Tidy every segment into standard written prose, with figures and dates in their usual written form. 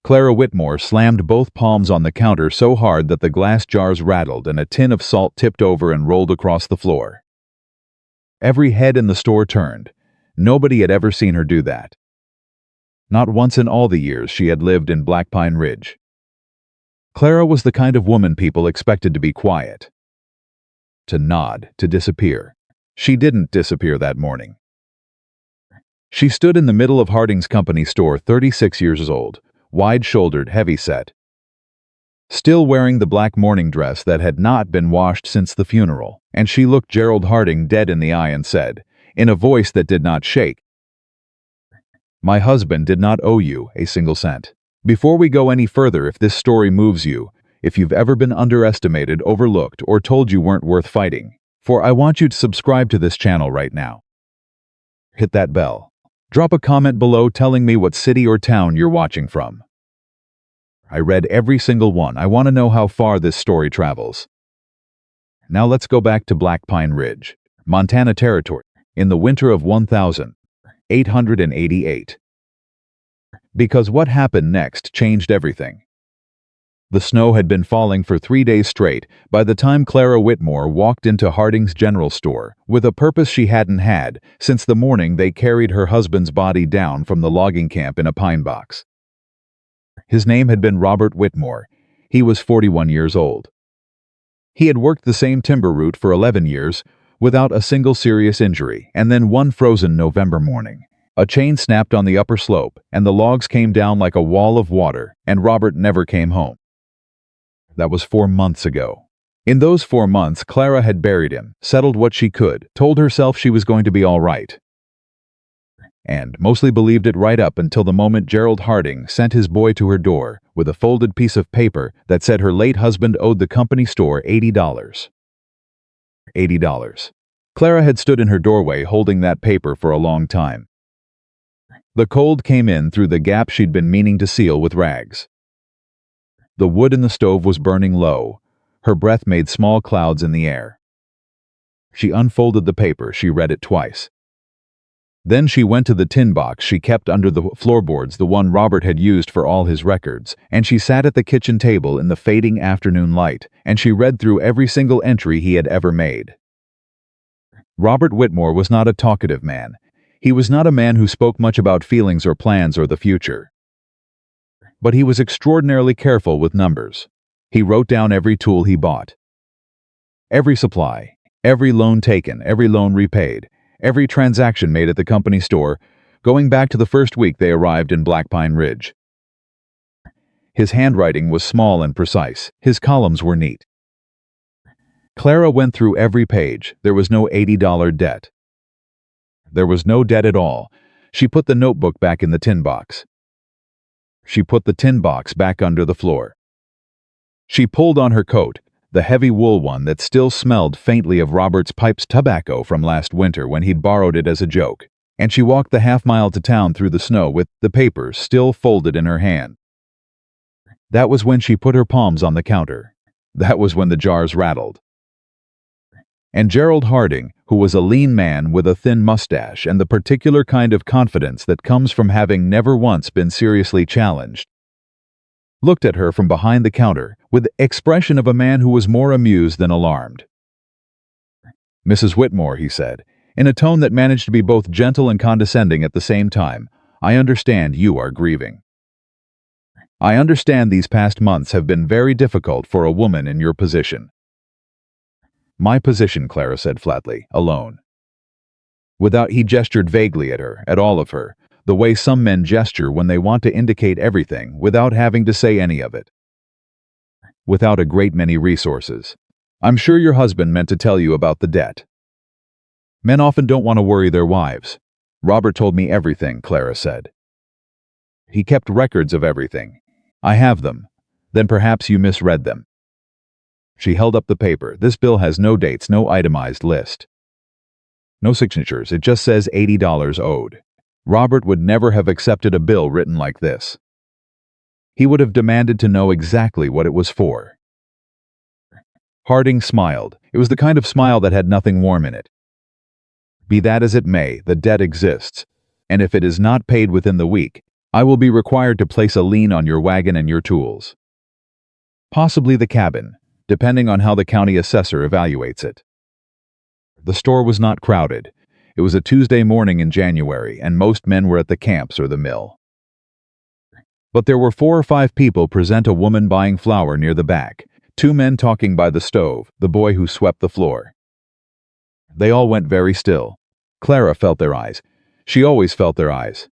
Clara Whitmore slammed both palms on the counter so hard that the glass jars rattled and a tin of salt tipped over and rolled across the floor. Every head in the store turned. Nobody had ever seen her do that. Not once in all the years she had lived in Black Pine Ridge. Clara was the kind of woman people expected to be quiet, to nod, to disappear. She didn't disappear that morning. She stood in the middle of Harding's company store, 36 years old, wide-shouldered, heavy-set, still wearing the black morning dress that had not been washed since the funeral, and she looked Gerald Harding dead in the eye and said, in a voice that did not shake, "My husband did not owe you a single cent. Before we go any further, if this story moves you, if you've ever been underestimated, overlooked, or told you weren't worth fighting, for I want you to subscribe to this channel right now. Hit that bell. Drop a comment below telling me what city or town you're watching from. I read every single one. I want to know how far this story travels." Now let's go back to Black Pine Ridge, Montana Territory, in the winter of 1888. Because what happened next changed everything. The snow had been falling for 3 days straight by the time Clara Whitmore walked into Harding's general store, with a purpose she hadn't had since the morning they carried her husband's body down from the logging camp in a pine box. His name had been Robert Whitmore. He was 41 years old. He had worked the same timber route for 11 years without a single serious injury, and then one frozen November morning, a chain snapped on the upper slope, and the logs came down like a wall of water, and Robert never came home. That was 4 months ago. In those 4 months, Clara had buried him, settled what she could, told herself she was going to be all right, and mostly believed it right up until the moment Gerald Harding sent his boy to her door with a folded piece of paper that said her late husband owed the company store $80. $80. Clara had stood in her doorway holding that paper for a long time. The cold came in through the gap she'd been meaning to seal with rags. The wood in the stove was burning low. Her breath made small clouds in the air. She unfolded the paper. She read it twice. Then she went to the tin box she kept under the floorboards, the one Robert had used for all his records, and she sat at the kitchen table in the fading afternoon light, and she read through every single entry he had ever made. Robert Whitmore was not a talkative man. He was not a man who spoke much about feelings or plans or the future. But he was extraordinarily careful with numbers. He wrote down every tool he bought, every supply, every loan taken, every loan repaid, every transaction made at the company store, going back to the first week they arrived in Black Pine Ridge. His handwriting was small and precise. His columns were neat. Clara went through every page. There was no $80 debt. There was no debt at all. She put the notebook back in the tin box. She put the tin box back under the floor. She pulled on her coat, the heavy wool one that still smelled faintly of Robert's pipe's tobacco from last winter when he'd borrowed it as a joke, and she walked the half-mile to town through the snow with the papers still folded in her hand. That was when she put her palms on the counter. That was when the jars rattled. And Gerald Harding, who was a lean man with a thin mustache and the particular kind of confidence that comes from having never once been seriously challenged, looked at her from behind the counter with the expression of a man who was more amused than alarmed. "Mrs. Whitmore," he said, in a tone that managed to be both gentle and condescending at the same time, "I understand you are grieving. I understand these past months have been very difficult for a woman in your position." "My position," Clara said flatly, "alone." He gestured vaguely at her, at all of her, the way some men gesture when they want to indicate everything without having to say any of it. "Without a great many resources. I'm sure your husband meant to tell you about the debt. Men often don't want to worry their wives. Robert told me everything," Clara said. "He kept records of everything. I have them. Then perhaps you misread them." She held up the paper. "This bill has no dates, no itemized list. No signatures. It just says $80 owed. Robert would never have accepted a bill written like this. He would have demanded to know exactly what it was for." Harding smiled. It was the kind of smile that had nothing warm in it. "Be that as it may, the debt exists, and if it is not paid within the week, I will be required to place a lien on your wagon and your tools. Possibly the cabin, depending on how the county assessor evaluates it. The store was not crowded. It was a Tuesday morning in January, and most men were at the camps or the mill. But there were 4 or 5 people present: a woman buying flour near the back, 2 men talking by the stove, the boy who swept the floor. They all went very still. Clara felt their eyes. She always felt their eyes.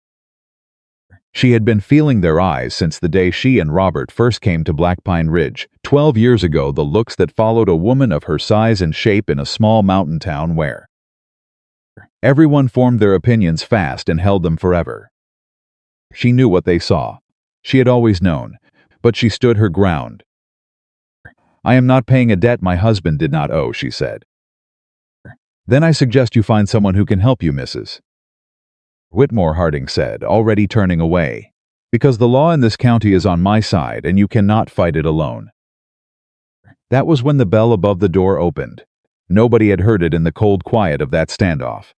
She had been feeling their eyes since the day she and Robert first came to Black Pine Ridge, 12 years ago, the looks that followed a woman of her size and shape in a small mountain town where everyone formed their opinions fast and held them forever. She knew what they saw. She had always known, but she stood her ground. "I am not paying a debt my husband did not owe," she said. "Then I suggest you find someone who can help you, Mrs. Whitmore," Harding said, already turning away. "Because the law in this county is on my side, and you cannot fight it alone." That was when the bell above the door opened. Nobody had heard it in the cold quiet of that standoff.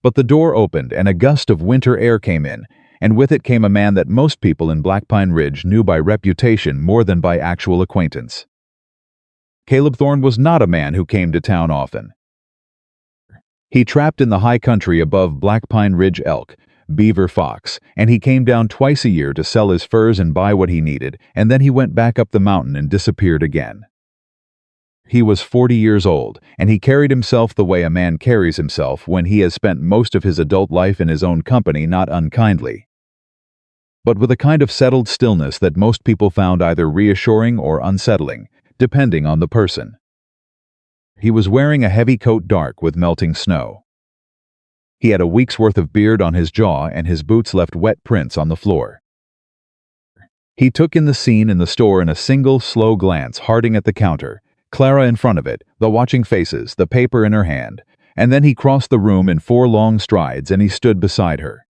But the door opened, and a gust of winter air came in, and with it came a man that most people in Black Pine Ridge knew by reputation more than by actual acquaintance. Caleb Thorne was not a man who came to town often. He trapped in the high country above Black Pine Ridge elk, beaver, fox, and he came down twice a year to sell his furs and buy what he needed, and then he went back up the mountain and disappeared again. He was 40 years old, and he carried himself the way a man carries himself when he has spent most of his adult life in his own company, not unkindly, but with a kind of settled stillness that most people found either reassuring or unsettling, depending on the person. He was wearing a heavy coat dark with melting snow. He had a week's worth of beard on his jaw, and his boots left wet prints on the floor. He took in the scene in the store in a single, slow glance: Harding at the counter, Clara in front of it, the watching faces, the paper in her hand, and then he crossed the room in 4 long strides, and he stood beside her.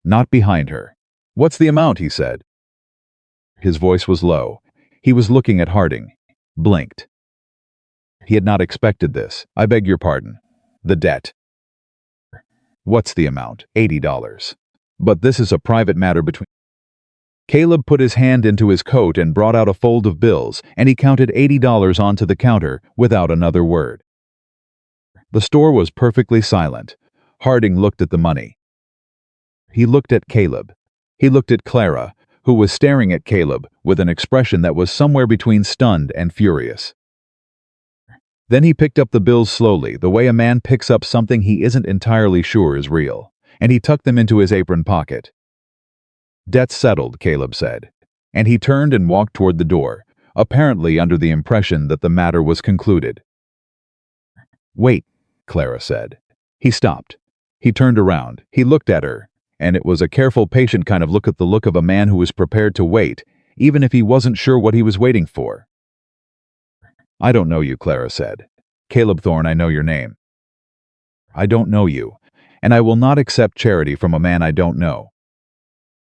Not behind her. "What's the amount?" he said. His voice was low. He was looking at Harding. Blinked. He had not expected this. "I beg your pardon. The debt." "What's the amount?" $80. "But this is a private matter between—" Caleb put his hand into his coat and brought out a fold of bills, and he counted $80 onto the counter without another word. The store was perfectly silent. Harding looked at the money. He looked at Caleb. He looked at Clara, who was staring at Caleb with an expression that was somewhere between stunned and furious. Then he picked up the bills slowly, the way a man picks up something he isn't entirely sure is real, and he tucked them into his apron pocket. "Debt's settled," Caleb said, and he turned and walked toward the door, apparently under the impression that the matter was concluded. "Wait," Clara said. He stopped. He turned around. He looked at her, and it was a careful, patient kind of look, at the look of a man who was prepared to wait, even if he wasn't sure what he was waiting for. "I don't know you," Clara said. "Caleb Thorne, I know your name." "I don't know you, and I will not accept charity from a man I don't know."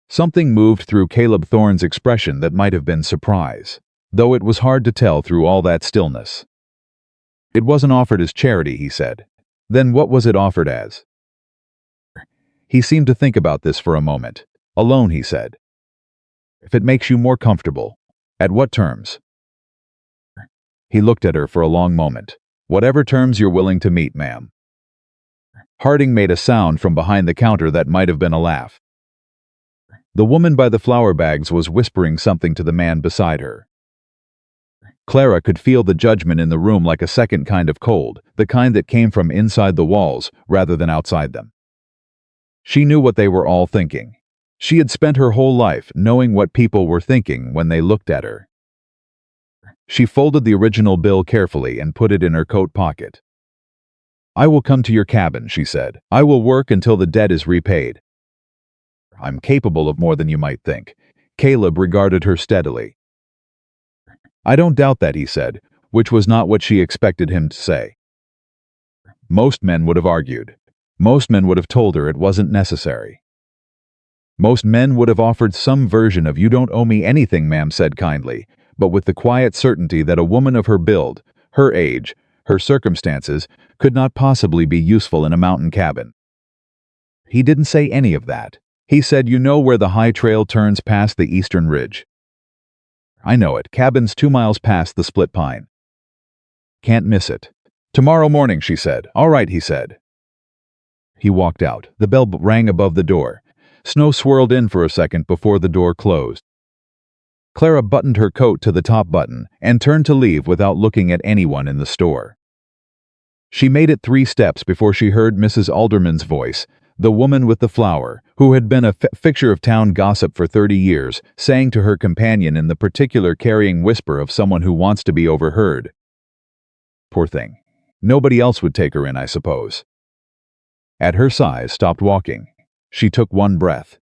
Something moved through Caleb Thorne's expression that might have been surprise, though it was hard to tell through all that stillness. "It wasn't offered as charity," he said. "Then what was it offered as?" He seemed to think about this for a moment. "A loan," he said. "If it makes you more comfortable." "At what terms?" He looked at her for a long moment. "Whatever terms you're willing to meet, ma'am." Harding made a sound from behind the counter that might have been a laugh. The woman by the flour bags was whispering something to the man beside her. Clara could feel the judgment in the room, like a second kind of cold, the kind that came from inside the walls rather than outside them. She knew what they were all thinking. She had spent her whole life knowing what people were thinking when they looked at her. She folded the original bill carefully and put it in her coat pocket. "I will come to your cabin," she said. "I will work until the debt is repaid." "I'm capable of more than you might think." Caleb regarded her steadily. "I don't doubt that," he said, which was not what she expected him to say. Most men would have argued. Most men would have told her it wasn't necessary. Most men would have offered some version of "You don't owe me anything," ma'am said kindly, but with the quiet certainty that a woman of her build, her age, her circumstances, could not possibly be useful in a mountain cabin. He didn't say any of that. He said, "You know where the high trail turns past the eastern ridge?" "I know it. Cabin's 2 miles past the split pine." "Can't miss it." "Tomorrow morning," she said. "All right," he said. He walked out. The bell rang above the door. Snow swirled in for a second before the door closed. Clara buttoned her coat to the top button and turned to leave without looking at anyone in the store. She made it 3 steps before she heard Mrs. Alderman's voice, the woman with the flower, who had been a fixture of town gossip for 30 years, saying to her companion in the particular carrying whisper of someone who wants to be overheard, "Poor thing. Nobody else would take her in, I suppose." At her size, stopped walking. She took one breath.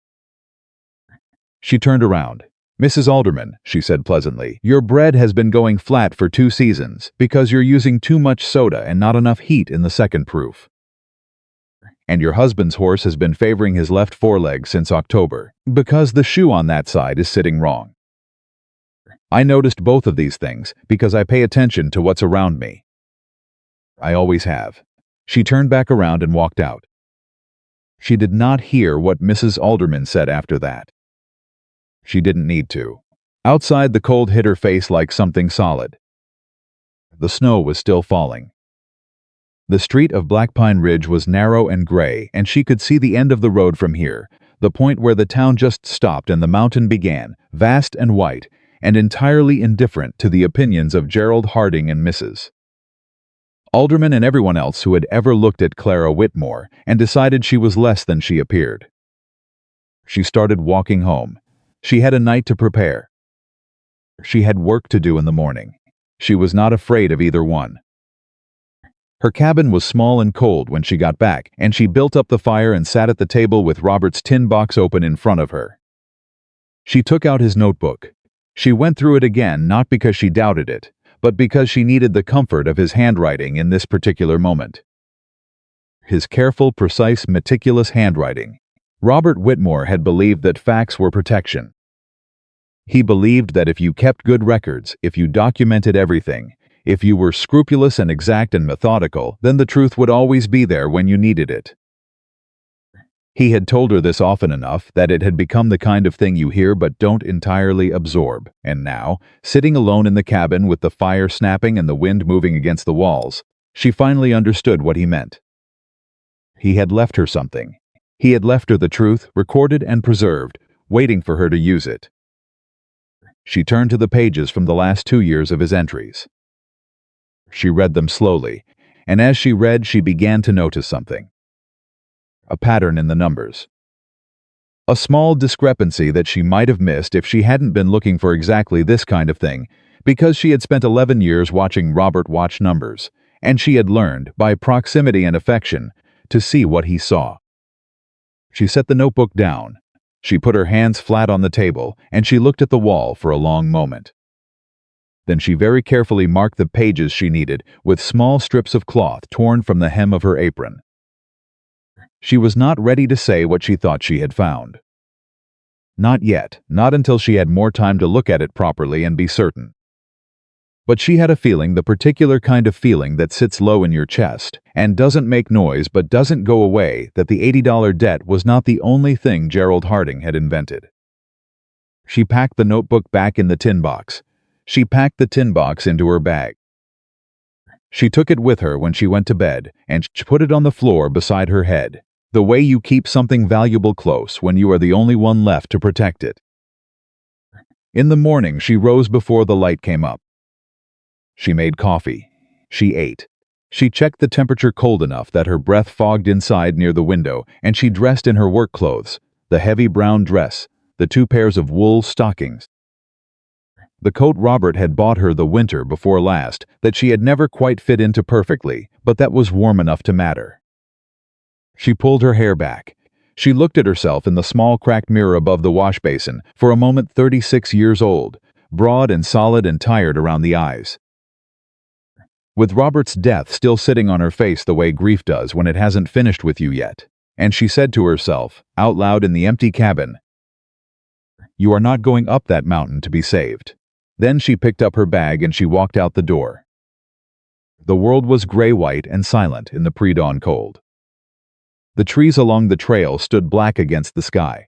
She turned around. "Mrs. Alderman," she said pleasantly, "your bread has been going flat for 2 seasons because you're using too much soda and not enough heat in the second proof. And your husband's horse has been favoring his left foreleg since October because the shoe on that side is sitting wrong. I noticed both of these things because I pay attention to what's around me. I always have." She turned back around and walked out. She did not hear what Mrs. Alderman said after that. She didn't need to. Outside, the cold hit her face like something solid. The snow was still falling. The street of Black Pine Ridge was narrow and gray, and she could see the end of the road from here, the point where the town just stopped and the mountain began, vast and white, and entirely indifferent to the opinions of Gerald Harding and Mrs. Alderman and everyone else who had ever looked at Clara Whitmore and decided she was less than she appeared. She started walking home. She had a night to prepare. She had work to do in the morning. She was not afraid of either one. Her cabin was small and cold when she got back, and she built up the fire and sat at the table with Robert's tin box open in front of her. She took out his notebook. She went through it again, not because she doubted it, but because she needed the comfort of his handwriting in this particular moment. His careful, precise, meticulous handwriting. Robert Whitmore had believed that facts were protection. He believed that if you kept good records, if you documented everything, if you were scrupulous and exact and methodical, then the truth would always be there when you needed it. He had told her this often enough that it had become the kind of thing you hear but don't entirely absorb, and now, sitting alone in the cabin with the fire snapping and the wind moving against the walls, she finally understood what he meant. He had left her something. He had left her the truth, recorded and preserved, waiting for her to use it. She turned to the pages from the last 2 years of his entries. She read them slowly, and as she read, she began to notice something. A pattern in the numbers. A small discrepancy that she might have missed if she hadn't been looking for exactly this kind of thing, because she had spent 11 years watching Robert watch numbers, and she had learned, by proximity and affection, to see what he saw. She set the notebook down. She put her hands flat on the table, and she looked at the wall for a long moment. Then she very carefully marked the pages she needed with small strips of cloth torn from the hem of her apron. She was not ready to say what she thought she had found. Not yet, not until she had more time to look at it properly and be certain. But she had a feeling, the particular kind of feeling that sits low in your chest and doesn't make noise but doesn't go away, that the $80 debt was not the only thing Gerald Harding had invented. She packed the notebook back in the tin box. She packed the tin box into her bag. She took it with her when she went to bed and she put it on the floor beside her head, the way you keep something valuable close when you are the only one left to protect it. In the morning, she rose before the light came up. She made coffee. She ate. She checked the temperature cold enough that her breath fogged inside near the window, and she dressed in her work clothes, the heavy brown dress, the 2 pairs of wool stockings, the coat Robert had bought her the winter before last that she had never quite fit into perfectly, but that was warm enough to matter. She pulled her hair back. She looked at herself in the small cracked mirror above the wash basin, for a moment 36 years old, broad and solid and tired around the eyes. With Robert's death still sitting on her face the way grief does when it hasn't finished with you yet, and she said to herself, out loud in the empty cabin, "You are not going up that mountain to be saved." Then she picked up her bag and she walked out the door. The world was gray-white and silent in the pre-dawn cold. The trees along the trail stood black against the sky.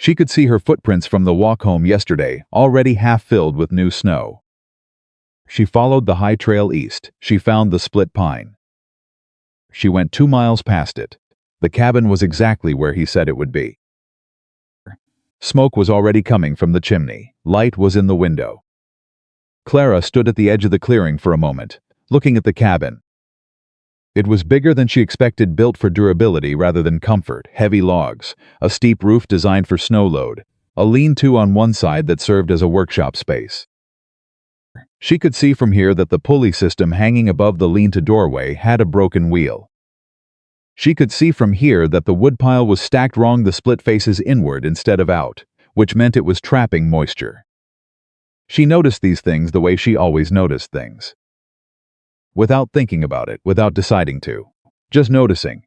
She could see her footprints from the walk home yesterday, already half filled with new snow. She followed the high trail east. She found the split pine. She went 2 miles past it. The cabin was exactly where he said it would be. Smoke was already coming from the chimney. Light was in the window. Clara stood at the edge of the clearing for a moment, looking at the cabin. It was bigger than she expected, built for durability rather than comfort. Heavy logs, a steep roof designed for snow load, a lean-to on one side that served as a workshop space. She could see from here that the pulley system hanging above the lean-to doorway had a broken wheel. She could see from here that the woodpile was stacked wrong, the split faces inward instead of out, which meant it was trapping moisture. She noticed these things the way she always noticed things. Without thinking about it, without deciding to. Just noticing.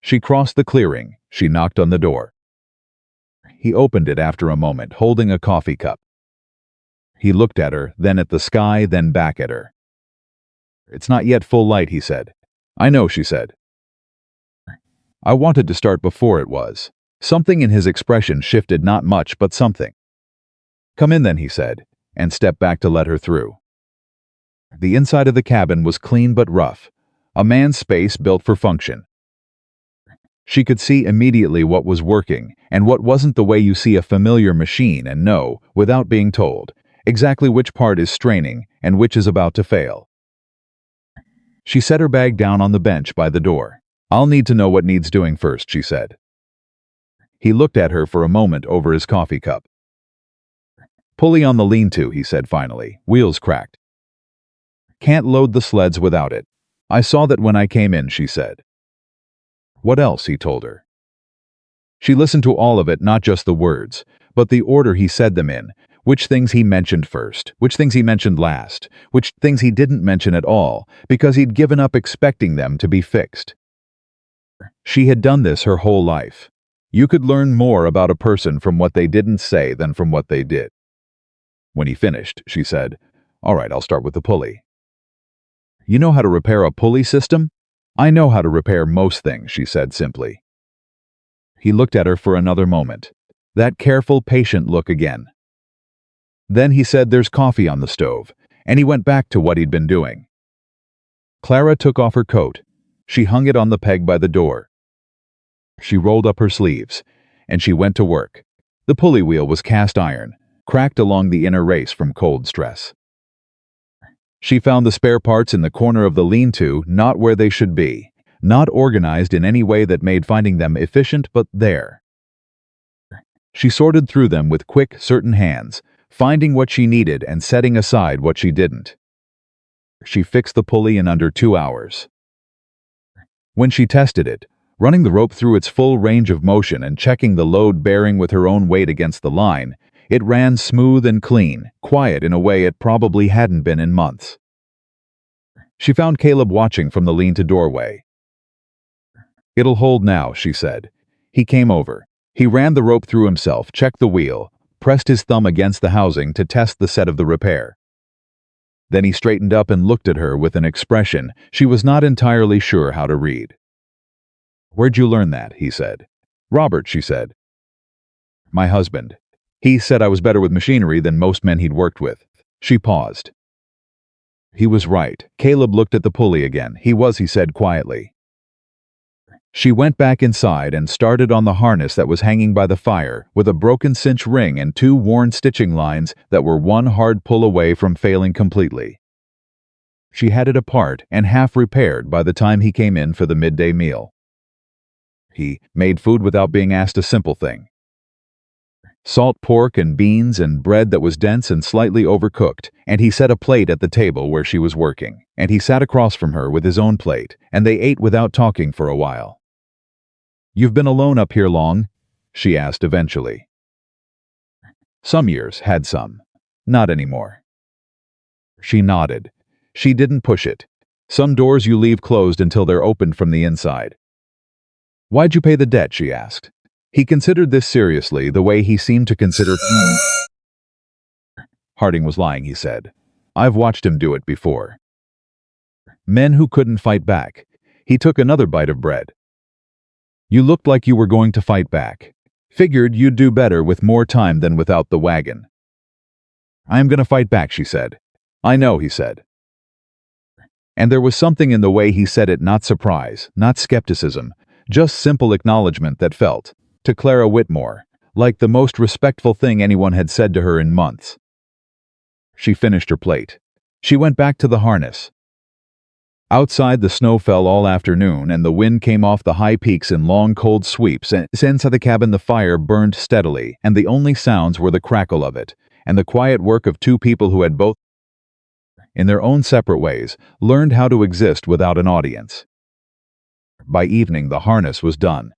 She crossed the clearing. She knocked on the door. He opened it after a moment, holding a coffee cup. He looked at her, then at the sky, then back at her. "It's not yet full light," he said. "I know," she said. "I wanted to start before it was." Something in his expression shifted, not much, but something. "Come in then," he said, and stepped back to let her through. The inside of the cabin was clean but rough, a man's space built for function. She could see immediately what was working and what wasn't, the way you see a familiar machine and know, without being told, exactly which part is straining and which is about to fail. She set her bag down on the bench by the door. "I'll need to know what needs doing first," she said. He looked at her for a moment over his coffee cup. "Pulley on the lean-to," he said finally. "Wheels cracked. Can't load the sleds without it. I saw that when I came in," she said. "What else?" he told her. She listened to all of it, not just the words, but the order he said them in, which things he mentioned first, which things he mentioned last, which things he didn't mention at all, because he'd given up expecting them to be fixed. She had done this her whole life. You could learn more about a person from what they didn't say than from what they did. When he finished, she said, "All right, I'll start with the pulley." "You know how to repair a pulley system?" "I know how to repair most things," she said simply. He looked at her for another moment. That careful, patient look again. Then he said, "There's coffee on the stove," and he went back to what he'd been doing. Clara took off her coat. She hung it on the peg by the door. She rolled up her sleeves, and she went to work. The pulley wheel was cast iron, cracked along the inner race from cold stress. She found the spare parts in the corner of the lean-to, not where they should be, not organized in any way that made finding them efficient, but there. She sorted through them with quick, certain hands, finding what she needed and setting aside what she didn't. She fixed the pulley in under 2 hours. When she tested it, running the rope through its full range of motion and checking the load bearing with her own weight against the line, it ran smooth and clean, quiet in a way it probably hadn't been in months. She found Caleb watching from the lean-to doorway. "It'll hold now," she said. He came over. He ran the rope through himself, checked the wheel, pressed his thumb against the housing to test the set of the repair. Then he straightened up and looked at her with an expression she was not entirely sure how to read. "Where'd you learn that?" he said. "Robert," she said. "My husband. He said I was better with machinery than most men he'd worked with." She paused. He was right. Caleb looked at the pulley again. He said quietly. She went back inside and started on the harness that was hanging by the fire, with a broken cinch ring and 2 worn stitching lines that were one hard pull away from failing completely. She had it apart and half repaired by the time he came in for the midday meal. He made food without being asked, a simple thing. Salt pork and beans and bread that was dense and slightly overcooked, and he set a plate at the table where she was working, and he sat across from her with his own plate, and they ate without talking for a while. "You've been alone up here long?" she asked eventually. "Some years, had some. Not anymore." She nodded. She didn't push it. "Some doors you leave closed until they're opened from the inside." "Why'd you pay the debt?" she asked. He considered this seriously, the way he seemed to consider Harding was lying, he said. "I've watched him do it before. Men who couldn't fight back." He took another bite of bread. "You looked like you were going to fight back. Figured you'd do better with more time than without the wagon. I am gonna fight back, she said. I know, he said. And there was something in the way he said it, not surprise, not skepticism, just simple acknowledgement that felt, to Clara Whitmore, like the most respectful thing anyone had said to her in months. She finished her plate. She went back to the harness. Outside, the snow fell all afternoon, and the wind came off the high peaks in long, cold sweeps, and inside the cabin the fire burned steadily, and the only sounds were the crackle of it, and the quiet work of two people who had both, in their own separate ways, learned how to exist without an audience. By evening, the harness was done.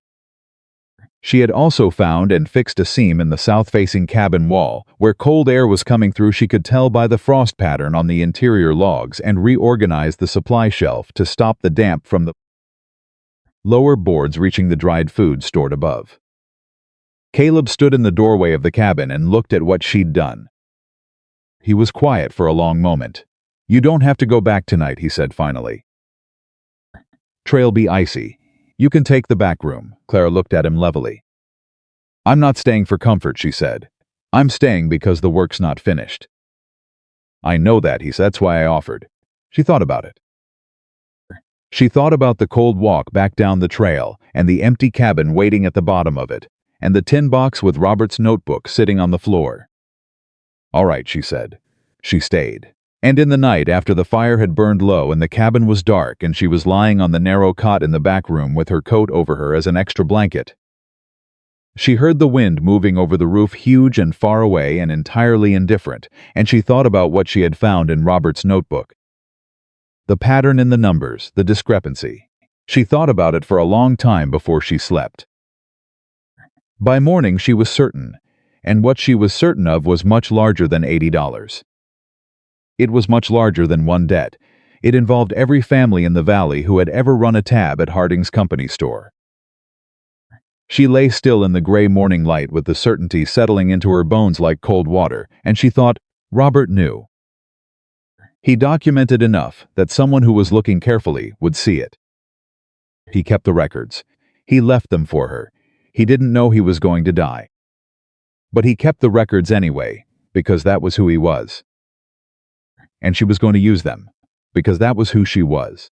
She had also found and fixed a seam in the south-facing cabin wall, where cold air was coming through. She could tell by the frost pattern on the interior logs, and reorganized the supply shelf to stop the damp from the lower boards reaching the dried food stored above. Caleb stood in the doorway of the cabin and looked at what she'd done. He was quiet for a long moment. You don't have to go back tonight, he said finally. Trail be icy. You can take the back room. Clara looked at him levelly. I'm not staying for comfort, she said. I'm staying because the work's not finished. I know that, he said. That's why I offered. She thought about it. She thought about the cold walk back down the trail, and the empty cabin waiting at the bottom of it, and the tin box with Robert's notebook sitting on the floor. All right, she said. She stayed. And in the night, after the fire had burned low and the cabin was dark and she was lying on the narrow cot in the back room with her coat over her as an extra blanket, she heard the wind moving over the roof, huge and far away and entirely indifferent, and she thought about what she had found in Robert's notebook. The pattern in the numbers, the discrepancy. She thought about it for a long time before she slept. By morning she was certain, and what she was certain of was much larger than $80. It was much larger than one debt. It involved every family in the valley who had ever run a tab at Harding's company store. She lay still in the gray morning light with the certainty settling into her bones like cold water, and she thought, Robert knew. He documented enough that someone who was looking carefully would see it. He kept the records. He left them for her. He didn't know he was going to die. But he kept the records anyway, because that was who he was. And she was going to use them, because that was who she was.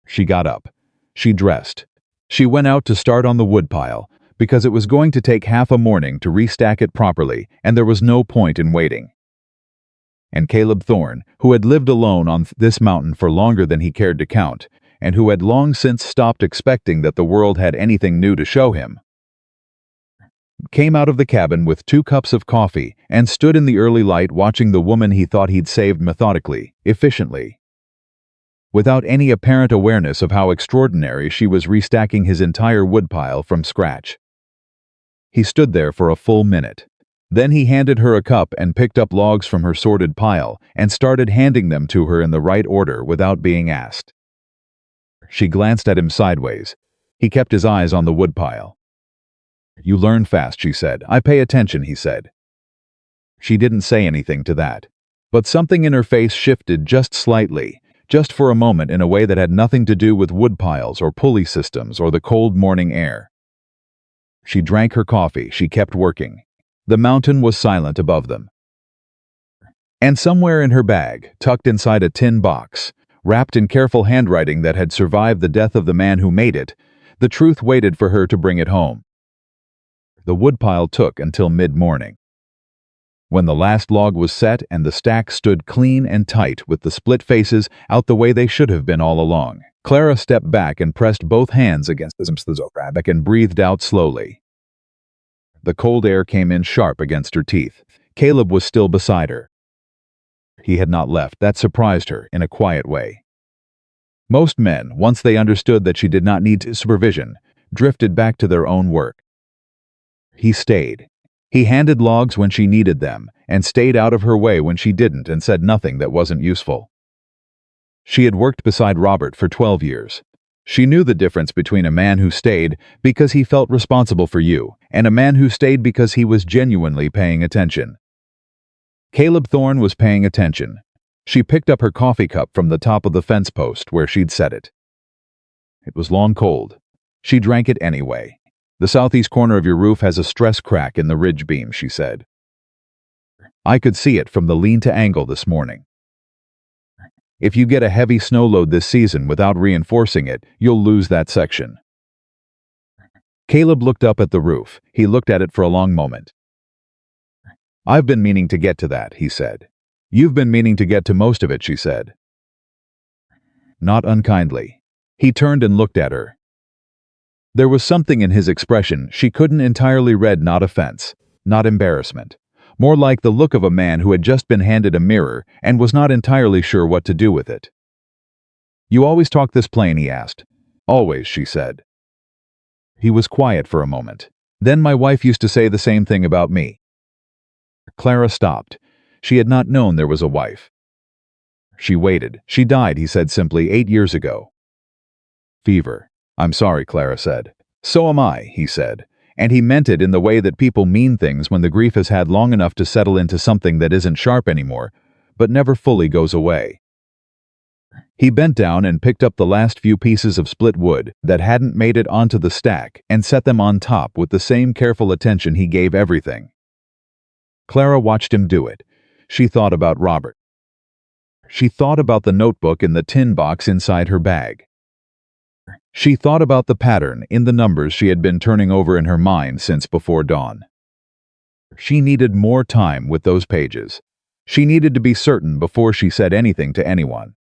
She got up. She dressed. She went out to start on the woodpile, because it was going to take half a morning to restack it properly, and there was no point in waiting. And Caleb Thorne, who had lived alone on this mountain for longer than he cared to count, and who had long since stopped expecting that the world had anything new to show him, came out of the cabin with 2 cups of coffee and stood in the early light watching the woman he thought he'd saved methodically, efficiently. Without any apparent awareness of how extraordinary she was restacking his entire woodpile from scratch. He stood there for a full minute. Then he handed her a cup and picked up logs from her sorted pile and started handing them to her in the right order without being asked. She glanced at him sideways. He kept his eyes on the woodpile. You learn fast, she said. I pay attention, he said. She didn't say anything to that, but something in her face shifted just slightly, just for a moment, in a way that had nothing to do with woodpiles or pulley systems or the cold morning air. She drank her coffee. She kept working. The mountain was silent above them. And somewhere in her bag, tucked inside a tin box, wrapped in careful handwriting that had survived the death of the man who made it, the truth waited for her to bring it home. The woodpile took until mid-morning. When the last log was set and the stack stood clean and tight with the split faces out the way they should have been all along, Clara stepped back and pressed both hands against the fabric and breathed out slowly. The cold air came in sharp against her teeth. Caleb was still beside her. He had not left. That surprised her in a quiet way. Most men, once they understood that she did not need supervision, drifted back to their own work. He stayed. He handed logs when she needed them, and stayed out of her way when she didn't, and said nothing that wasn't useful. She had worked beside Robert for 12 years. She knew the difference between a man who stayed because he felt responsible for you, and a man who stayed because he was genuinely paying attention. Caleb Thorne was paying attention. She picked up her coffee cup from the top of the fence post where she'd set it. It was long cold. She drank it anyway. The southeast corner of your roof has a stress crack in the ridge beam, she said. I could see it from the lean-to angle this morning. If you get a heavy snow load this season without reinforcing it, you'll lose that section. Caleb looked up at the roof. He looked at it for a long moment. I've been meaning to get to that, he said. You've been meaning to get to most of it, she said. Not unkindly. He turned and looked at her. There was something in his expression she couldn't entirely read, not offense, not embarrassment. More like the look of a man who had just been handed a mirror and was not entirely sure what to do with it. You always talk this plain, he asked. Always, she said. He was quiet for a moment. Then my wife used to say the same thing about me. Clara stopped. She had not known there was a wife. She waited. She died, he said simply, 8 years ago. Fever. I'm sorry, Clara said. So am I, he said. And he meant it in the way that people mean things when the grief has had long enough to settle into something that isn't sharp anymore, but never fully goes away. He bent down and picked up the last few pieces of split wood that hadn't made it onto the stack and set them on top with the same careful attention he gave everything. Clara watched him do it. She thought about Robert. She thought about the notebook in the tin box inside her bag. She thought about the pattern in the numbers she had been turning over in her mind since before dawn. She needed more time with those pages. She needed to be certain before she said anything to anyone.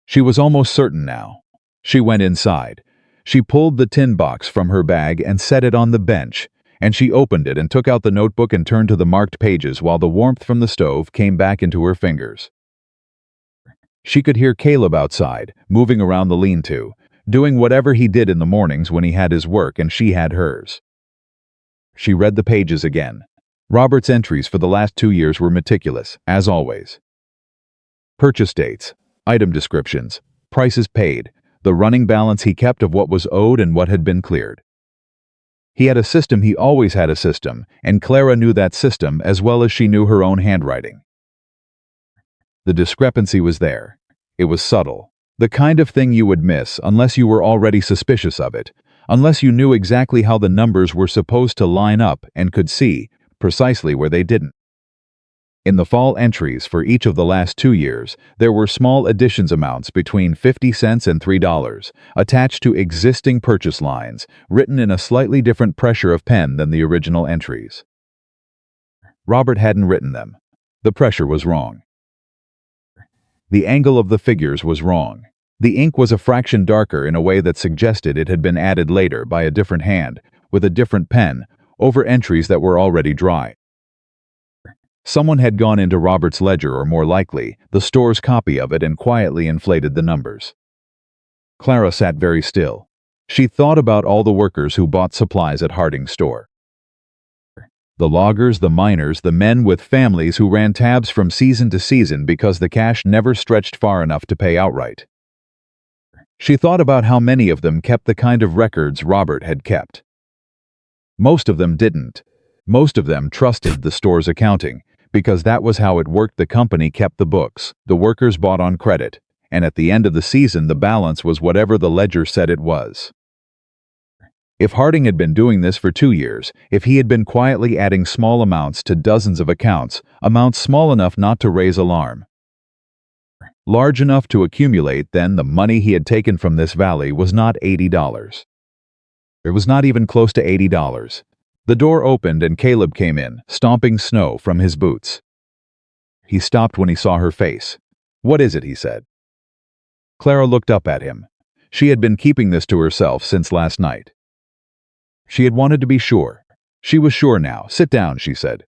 She was almost certain now. She went inside. She pulled the tin box from her bag and set it on the bench, and she opened it and took out the notebook and turned to the marked pages while the warmth from the stove came back into her fingers. She could hear Caleb outside, moving around the lean-to, doing whatever he did in the mornings when he had his work and she had hers. She read the pages again. Robert's entries for the last 2 years were meticulous, as always. Purchase dates, item descriptions, prices paid, the running balance he kept of what was owed and what had been cleared. He had a system, he always had a system, and Clara knew that system as well as she knew her own handwriting. The discrepancy was there. It was subtle. The kind of thing you would miss unless you were already suspicious of it, unless you knew exactly how the numbers were supposed to line up and could see precisely where they didn't. In the fall entries for each of the last 2 years, there were small additions amounts between 50 cents and $3, attached to existing purchase lines, written in a slightly different pressure of pen than the original entries. Robert hadn't written them. The pressure was wrong. The angle of the figures was wrong. The ink was a fraction darker in a way that suggested it had been added later by a different hand, with a different pen, over entries that were already dry. Someone had gone into Robert's ledger, or more likely, the store's copy of it, and quietly inflated the numbers. Clara sat very still. She thought about all the workers who bought supplies at Harding's store. The loggers, the miners, the men with families who ran tabs from season to season because the cash never stretched far enough to pay outright. She thought about how many of them kept the kind of records Robert had kept. Most of them didn't. Most of them trusted the store's accounting, because that was how it worked. The company kept the books, the workers bought on credit, and at the end of the season the balance was whatever the ledger said it was. If Harding had been doing this for 2 years, if he had been quietly adding small amounts to dozens of accounts, amounts small enough not to raise alarm, large enough to accumulate, then the money he had taken from this valley was not $80. It was not even close to $80. The door opened and Caleb came in, stomping snow from his boots. He stopped when he saw her face. "What is it?" he said. Clara looked up at him. She had been keeping this to herself since last night. She had wanted to be sure. She was sure now. "Sit down," she said.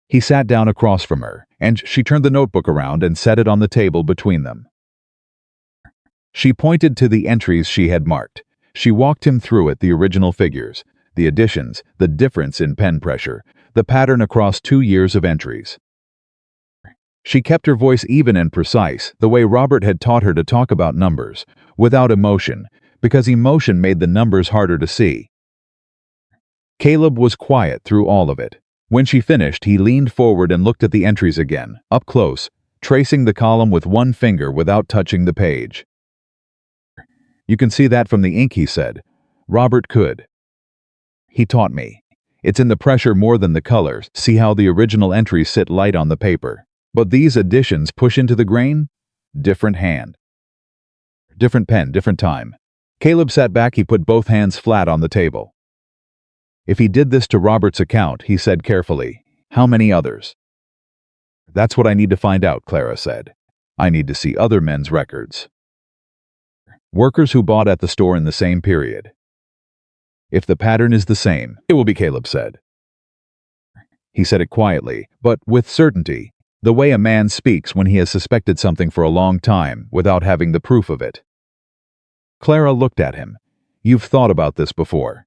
He sat down across from her, and she turned the notebook around and set it on the table between them. She pointed to the entries she had marked. She walked him through it, the original figures, the additions, the difference in pen pressure, the pattern across 2 years of entries. She kept her voice even and precise, the way Robert had taught her to talk about numbers, without emotion, because emotion made the numbers harder to see. Caleb was quiet through all of it. When she finished, he leaned forward and looked at the entries again, up close, tracing the column with one finger without touching the page. "You can see that from the ink," he said. Robert could. He taught me. It's in the pressure more than the colors. See how the original entries sit light on the paper. But these additions push into the grain? Different hand. Different pen, different time. Caleb sat back. He put both hands flat on the table. If he did this to Robert's account, he said carefully, how many others? That's what I need to find out, Clara said. I need to see other men's records. Workers who bought at the store in the same period. If the pattern is the same, it will be, Caleb said. He said it quietly, but with certainty, the way a man speaks when he has suspected something for a long time without having the proof of it. Clara looked at him. You've thought about this before.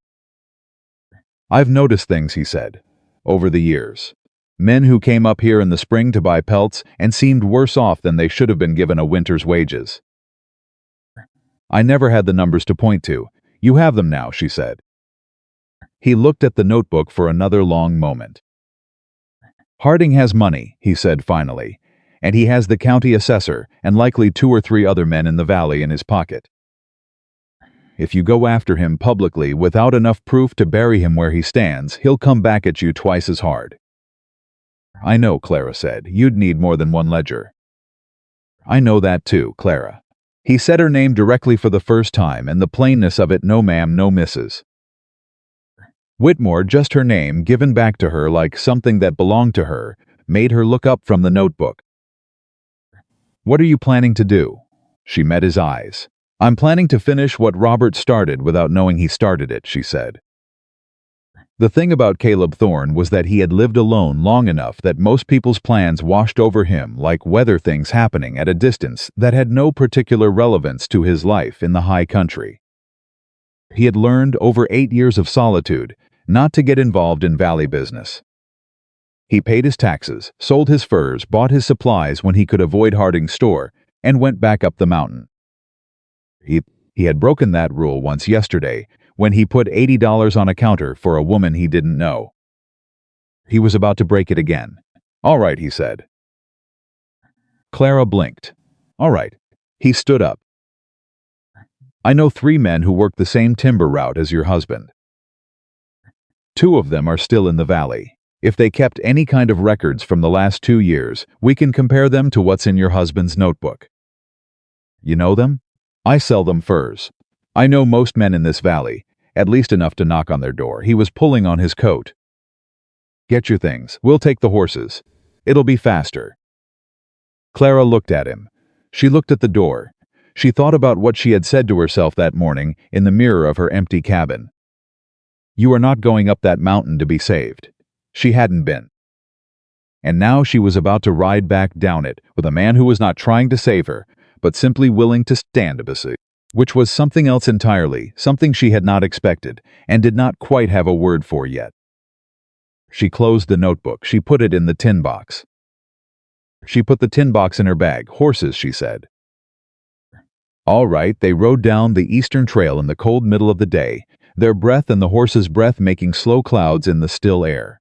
I've noticed things, he said, over the years. Men who came up here in the spring to buy pelts and seemed worse off than they should have been given a winter's wages. I never had the numbers to point to. You have them now, she said. He looked at the notebook for another long moment. Harding has money, he said finally, and he has the county assessor and likely 2 or 3 other men in the valley in his pocket. If you go after him publicly without enough proof to bury him where he stands, he'll come back at you twice as hard. I know, Clara said. You'd need more than one ledger. I know that too, Clara. He said her name directly for the first time, and the plainness of it, no ma'am, no missus. Whitmore, just her name, given back to her like something that belonged to her, made her look up from the notebook. What are you planning to do? She met his eyes. I'm planning to finish what Robert started without knowing he started it, she said. The thing about Caleb Thorne was that he had lived alone long enough that most people's plans washed over him like weather things happening at a distance that had no particular relevance to his life in the high country. He had learned over 8 years of solitude not to get involved in valley business. He paid his taxes, sold his furs, bought his supplies when he could avoid Harding's store, and went back up the mountain. He had broken that rule once yesterday when he put $80 on a counter for a woman he didn't know. He was about to break it again. All right, he said. Clara blinked. All right. He stood up. I know 3 men who work the same timber route as your husband. 2 of them are still in the valley. If they kept any kind of records from the last 2 years, we can compare them to what's in your husband's notebook. You know them? I sell them furs. I know most men in this valley, at least enough to knock on their door. He was pulling on his coat. Get your things. We'll take the horses. It'll be faster. Clara looked at him. She looked at the door. She thought about what she had said to herself that morning in the mirror of her empty cabin. You are not going up that mountain to be saved. She hadn't been. And now she was about to ride back down it with a man who was not trying to save her, but simply willing to stand Obese, which was something else entirely, something she had not expected, and did not quite have a word for yet. She closed the notebook. She put it in the tin box. She put the tin box in her bag. Horses, she said. All right, they rode down the eastern trail in the cold middle of the day, their breath and the horse's breath making slow clouds in the still air.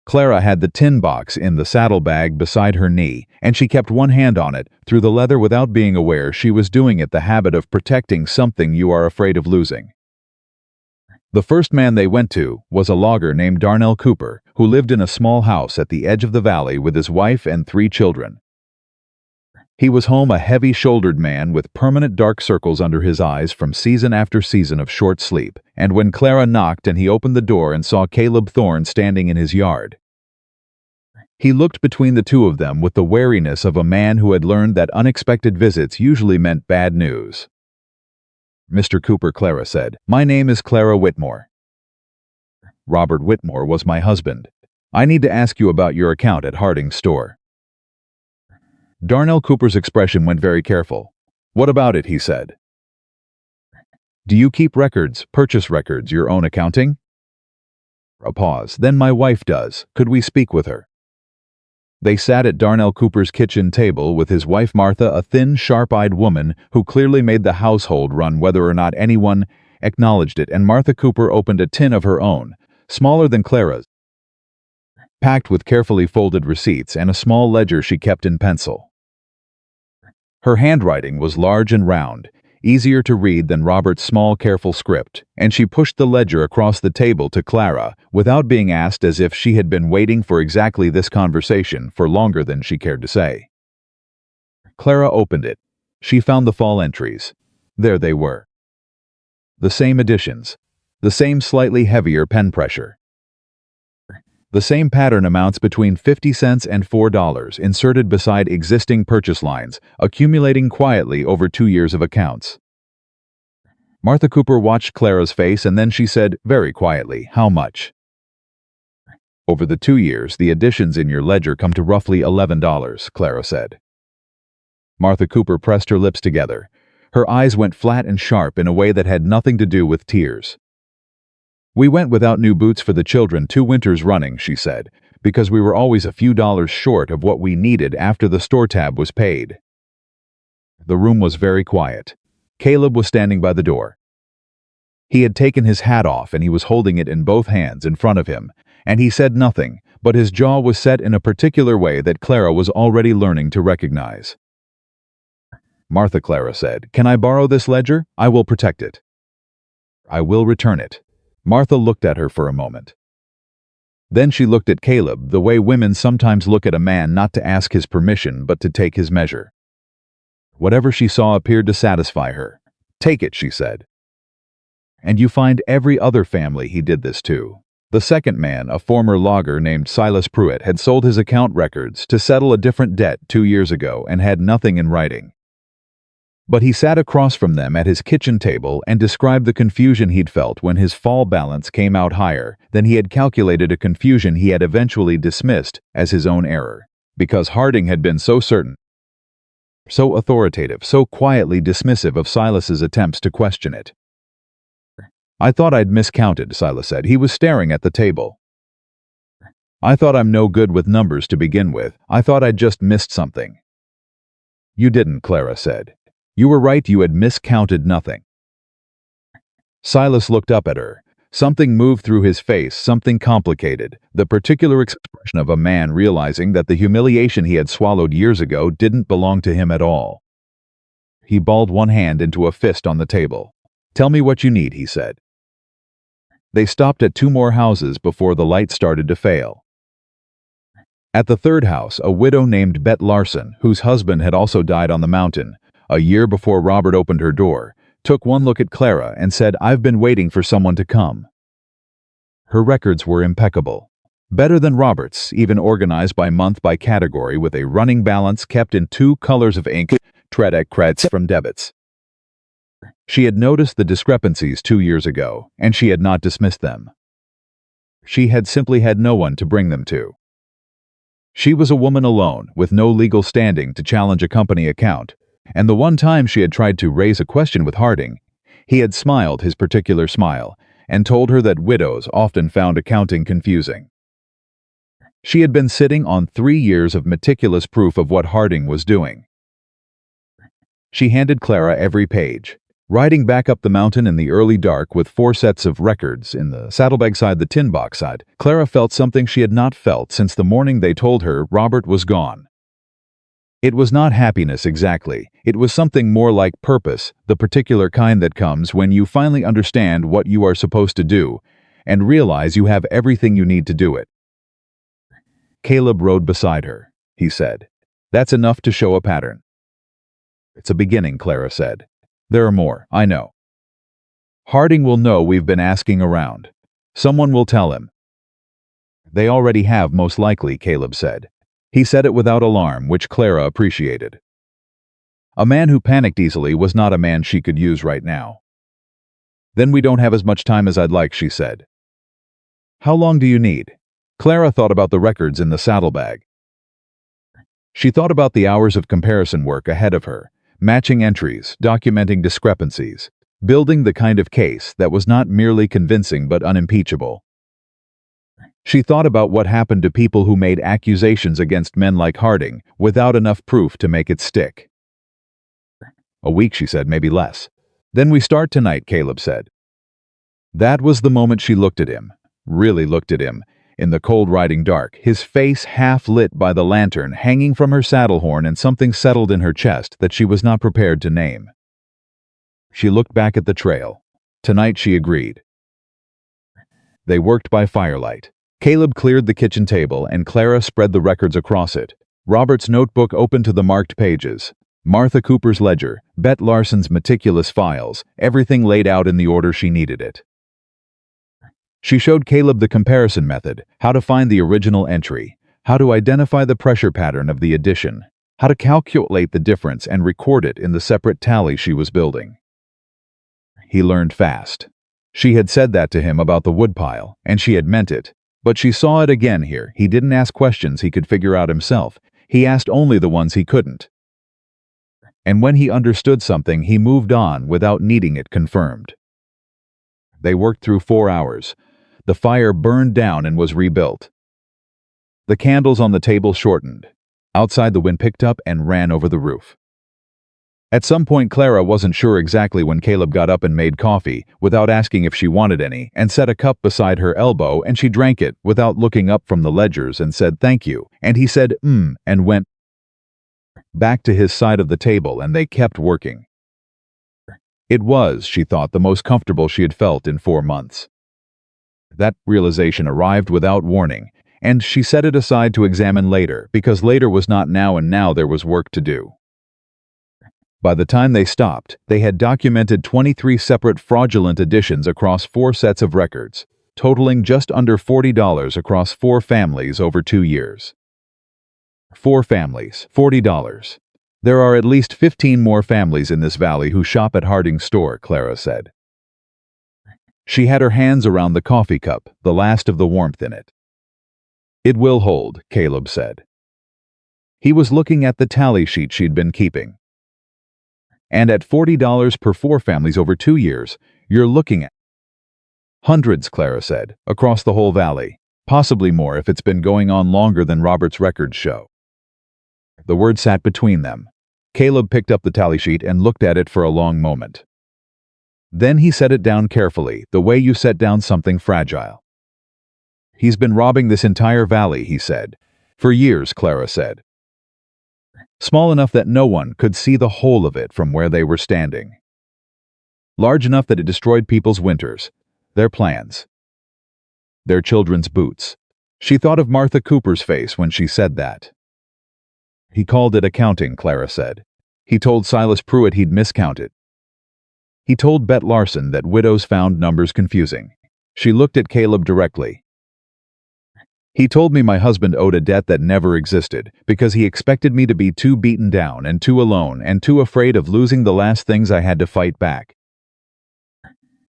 Clara had the tin box in the saddlebag beside her knee, and she kept one hand on it through the leather without being aware she was doing it, the habit of protecting something you are afraid of losing. The first man they went to was a logger named Darnell Cooper, who lived in a small house at the edge of the valley with his wife and 3 children. He was home, a heavy-shouldered man with permanent dark circles under his eyes from season after season of short sleep, and when Clara knocked and he opened the door and saw Caleb Thorne standing in his yard, he looked between the 2 of them with the wariness of a man who had learned that unexpected visits usually meant bad news. Mr. Cooper, Clara said, my name is Clara Whitmore. Robert Whitmore was my husband. I need to ask you about your account at Harding's store. Darnell Cooper's expression went very careful. What about it, he said. Do you keep records, purchase records, your own accounting? A pause. Then my wife does. Could we speak with her? They sat at Darnell Cooper's kitchen table with his wife Martha, a thin, sharp-eyed woman who clearly made the household run whether or not anyone acknowledged it, and Martha Cooper opened a tin of her own, smaller than Clara's, packed with carefully folded receipts and a small ledger she kept in pencil. Her handwriting was large and round, easier to read than Robert's small, careful script, and she pushed the ledger across the table to Clara without being asked, as if she had been waiting for exactly this conversation for longer than she cared to say. Clara opened it. She found the fall entries. There they were. The same additions. The same slightly heavier pen pressure. The same pattern amounts between 50 cents and $4 inserted beside existing purchase lines, accumulating quietly over 2 years of accounts. Martha Cooper watched Clara's face, and then she said, very quietly, "How much?" "Over the 2 years, the additions in your ledger come to roughly $11, Clara said. Martha Cooper pressed her lips together. Her eyes went flat and sharp in a way that had nothing to do with tears. "We went without new boots for the children 2 winters running," she said, "because we were always a few dollars short of what we needed after the store tab was paid." The room was very quiet. Caleb was standing by the door. He had taken his hat off and he was holding it in both hands in front of him, and he said nothing, but his jaw was set in a particular way that Clara was already learning to recognize. "Martha," Clara said, "can I borrow this ledger? I will protect it. I will return it." Martha looked at her for a moment. Then she looked at Caleb the way women sometimes look at a man, not to ask his permission but to take his measure. Whatever she saw appeared to satisfy her. "Take it," she said. "And you find every other family he did this to." The second man, a former logger named Silas Pruitt, had sold his account records to settle a different debt 2 years ago and had nothing in writing. But he sat across from them at his kitchen table and described the confusion he'd felt when his fall balance came out higher than he had calculated, a confusion he had eventually dismissed as his own error, because Harding had been so certain, so authoritative, so quietly dismissive of Silas's attempts to question it. "I thought I'd miscounted," Silas said. He was staring at the table. "I thought I'm no good with numbers to begin with. I thought I'd just missed something." "You didn't," Clara said. "You were right, you had miscounted nothing." Silas looked up at her. Something moved through his face, something complicated, the particular expression of a man realizing that the humiliation he had swallowed years ago didn't belong to him at all. He balled one hand into a fist on the table. "Tell me what you need," he said. They stopped at 2 more houses before the light started to fail. At the 3rd house, a widow named Bet Larson, whose husband had also died on the mountain, a year before Robert opened her door, took one look at Clara and said, "I've been waiting for someone to come." Her records were impeccable. Better than Robert's, even organized by month by category with a running balance kept in 2 colors of ink, credits from debits. She had noticed the discrepancies 2 years ago, and she had not dismissed them. She had simply had no one to bring them to. She was a woman alone, with no legal standing to challenge a company account, and the one time she had tried to raise a question with Harding, he had smiled his particular smile and told her that widows often found accounting confusing. She had been sitting on 3 years of meticulous proof of what Harding was doing. She handed Clara every page. Riding back up the mountain in the early dark with 4 sets of records in the saddlebag side, the tin box side, Clara felt something she had not felt since the morning they told her Robert was gone. It was not happiness exactly, it was something more like purpose, the particular kind that comes when you finally understand what you are supposed to do and realize you have everything you need to do it. Caleb rode beside her. He said, "That's enough to show a pattern." "It's a beginning," Clara said. "There are more, I know. Harding will know we've been asking around. Someone will tell him." "They already have, most likely," Caleb said. He said it without alarm, which Clara appreciated. A man who panicked easily was not a man she could use right now. "Then we don't have as much time as I'd like," she said. "How long do you need?" Clara thought about the records in the saddlebag. She thought about the hours of comparison work ahead of her, matching entries, documenting discrepancies, building the kind of case that was not merely convincing but unimpeachable. She thought about what happened to people who made accusations against men like Harding without enough proof to make it stick. "A week," she said, "maybe less." "Then we start tonight," Caleb said. That was the moment she looked at him, really looked at him, in the cold riding dark, his face half lit by the lantern hanging from her saddle horn, and something settled in her chest that she was not prepared to name. She looked back at the trail. Tonight, she agreed. They worked by firelight. Caleb cleared the kitchen table and Clara spread the records across it. Robert's notebook opened to the marked pages. Martha Cooper's ledger, Bet Larson's meticulous files, everything laid out in the order she needed it. She showed Caleb the comparison method, how to find the original entry, how to identify the pressure pattern of the addition, how to calculate the difference and record it in the separate tally she was building. He learned fast. She had said that to him about the woodpile, and she had meant it. But she saw it again here. He didn't ask questions he could figure out himself. He asked only the ones he couldn't. And when he understood something, he moved on without needing it confirmed. They worked through 4 hours. The fire burned down and was rebuilt. The candles on the table shortened. Outside, the wind picked up and ran over the roof. At some point, Clara wasn't sure exactly when Caleb got up and made coffee, without asking if she wanted any, and set a cup beside her elbow, and she drank it without looking up from the ledgers and said thank you, and he said and went back to his side of the table, and they kept working. It was, she thought, the most comfortable she had felt in 4 months. That realization arrived without warning, and she set it aside to examine later, because later was not now, and now there was work to do. By the time they stopped, they had documented 23 separate fraudulent additions across 4 sets of records, totaling just under $40 across 4 families over 2 years. 4 families, $40. There are at least 15 more families in this valley who shop at Harding's store, Clara said. She had her hands around the coffee cup, the last of the warmth in it. It will hold, Caleb said. He was looking at the tally sheet she'd been keeping. And at $40 per 4 families over 2 years, you're looking at hundreds, Clara said, across the whole valley, possibly more if it's been going on longer than Robert's records show. The word sat between them. Caleb picked up the tally sheet and looked at it for a long moment. Then he set it down carefully, the way you set down something fragile. He's been robbing this entire valley, he said. For years, Clara said. Small enough that no one could see the whole of it from where they were standing. Large enough that it destroyed people's winters, their plans, their children's boots. She thought of Martha Cooper's face when she said that. He called it accounting, Clara said. He told Silas Pruitt he'd miscounted. He told Bet Larson that widows found numbers confusing. She looked at Caleb directly. He told me my husband owed a debt that never existed because he expected me to be too beaten down and too alone and too afraid of losing the last things I had to fight back.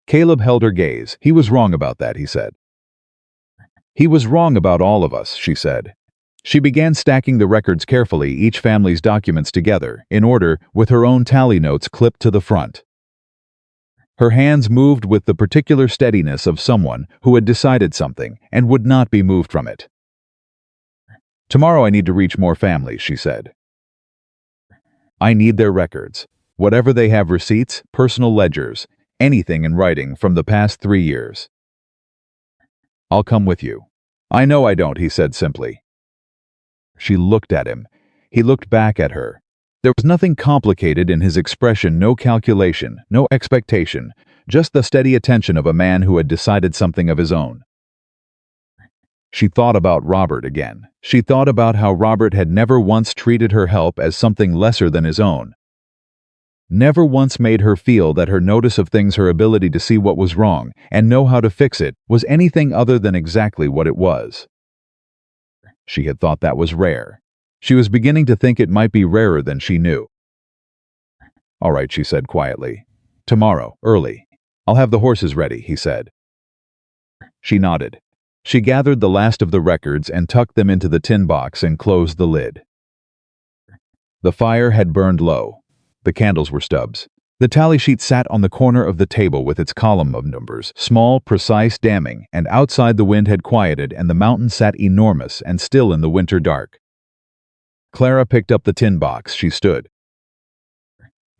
Caleb held her gaze. He was wrong about that, he said. He was wrong about all of us, she said. She began stacking the records carefully, each family's documents together, in order, with her own tally notes clipped to the front. Her hands moved with the particular steadiness of someone who had decided something and would not be moved from it. Tomorrow I need to reach more families, she said. I need their records, whatever they have, receipts, personal ledgers, anything in writing from the past 3 years. I'll come with you. I know I don't, he said simply. She looked at him. He looked back at her. There was nothing complicated in his expression, no calculation, no expectation, just the steady attention of a man who had decided something of his own. She thought about Robert again. She thought about how Robert had never once treated her help as something lesser than his own. Never once made her feel that her notice of things, her ability to see what was wrong and know how to fix it, was anything other than exactly what it was. She had thought that was rare. She was beginning to think it might be rarer than she knew. All right, she said quietly. Tomorrow, early. I'll have the horses ready, he said. She nodded. She gathered the last of the records and tucked them into the tin box and closed the lid. The fire had burned low. The candles were stubs. The tally sheet sat on the corner of the table with its column of numbers, small, precise, damning, and outside the wind had quieted and the mountain sat enormous and still in the winter dark. Clara picked up the tin box. She stood.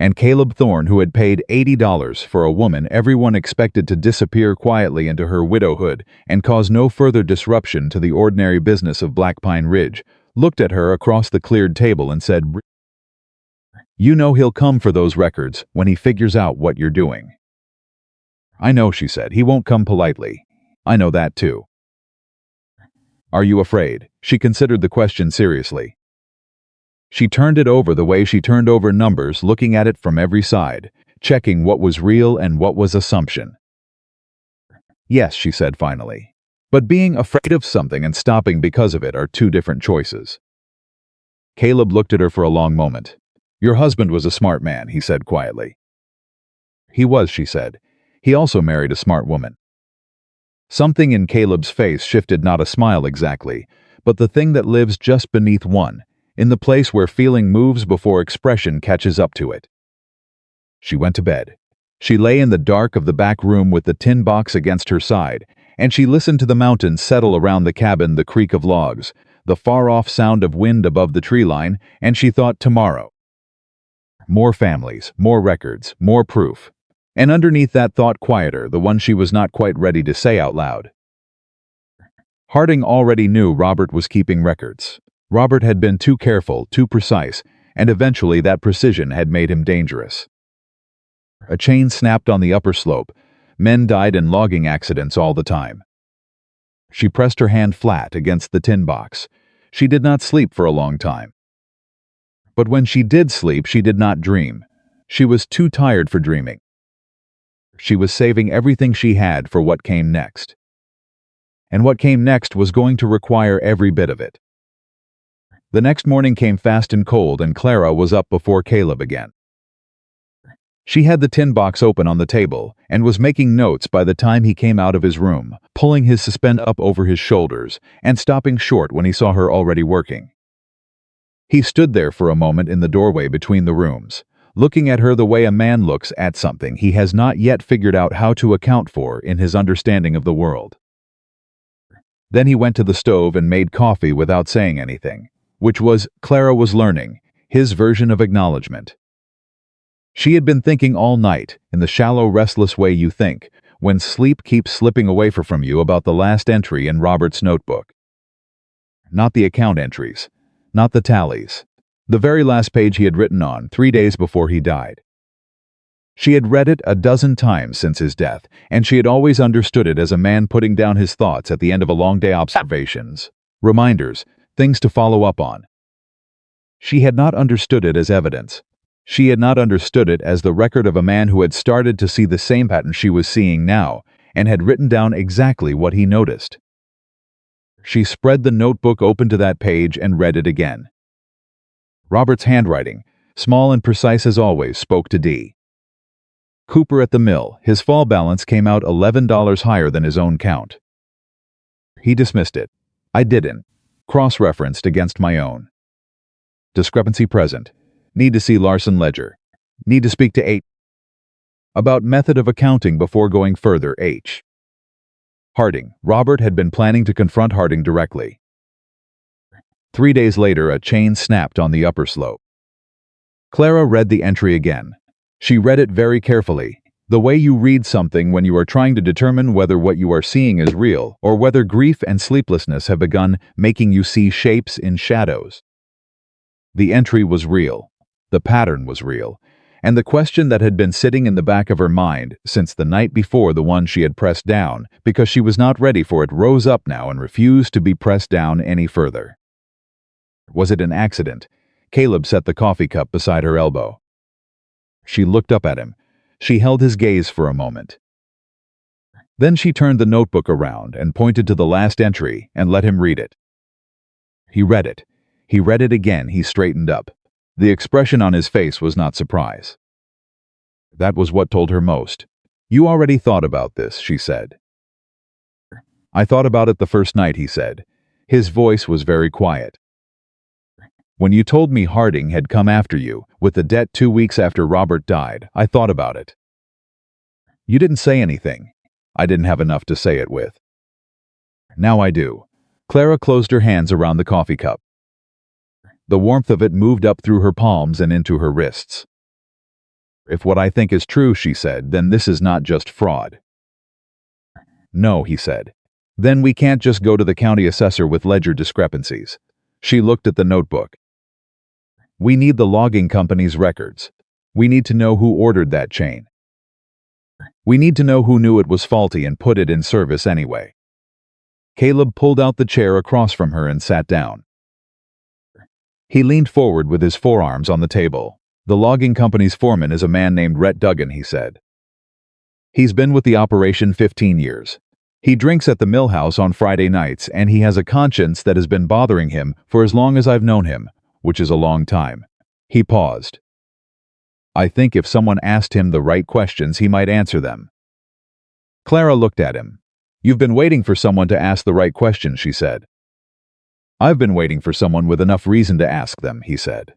And Caleb Thorne, who had paid $80 for a woman everyone expected to disappear quietly into her widowhood and cause no further disruption to the ordinary business of Black Pine Ridge, looked at her across the cleared table and said, You know he'll come for those records when he figures out what you're doing. I know, she said. He won't come politely. I know that too. Are you afraid? She considered the question seriously. She turned it over the way she turned over numbers, looking at it from every side, checking what was real and what was assumption. Yes, she said finally. But being afraid of something and stopping because of it are two different choices. Caleb looked at her for a long moment. Your husband was a smart man, he said quietly. He was, she said. He also married a smart woman. Something in Caleb's face shifted, not a smile exactly, but the thing that lives just beneath one, in the place where feeling moves before expression catches up to it. She went to bed. She lay in the dark of the back room with the tin box against her side, and she listened to the mountains settle around the cabin, the creak of logs, the far-off sound of wind above the tree line, and she thought, tomorrow. More families, more records, more proof. And underneath that thought, quieter, the one she was not quite ready to say out loud. Harding already knew Robert was keeping records. Robert had been too careful, too precise, and eventually that precision had made him dangerous. A chain snapped on the upper slope. Men died in logging accidents all the time. She pressed her hand flat against the tin box. She did not sleep for a long time. But when she did sleep, she did not dream. She was too tired for dreaming. She was saving everything she had for what came next. And what came next was going to require every bit of it. The next morning came fast and cold, and Clara was up before Caleb again. She had the tin box open on the table and was making notes by the time he came out of his room, pulling his suspend up over his shoulders and stopping short when he saw her already working. He stood there for a moment in the doorway between the rooms, looking at her the way a man looks at something he has not yet figured out how to account for in his understanding of the world. Then he went to the stove and made coffee without saying anything, which was, Clara was learning, his version of acknowledgement. She had been thinking all night, in the shallow, restless way you think, when sleep keeps slipping away from you, about the last entry in Robert's notebook. Not the account entries, not the tallies. The very last page he had written on 3 days before he died. She had read it a dozen times since his death, and she had always understood it as a man putting down his thoughts at the end of a long day, observations, reminders, things to follow up on. She had not understood it as evidence. She had not understood it as the record of a man who had started to see the same pattern she was seeing now, and had written down exactly what he noticed. She spread the notebook open to that page and read it again. Robert's handwriting, small and precise as always, spoke to Dee. Cooper at the mill, his fall balance came out $11 higher than his own count. He dismissed it. I didn't. Cross-referenced against my own. Discrepancy present. Need to see Larson Ledger. Need to speak to H. About method of accounting before going further, H. Harding. Robert had been planning to confront Harding directly. 3 days later, a chain snapped on the upper slope. Clara read the entry again. She read it very carefully, the way you read something when you are trying to determine whether what you are seeing is real, or whether grief and sleeplessness have begun making you see shapes in shadows. The entry was real. The pattern was real. And the question that had been sitting in the back of her mind since the night before, the one she had pressed down because she was not ready for it, rose up now and refused to be pressed down any further. Was it an accident? Caleb set the coffee cup beside her elbow. She looked up at him. She held his gaze for a moment. Then she turned the notebook around and pointed to the last entry and let him read it. He read it. He read it again. He straightened up. The expression on his face was not surprise. That was what told her most. You already thought about this, she said. I thought about it the first night, he said. His voice was very quiet. When you told me Harding had come after you, with the debt 2 weeks after Robert died, I thought about it. You didn't say anything. I didn't have enough to say it with. Now I do. Clara closed her hands around the coffee cup. The warmth of it moved up through her palms and into her wrists. If what I think is true, she said, then this is not just fraud. No, he said. Then we can't just go to the county assessor with ledger discrepancies. She looked at the notebook. We need the logging company's records. We need to know who ordered that chain. We need to know who knew it was faulty and put it in service anyway. Caleb pulled out the chair across from her and sat down. He leaned forward with his forearms on the table. The logging company's foreman is a man named Rhett Duggan, he said. He's been with the operation 15 years. He drinks at the mill house on Friday nights, and he has a conscience that has been bothering him for as long as I've known him, which is a long time. He paused. I think if someone asked him the right questions, he might answer them. Clara looked at him. You've been waiting for someone to ask the right questions, she said. I've been waiting for someone with enough reason to ask them, he said.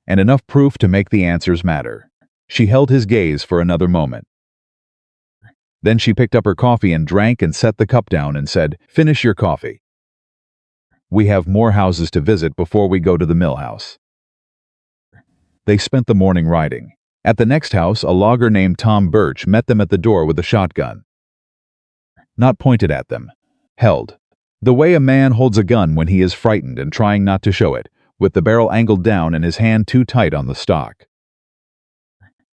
And enough proof to make the answers matter. She held his gaze for another moment. Then she picked up her coffee and drank and set the cup down and said, Finish your coffee. We have more houses to visit before we go to the mill house. They spent the morning riding. At the next house, a logger named Tom Birch met them at the door with a shotgun. Not pointed at them. Held. The way a man holds a gun when he is frightened and trying not to show it, with the barrel angled down and his hand too tight on the stock.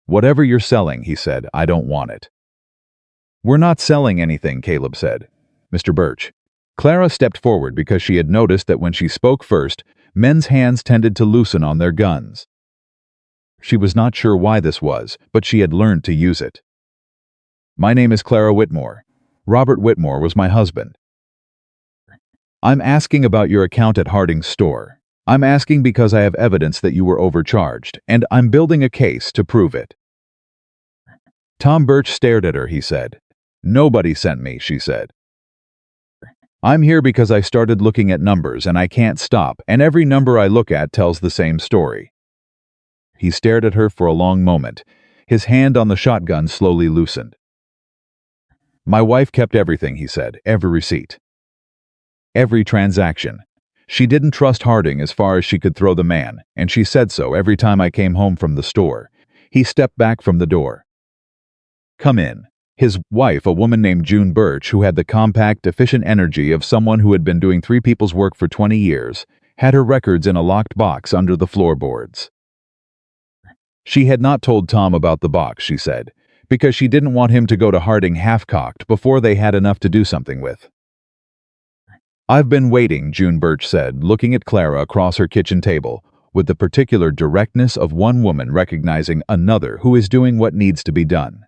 Whatever you're selling, he said, I don't want it. We're not selling anything, Caleb said. Mr. Birch. Clara stepped forward because she had noticed that when she spoke first, men's hands tended to loosen on their guns. She was not sure why this was, but she had learned to use it. My name is Clara Whitmore. Robert Whitmore was my husband. I'm asking about your account at Harding's store. I'm asking because I have evidence that you were overcharged, and I'm building a case to prove it. Tom Birch stared at her, he said. Nobody sent me, she said. I'm here because I started looking at numbers and I can't stop, and every number I look at tells the same story. He stared at her for a long moment. His hand on the shotgun slowly loosened. My wife kept everything, he said, every receipt. Every transaction. She didn't trust Harding as far as she could throw the man, and she said so every time I came home from the store. He stepped back from the door. Come in. His wife, a woman named June Birch, who had the compact, efficient energy of someone who had been doing 3 people's work for 20 years, had her records in a locked box under the floorboards. She had not told Tom about the box, she said, because she didn't want him to go to Harding half-cocked before they had enough to do something with. I've been waiting, June Birch said, looking at Clara across her kitchen table, with the particular directness of one woman recognizing another who is doing what needs to be done.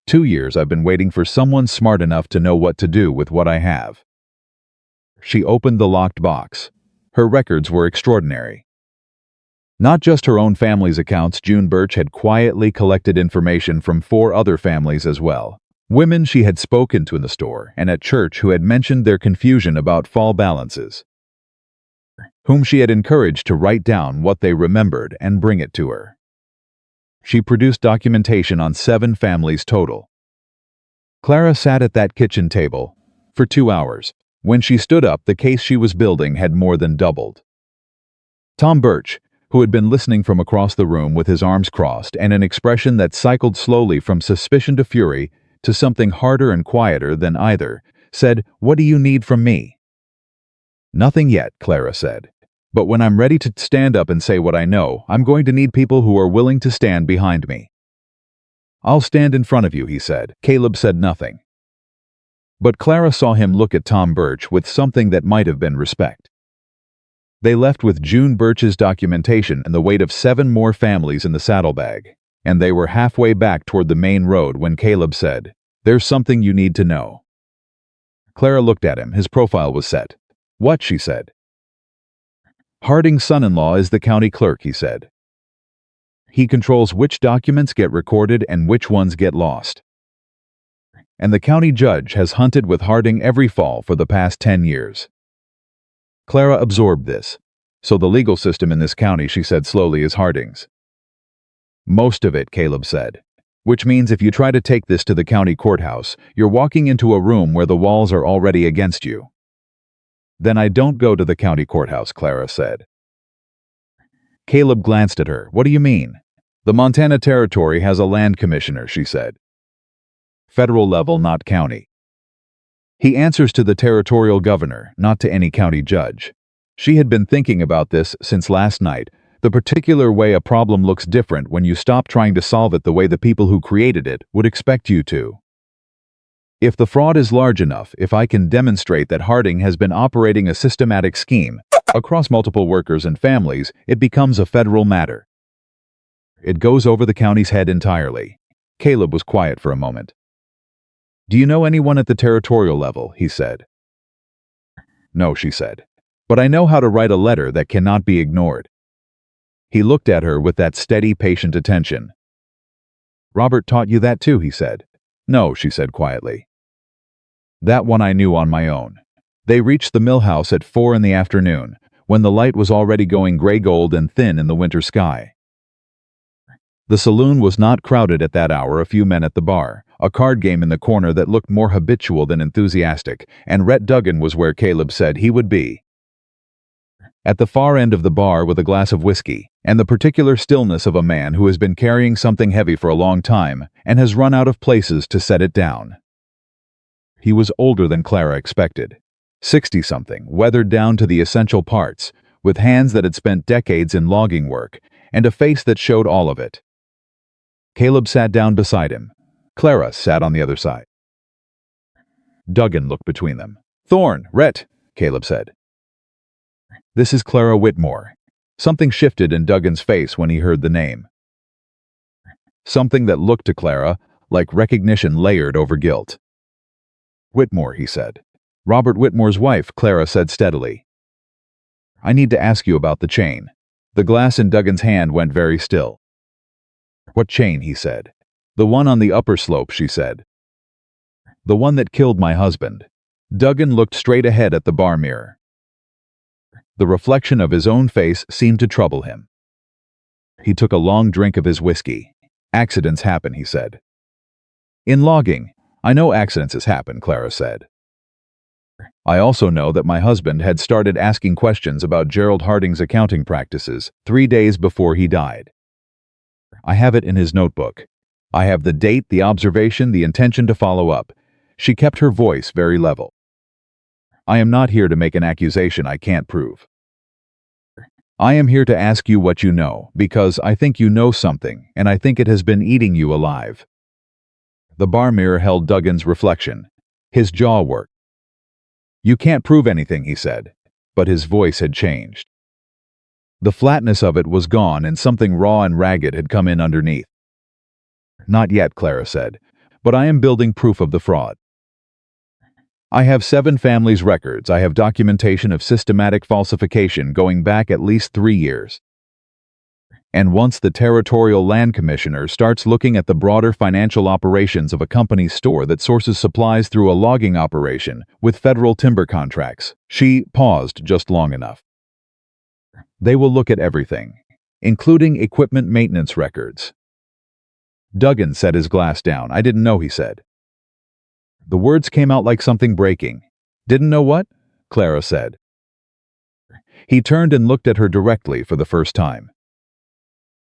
2 years I've been waiting for someone smart enough to know what to do with what I have. She opened the locked box. Her records were extraordinary. Not just her own family's accounts, June Birch had quietly collected information from 4 other families as well. Women she had spoken to in the store and at church who had mentioned their confusion about fall balances, whom she had encouraged to write down what they remembered and bring it to her. She produced documentation on 7 families total. Clara sat at that kitchen table for 2 hours. When she stood up, the case she was building had more than doubled. Tom Birch, who had been listening from across the room with his arms crossed and an expression that cycled slowly from suspicion to fury to something harder and quieter than either, said, What do you need from me? Nothing yet, Clara said. But when I'm ready to stand up and say what I know, I'm going to need people who are willing to stand behind me. I'll stand in front of you, he said. Caleb said nothing. But Clara saw him look at Tom Birch with something that might have been respect. They left with June Birch's documentation and the weight of 7 more families in the saddlebag, and they were halfway back toward the main road when Caleb said, There's something you need to know. Clara looked at him. His profile was set. What? She said. Harding's son-in-law is the county clerk, he said. He controls which documents get recorded and which ones get lost. And the county judge has hunted with Harding every fall for the past 10 years. Clara absorbed this. So the legal system in this county, she said slowly, is Harding's. Most of it, Caleb said. Which means if you try to take this to the county courthouse, you're walking into a room where the walls are already against you. Then I don't go to the county courthouse, Clara said. Caleb glanced at her. What do you mean? The Montana Territory has a land commissioner, she said. Federal level, not county. He answers to the territorial governor, not to any county judge. She had been thinking about this since last night, the particular way a problem looks different when you stop trying to solve it the way the people who created it would expect you to. If the fraud is large enough, if I can demonstrate that Harding has been operating a systematic scheme across multiple workers and families, it becomes a federal matter. It goes over the county's head entirely. Caleb was quiet for a moment. Do you know anyone at the territorial level? He said. No, she said. But I know how to write a letter that cannot be ignored. He looked at her with that steady, patient attention. Robert taught you that too, he said. No, she said quietly. That one I knew on my own. They reached the mill house at 4 in the afternoon, when the light was already going gray-gold and thin in the winter sky. The saloon was not crowded at that hour, a few men at the bar, a card game in the corner that looked more habitual than enthusiastic, and Rhett Duggan was where Caleb said he would be. At the far end of the bar with a glass of whiskey, and the particular stillness of a man who has been carrying something heavy for a long time and has run out of places to set it down. He was older than Clara expected, 60-something, weathered down to the essential parts, with hands that had spent decades in logging work, and a face that showed all of it. Caleb sat down beside him. Clara sat on the other side. Duggan looked between them. Thorne, Rhett, Caleb said. This is Clara Whitmore. Something shifted in Duggan's face when he heard the name. Something that looked to Clara like recognition layered over guilt. Whitmore, he said. Robert Whitmore's wife, Clara said steadily. I need to ask you about the chain. The glass in Duggan's hand went very still. What chain? He said. The one on the upper slope, she said. The one that killed my husband. Duggan looked straight ahead at the bar mirror. The reflection of his own face seemed to trouble him. He took a long drink of his whiskey. Accidents happen, he said. In logging, I know accidents happen, Clara said. I also know that my husband had started asking questions about Gerald Harding's accounting practices 3 days before he died. I have it in his notebook. I have the date, the observation, the intention to follow up. She kept her voice very level. I am not here to make an accusation I can't prove. I am here to ask you what you know, because I think you know something, and I think it has been eating you alive. The bar mirror held Duggan's reflection. His jaw worked. You can't prove anything, he said, but his voice had changed. The flatness of it was gone and something raw and ragged had come in underneath. Not yet, Clara said, but I am building proof of the fraud. I have 7 families' records. I have documentation of systematic falsification going back at least 3 years. And once the Territorial Land Commissioner starts looking at the broader financial operations of a company's store that sources supplies through a logging operation with federal timber contracts, she paused just long enough. They will look at everything, including equipment maintenance records. Duggan set his glass down. I didn't know, he said. The words came out like something breaking. Didn't know what? Clara said. He turned and looked at her directly for the first time.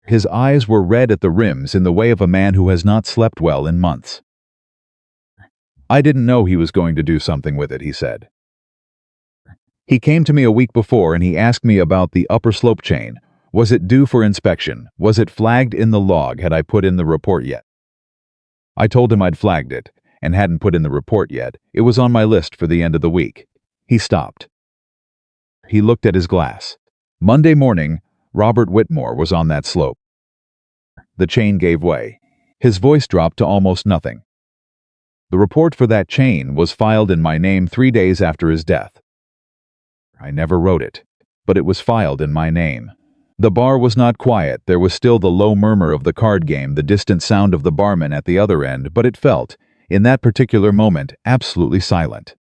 His eyes were red at the rims in the way of a man who has not slept well in months. I didn't know he was going to do something with it, he said. He came to me a week before and he asked me about the upper slope chain. Was it due for inspection? Was it flagged in the log? Had I put in the report yet? I told him I'd flagged it and hadn't put in the report yet. It was on my list for the end of the week. He stopped. He looked at his glass. Monday morning, Robert Whitmore was on that slope. The chain gave way. His voice dropped to almost nothing. The report for that chain was filed in my name 3 days after his death. I never wrote it, but it was filed in my name. The bar was not quiet. There was still the low murmur of the card game, the distant sound of the barman at the other end, but it felt, in that particular moment, absolutely silent.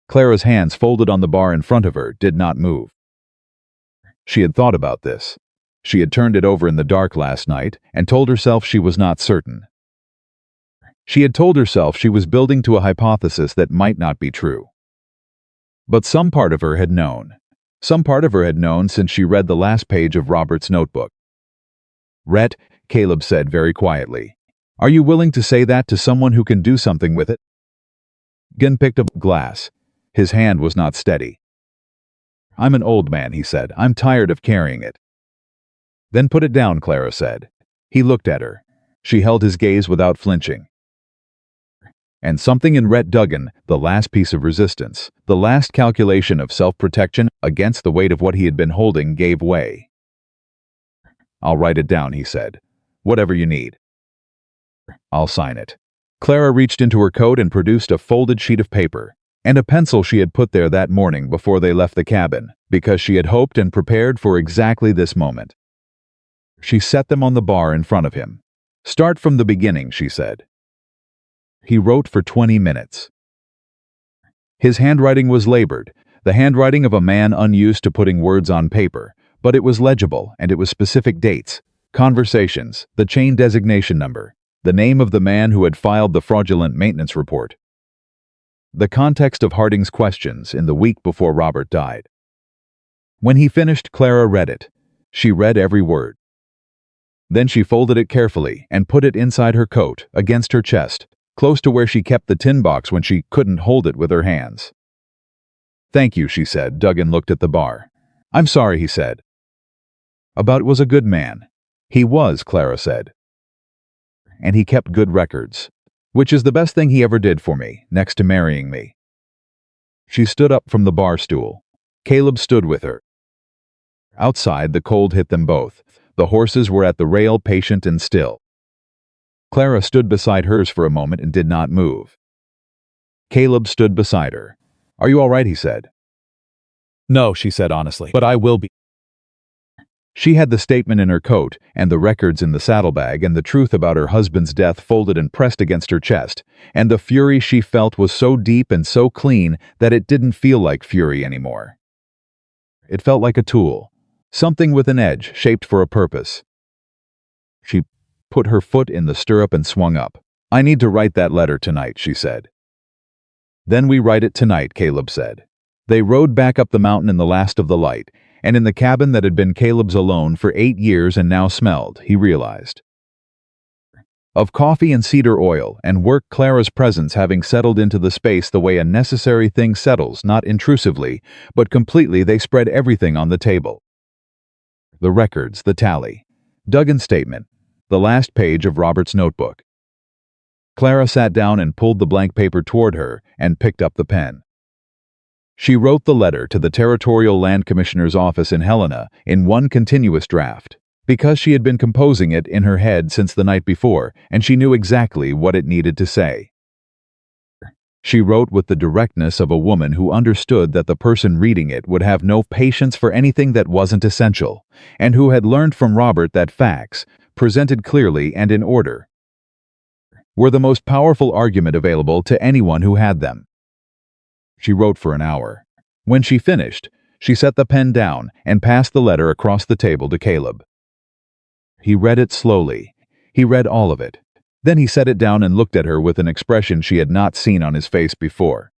Clara's hands folded on the bar in front of her did not move. She had thought about this. She had turned it over in the dark last night and told herself she was not certain. She had told herself she was building to a hypothesis that might not be true. But some part of her had known. Some part of her had known since she read the last page of Robert's notebook. Rhett, Caleb said very quietly. Are you willing to say that to someone who can do something with it? Duggan picked up glass. His hand was not steady. I'm an old man, he said. I'm tired of carrying it. Then put it down, Clara said. He looked at her. She held his gaze without flinching. And something in Rhett Duggan, the last piece of resistance, the last calculation of self-protection against the weight of what he had been holding, gave way. I'll write it down, he said. Whatever you need. I'll sign it. Clara reached into her coat and produced a folded sheet of paper and a pencil she had put there that morning before they left the cabin, because she had hoped and prepared for exactly this moment. She set them on the bar in front of him. Start from the beginning, she said. He wrote for 20 minutes. His handwriting was labored, the handwriting of a man unused to putting words on paper, but it was legible and it was specific dates, conversations, the chain designation number, the name of the man who had filed the fraudulent maintenance report, the context of Harding's questions in the week before Robert died. When he finished, Clara read it. She read every word. Then she folded it carefully and put it inside her coat, against her chest, close to where she kept the tin box when she couldn't hold it with her hands. Thank you, she said. Duggan looked at the bar. I'm sorry, he said. About was a good man. He was, Clara said. And he kept good records, which is the best thing he ever did for me, next to marrying me. She stood up from the bar stool. Caleb stood with her. Outside, the cold hit them both. The horses were at the rail, patient and still. Clara stood beside hers for a moment and did not move. Caleb stood beside her. Are you all right, he said. No, she said honestly, but I will be. She had the statement in her coat, and the records in the saddlebag, and the truth about her husband's death folded and pressed against her chest, and the fury she felt was so deep and so clean that it didn't feel like fury anymore. It felt like a tool, something with an edge, shaped for a purpose. She put her foot in the stirrup and swung up. I need to write that letter tonight, she said. Then we write it tonight, Caleb said. They rode back up the mountain in the last of the light, and in the cabin that had been Caleb's alone for 8 years and now smelled, he realized, of coffee and cedar oil, and work. Clara's presence having settled into the space the way a necessary thing settles, not intrusively, but completely. They spread everything on the table. The records, the tally, Duggan's statement, the last page of Robert's notebook. Clara sat down and pulled the blank paper toward her and picked up the pen. She wrote the letter to the Territorial Land Commissioner's office in Helena in one continuous draft, because she had been composing it in her head since the night before, and she knew exactly what it needed to say. She wrote with the directness of a woman who understood that the person reading it would have no patience for anything that wasn't essential, and who had learned from Robert that facts, presented clearly and in order, were the most powerful argument available to anyone who had them. She wrote for an hour. When she finished, she set the pen down and passed the letter across the table to Caleb. He read it slowly. He read all of it. Then he set it down and looked at her with an expression she had not seen on his face before.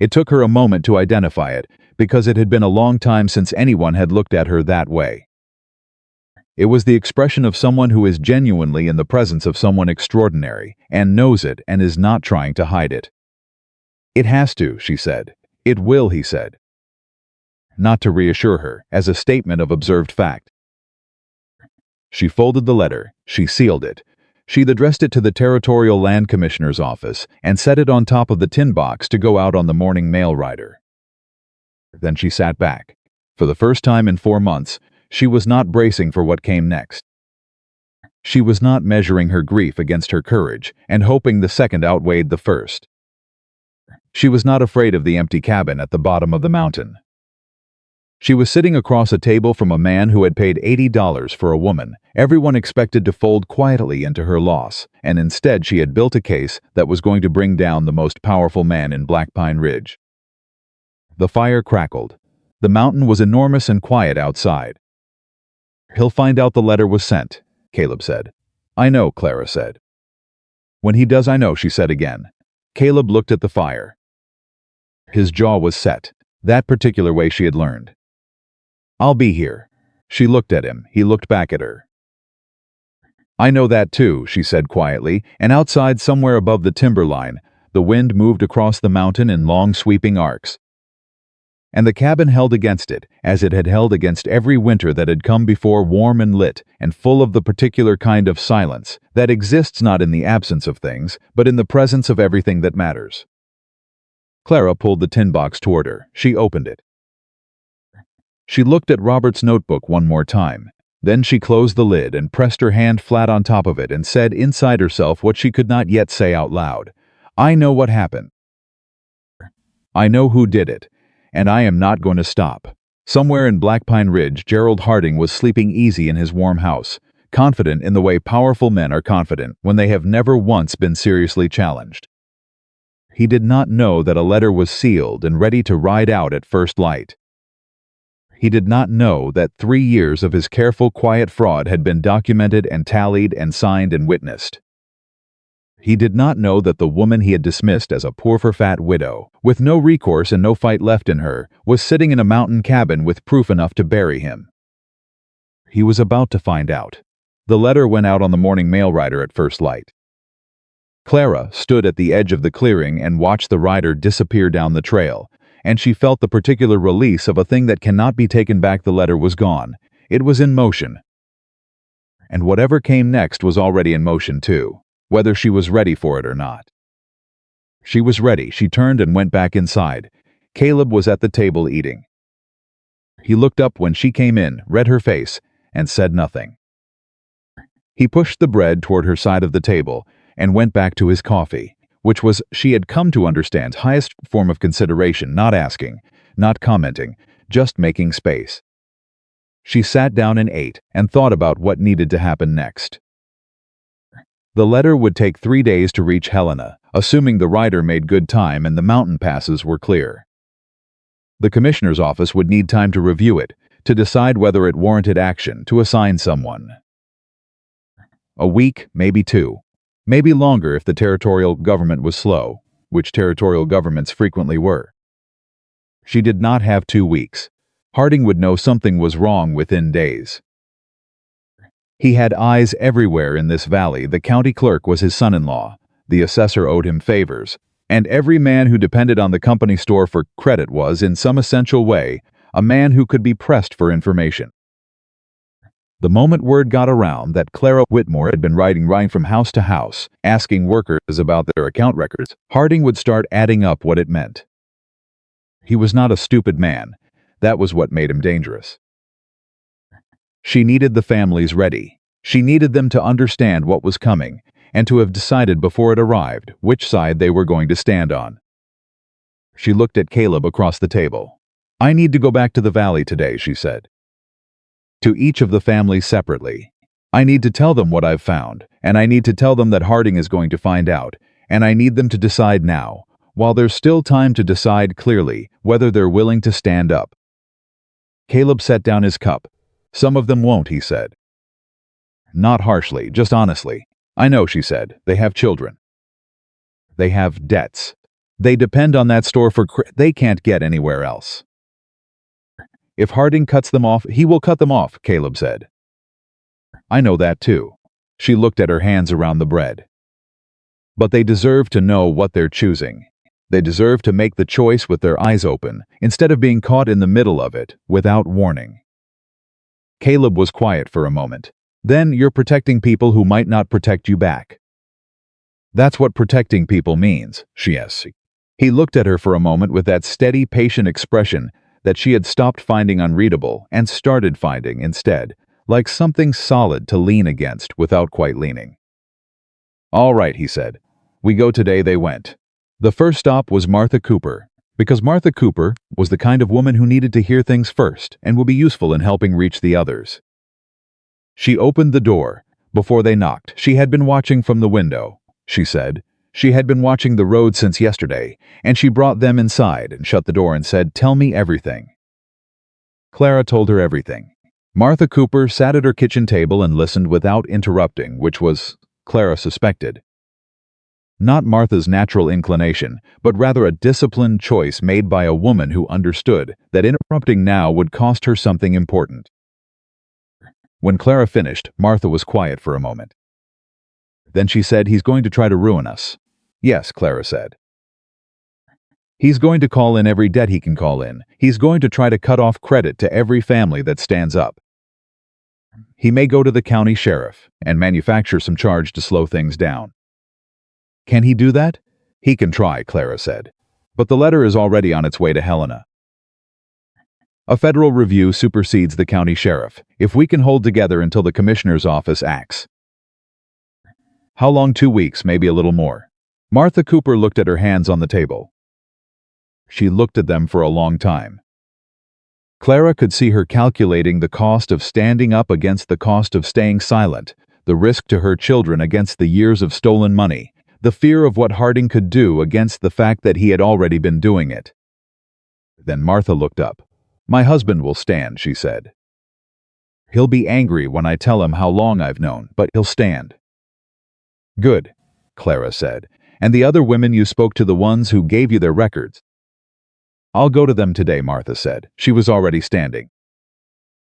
It took her a moment to identify it, because it had been a long time since anyone had looked at her that way. It was the expression of someone who is genuinely in the presence of someone extraordinary, and knows it and is not trying to hide it. It has to, she said. It will, he said. Not to reassure her, as a statement of observed fact. She folded the letter, she sealed it. She'd addressed it to the Territorial Land Commissioner's office and set it on top of the tin box to go out on the morning mail rider. Then she sat back. For the first time in 4 months, she was not bracing for what came next. She was not measuring her grief against her courage and hoping the second outweighed the first. She was not afraid of the empty cabin at the bottom of the mountain. She was sitting across a table from a man who had paid $80 for a woman everyone expected to fold quietly into her loss, and instead she had built a case that was going to bring down the most powerful man in Black Pine Ridge. The fire crackled. The mountain was enormous and quiet outside. He'll find out the letter was sent, Caleb said. I know, Clara said. When he does, I know, she said again. Caleb looked at the fire. His jaw was set, that particular way she had learned. I'll be here. She looked at him. He looked back at her. I know that too, she said quietly, and outside, somewhere above the timber line, the wind moved across the mountain in long sweeping arcs. and the cabin held against it, as it had held against every winter that had come before, warm and lit, and full of the particular kind of silence that exists not in the absence of things, but in the presence of everything that matters. Clara pulled the tin box toward her. She opened it. She looked at Robert's notebook one more time. Then she closed the lid and pressed her hand flat on top of it and said inside herself what she could not yet say out loud. I know what happened. I know who did it. And I am not going to stop. Somewhere in Black Pine Ridge, Gerald Harding was sleeping easy in his warm house, confident in the way powerful men are confident when they have never once been seriously challenged. He did not know that a letter was sealed and ready to ride out at first light. He did not know that 3 years of his careful, quiet fraud had been documented and tallied and signed and witnessed. He did not know that the woman he had dismissed as a poor fat widow, with no recourse and no fight left in her, was sitting in a mountain cabin with proof enough to bury him. He was about to find out. The letter went out on the morning mail rider at first light. Clara stood at the edge of the clearing and watched the rider disappear down the trail, and she felt the particular release of a thing that cannot be taken back. The letter was gone. It was in motion. And whatever came next was already in motion too, whether she was ready for it or not. She was ready. She turned and went back inside. Caleb was at the table eating. He looked up when she came in, read her face, and said nothing. He pushed the bread toward her side of the table and went back to his coffee, which was, she had come to understand, highest form of consideration, not asking, not commenting, just making space. She sat down and ate and thought about what needed to happen next. The letter would take 3 days to reach Helena, assuming the rider made good time and the mountain passes were clear. The commissioner's office would need time to review it, to decide whether it warranted action, to assign someone. A week, maybe 2. Maybe longer if the territorial government was slow, which territorial governments frequently were. She did not have 2 weeks. Harding would know something was wrong within days. He had eyes everywhere in this valley. The county clerk was his son-in-law, the assessor owed him favors, and every man who depended on the company store for credit was, in some essential way, a man who could be pressed for information. The moment word got around that Clara Whitmore had been riding from house to house, asking workers about their account records, Harding would start adding up what it meant. He was not a stupid man. That was what made him dangerous. She needed the families ready. She needed them to understand what was coming, and to have decided before it arrived which side they were going to stand on. She looked at Caleb across the table. I need to go back to the valley today, she said. To each of the families separately. I need to tell them what I've found, and I need to tell them that Harding is going to find out, and I need them to decide now, while there's still time to decide clearly whether they're willing to stand up. Caleb set down his cup. Some of them won't, he said. Not harshly, just honestly. I know, she said. They have children. They have debts. They depend on that store for they can't get anywhere else. If Harding cuts them off, he will cut them off, Caleb said. I know that too. She looked at her hands around the bread. But they deserve to know what they're choosing. They deserve to make the choice with their eyes open, instead of being caught in the middle of it, without warning. Caleb was quiet for a moment. Then you're protecting people who might not protect you back. That's what protecting people means, she asked. He looked at her for a moment with that steady, patient expression that she had stopped finding unreadable and started finding instead, like something solid to lean against without quite leaning. All right, he said. We go today. They went. The first stop was Martha Cooper, because Martha Cooper was the kind of woman who needed to hear things first and would be useful in helping reach the others. She opened the door. Before they knocked, she had been watching from the window, she said. She had been watching the road since yesterday, and she brought them inside and shut the door and said, "Tell me everything." Clara told her everything. Martha Cooper sat at her kitchen table and listened without interrupting, which was, Clara suspected, not Martha's natural inclination, but rather a disciplined choice made by a woman who understood that interrupting now would cost her something important. When Clara finished, Martha was quiet for a moment. Then she said, "He's going to try to ruin us." "Yes," Clara said. He's going to call in every debt he can call in. He's going to try to cut off credit to every family that stands up. He may go to the county sheriff and manufacture some charge to slow things down. Can he do that? He can try, Clara said. But the letter is already on its way to Helena. A federal review supersedes the county sheriff, if we can hold together until the commissioner's office acts. How long? 2 weeks, maybe a little more. Martha Cooper looked at her hands on the table. She looked at them for a long time. Clara could see her calculating the cost of standing up against the cost of staying silent, the risk to her children against the years of stolen money, the fear of what Harding could do against the fact that he had already been doing it. Then Martha looked up. "My husband will stand," she said. "He'll be angry when I tell him how long I've known, but he'll stand." "Good," Clara said. "And the other women you spoke to, the ones who gave you their records?" "I'll go to them today," Martha said. She was already standing.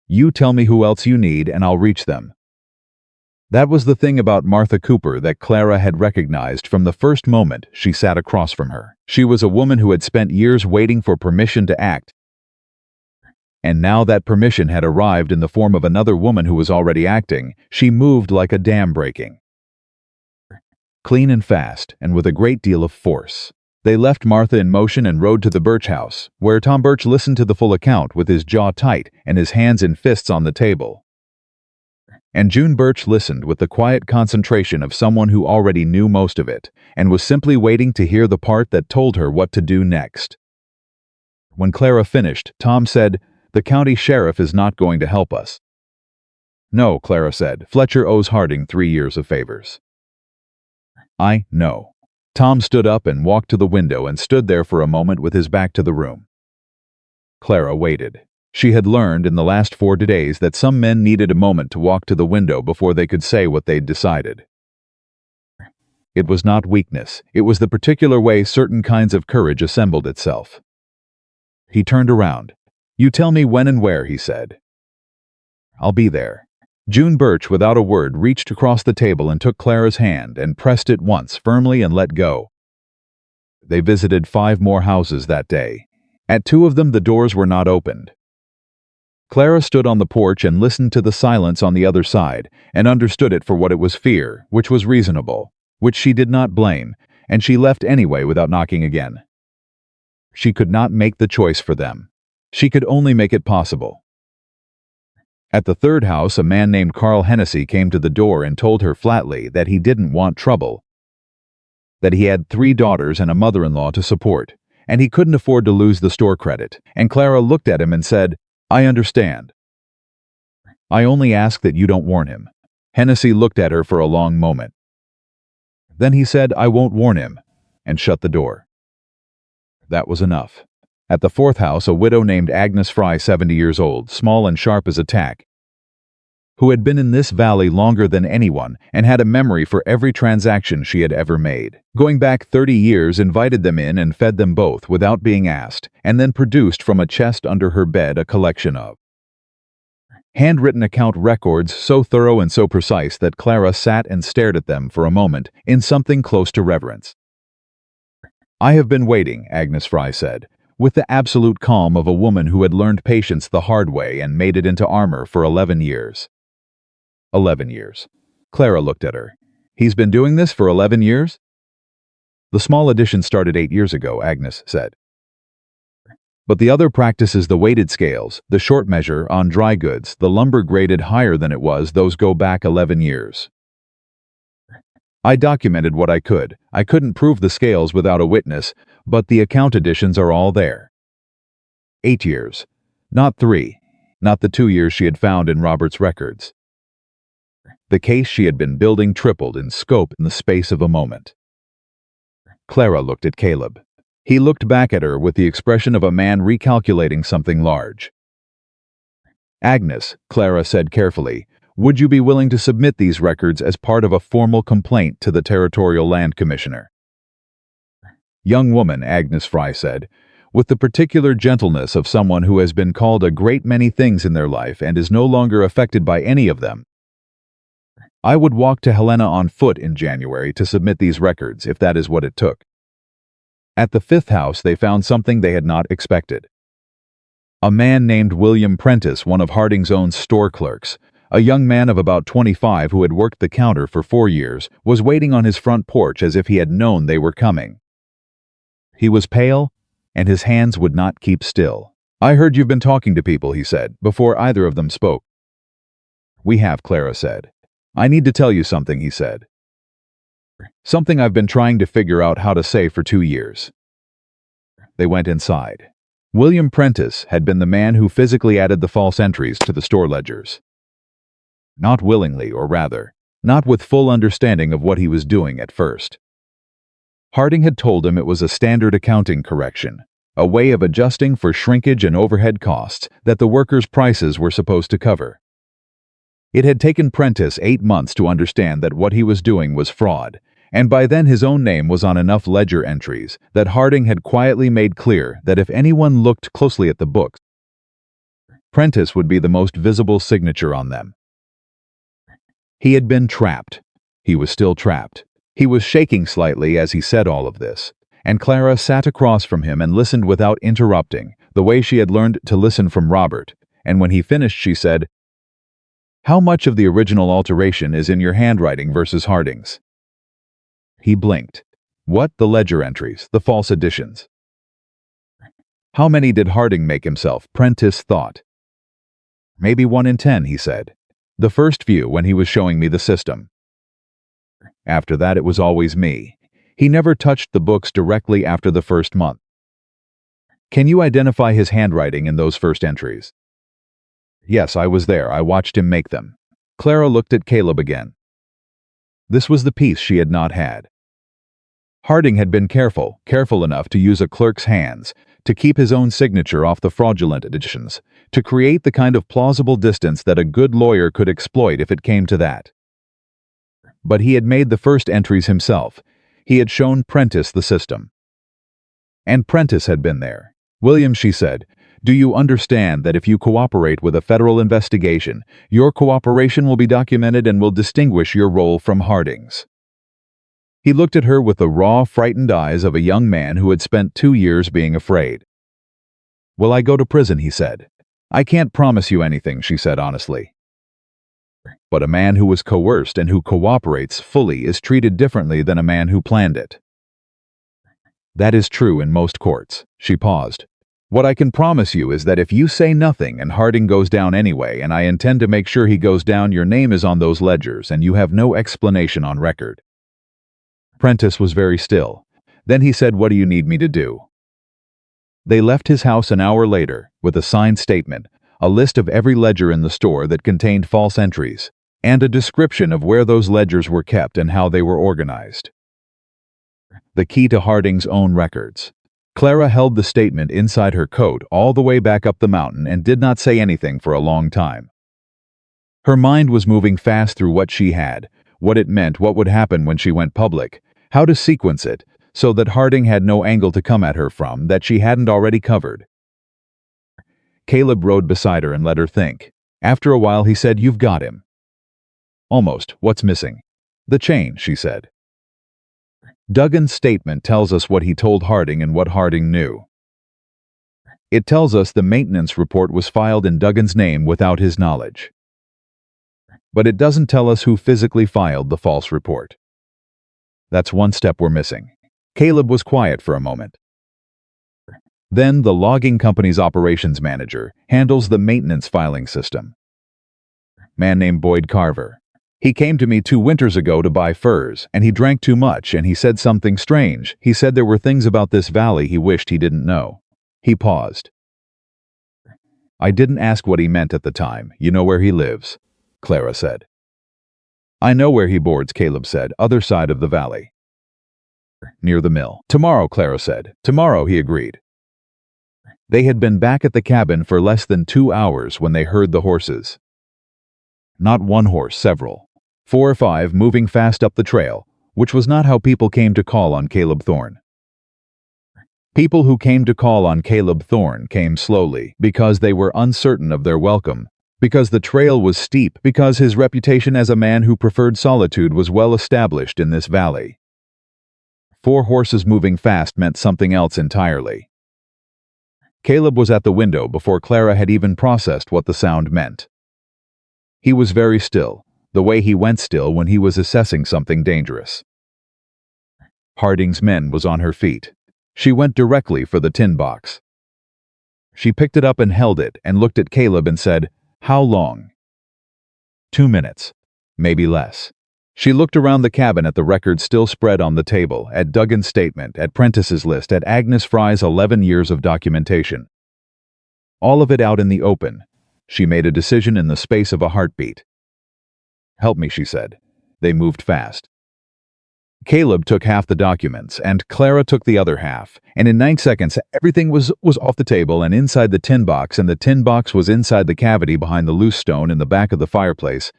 "You tell me who else you need and I'll reach them." That was the thing about Martha Cooper that Clara had recognized from the first moment she sat across from her. She was a woman who had spent years waiting for permission to act. And now that permission had arrived in the form of another woman who was already acting. She moved like a dam breaking. Clean and fast, and with a great deal of force. They left Martha in motion and rode to the Birch house, where Tom Birch listened to the full account with his jaw tight and his hands in fists on the table. And June Birch listened with the quiet concentration of someone who already knew most of it, and was simply waiting to hear the part that told her what to do next. When Clara finished, Tom said, "The county sheriff is not going to help us." "No," Clara said. "Fletcher owes Harding 3 years of favors." "I know." Tom stood up and walked to the window and stood there for a moment with his back to the room. Clara waited. She had learned in the last 4 days that some men needed a moment to walk to the window before they could say what they'd decided. It was not weakness. It was the particular way certain kinds of courage assembled itself. He turned around. "You tell me when and where," he said. "I'll be there." June Birch, without a word, reached across the table and took Clara's hand and pressed it once firmly and let go. They visited 5 more houses that day. At 2 of them the doors were not opened. Clara stood on the porch and listened to the silence on the other side, and understood it for what it was: fear, which was reasonable, which she did not blame, and she left anyway without knocking again. She could not make the choice for them. She could only make it possible. At the 3rd house, a man named Carl Hennessy came to the door and told her flatly that he didn't want trouble, that he had 3 daughters and a mother-in-law to support, and he couldn't afford to lose the store credit. And Clara looked at him and said, "I understand. I only ask that you don't warn him." Hennessy looked at her for a long moment. Then he said, "I won't warn him," and shut the door. That was enough. At the 4th house, a widow named Agnes Fry, 70 years old, small and sharp as a tack, who had been in this valley longer than anyone and had a memory for every transaction she had ever made. Going back 30 years, invited them in and fed them both without being asked, and then produced from a chest under her bed a collection of handwritten account records so thorough and so precise that Clara sat and stared at them for a moment in something close to reverence. "I have been waiting," Agnes Fry said, with the absolute calm of a woman who had learned patience the hard way and made it into armor, for 11 years. 11 years. Clara looked at her. "He's been doing this for 11 years? "The small addition started 8 years ago," Agnes said. "But the other practices, the weighted scales, the short measure on dry goods, the lumber graded higher than it was, those go back 11 years. I documented what I could. I couldn't prove the scales without a witness, but the account additions are all there. 8 years. Not 3. Not the 2 years she had found in Robert's records. The case she had been building tripled in scope in the space of a moment." Clara looked at Caleb. He looked back at her with the expression of a man recalculating something large. "Agnes," Clara said carefully, "would you be willing to submit these records as part of a formal complaint to the Territorial Land Commissioner?" "Young woman," Agnes Fry said, with the particular gentleness of someone who has been called a great many things in their life and is no longer affected by any of them, "I would walk to Helena on foot in January to submit these records, if that is what it took." At the fifth house, they found something they had not expected. A man named William Prentice, one of Harding's own store clerks, a young man of about 25 who had worked the counter for 4 years, was waiting on his front porch as if he had known they were coming. He was pale, and his hands would not keep still. "I heard you've been talking to people," he said, before either of them spoke. "We have," Clara said. "I need to tell you something," he said. "Something I've been trying to figure out how to say for 2 years." They went inside. William Prentice had been the man who physically added the false entries to the store ledgers. Not willingly, or rather, not with full understanding of what he was doing at first. Harding had told him it was a standard accounting correction, a way of adjusting for shrinkage and overhead costs that the workers' prices were supposed to cover. It had taken Prentice 8 months to understand that what he was doing was fraud, and by then his own name was on enough ledger entries that Harding had quietly made clear that if anyone looked closely at the books, Prentice would be the most visible signature on them. He had been trapped. He was still trapped. He was shaking slightly as he said all of this, and Clara sat across from him and listened without interrupting, the way she had learned to listen from Robert, and when he finished she said, "How much of the original alteration is in your handwriting versus Harding's?" He blinked. "What? The ledger entries, the false additions." "How many did Harding make himself?" Prentice thought. "Maybe 1 in 10, he said. "The first few when he was showing me the system. After that it was always me. He never touched the books directly after the first month." "Can you identify his handwriting in those first entries?" "Yes, I was there. I watched him make them." Clara looked at Caleb again. This was the piece she had not had. Harding had been careful enough to use a clerk's hands, to keep his own signature off the fraudulent additions, to create the kind of plausible distance that a good lawyer could exploit if it came to that. But he had made the first entries himself. He had shown Prentice the system. And Prentice had been there. "William," she said, "do you understand that if you cooperate with a federal investigation, your cooperation will be documented and will distinguish your role from Harding's?" He looked at her with the raw, frightened eyes of a young man who had spent 2 years being afraid. "Will I go to prison?" he said. "I can't promise you anything," she said honestly. "But a man who was coerced and who cooperates fully is treated differently than a man who planned it." "That is true in most courts." She paused. "What I can promise you is that if you say nothing and Harding goes down anyway, and I intend to make sure he goes down, your name is on those ledgers and you have no explanation on record." Prentice was very still. Then he said, "What do you need me to do?" They left his house an hour later with a signed statement, a list of every ledger in the store that contained false entries, and a description of where those ledgers were kept and how they were organized. The key to Harding's own records. Clara held the statement inside her coat all the way back up the mountain and did not say anything for a long time. Her mind was moving fast through what she had, what it meant, what would happen when she went public, how to sequence it, so that Harding had no angle to come at her from that she hadn't already covered. Caleb rode beside her and let her think. After a while he said, "You've got him." "Almost. What's missing?" "The chain," she said. Duggan's statement tells us what he told Harding and what Harding knew. It tells us the maintenance report was filed in Duggan's name without his knowledge. But it doesn't tell us who physically filed the false report. That's one step we're missing. Caleb was quiet for a moment. Then the logging company's operations manager handles the maintenance filing system. Man named Boyd Carver. He came to me 2 winters ago to buy furs, and he drank too much, and he said something strange. He said there were things about this valley he wished he didn't know. He paused. I didn't ask what he meant at the time. You know where he lives, Clara said. I know where he boards, Caleb said, other side of the valley. Near the mill. Tomorrow, Clara said. Tomorrow, he agreed. They had been back at the cabin for less than 2 hours when they heard the horses. Not one horse, several. 4 or 5 moving fast up the trail, which was not how people came to call on Caleb Thorne. People who came to call on Caleb Thorne came slowly, because they were uncertain of their welcome, because the trail was steep, because his reputation as a man who preferred solitude was well established in this valley. 4 horses moving fast meant something else entirely. Caleb was at the window before Clara had even processed what the sound meant. He was very still, the way he went still when he was assessing something dangerous. Harding's men was on her feet. She went directly for the tin box. She picked it up and held it and looked at Caleb and said, "How long?" 2 minutes. Maybe less. She looked around the cabin at the records still spread on the table, at Duggan's statement, at Prentice's list, at Agnes Fry's 11 years of documentation. All of it out in the open. She made a decision in the space of a heartbeat. "Help me," she said. They moved fast. Caleb took half the documents, and Clara took the other half, and in 9 seconds everything was off the table and inside the tin box, and the tin box was inside the cavity behind the loose stone in the back of the fireplace,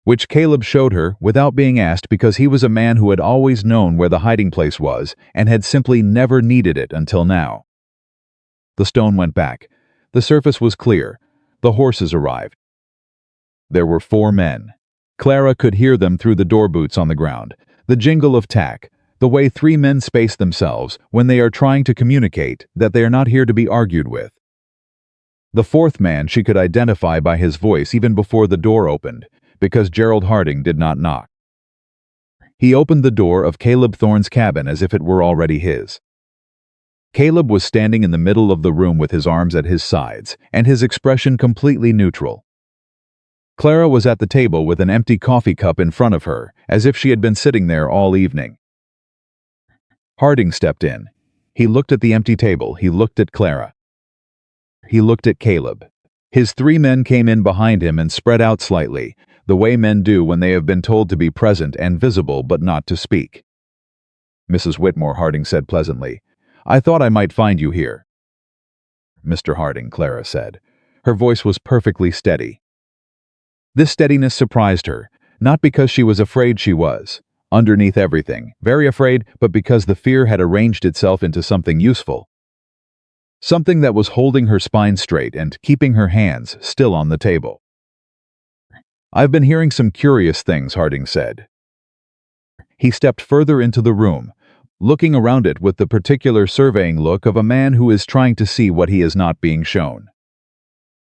which Caleb showed her without being asked because he was a man who had always known where the hiding place was and had simply never needed it until now. The stone went back. The surface was clear. The horses arrived. There were 4 men. Clara could hear them through the door boots on the ground, the jingle of tack, the way 3 men space themselves when they are trying to communicate that they are not here to be argued with. The 4th man she could identify by his voice even before the door opened, because Gerald Harding did not knock. He opened the door of Caleb Thorne's cabin as if it were already his. Caleb was standing in the middle of the room with his arms at his sides, and his expression completely neutral. Clara was at the table with an empty coffee cup in front of her, as if she had been sitting there all evening. Harding stepped in. He looked at the empty table. He looked at Clara. He looked at Caleb. His 3 men came in behind him and spread out slightly, the way men do when they have been told to be present and visible but not to speak. "Mrs. Whitmore," Harding said pleasantly, "I thought I might find you here." "Mr. Harding," Clara said. Her voice was perfectly steady. This steadiness surprised her, not because she was afraid she was, underneath everything, very afraid, but because the fear had arranged itself into something useful. Something that was holding her spine straight and keeping her hands still on the table. "I've been hearing some curious things," Harding said. He stepped further into the room, looking around it with the particular surveying look of a man who is trying to see what he is not being shown.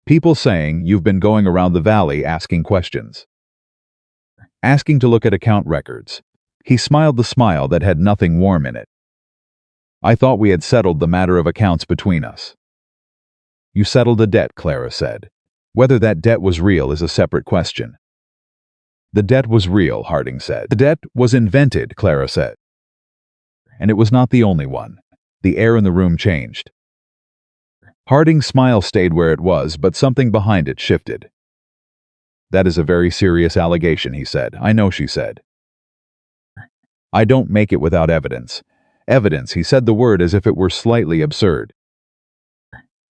"People saying you've been going around the valley asking questions. Asking to look at account records." He smiled the smile that had nothing warm in it. "I thought we had settled the matter of accounts between us." "You settled a debt," Clara said. "Whether that debt was real is a separate question." "The debt was real," Harding said. "The debt was invented," Clara said. "And it was not the only one." The air in the room changed. Harding's smile stayed where it was, but something behind it shifted. "That is a very serious allegation," he said. "I know," she said. "I don't make it without evidence." Evidence, he said the word as if it were slightly absurd.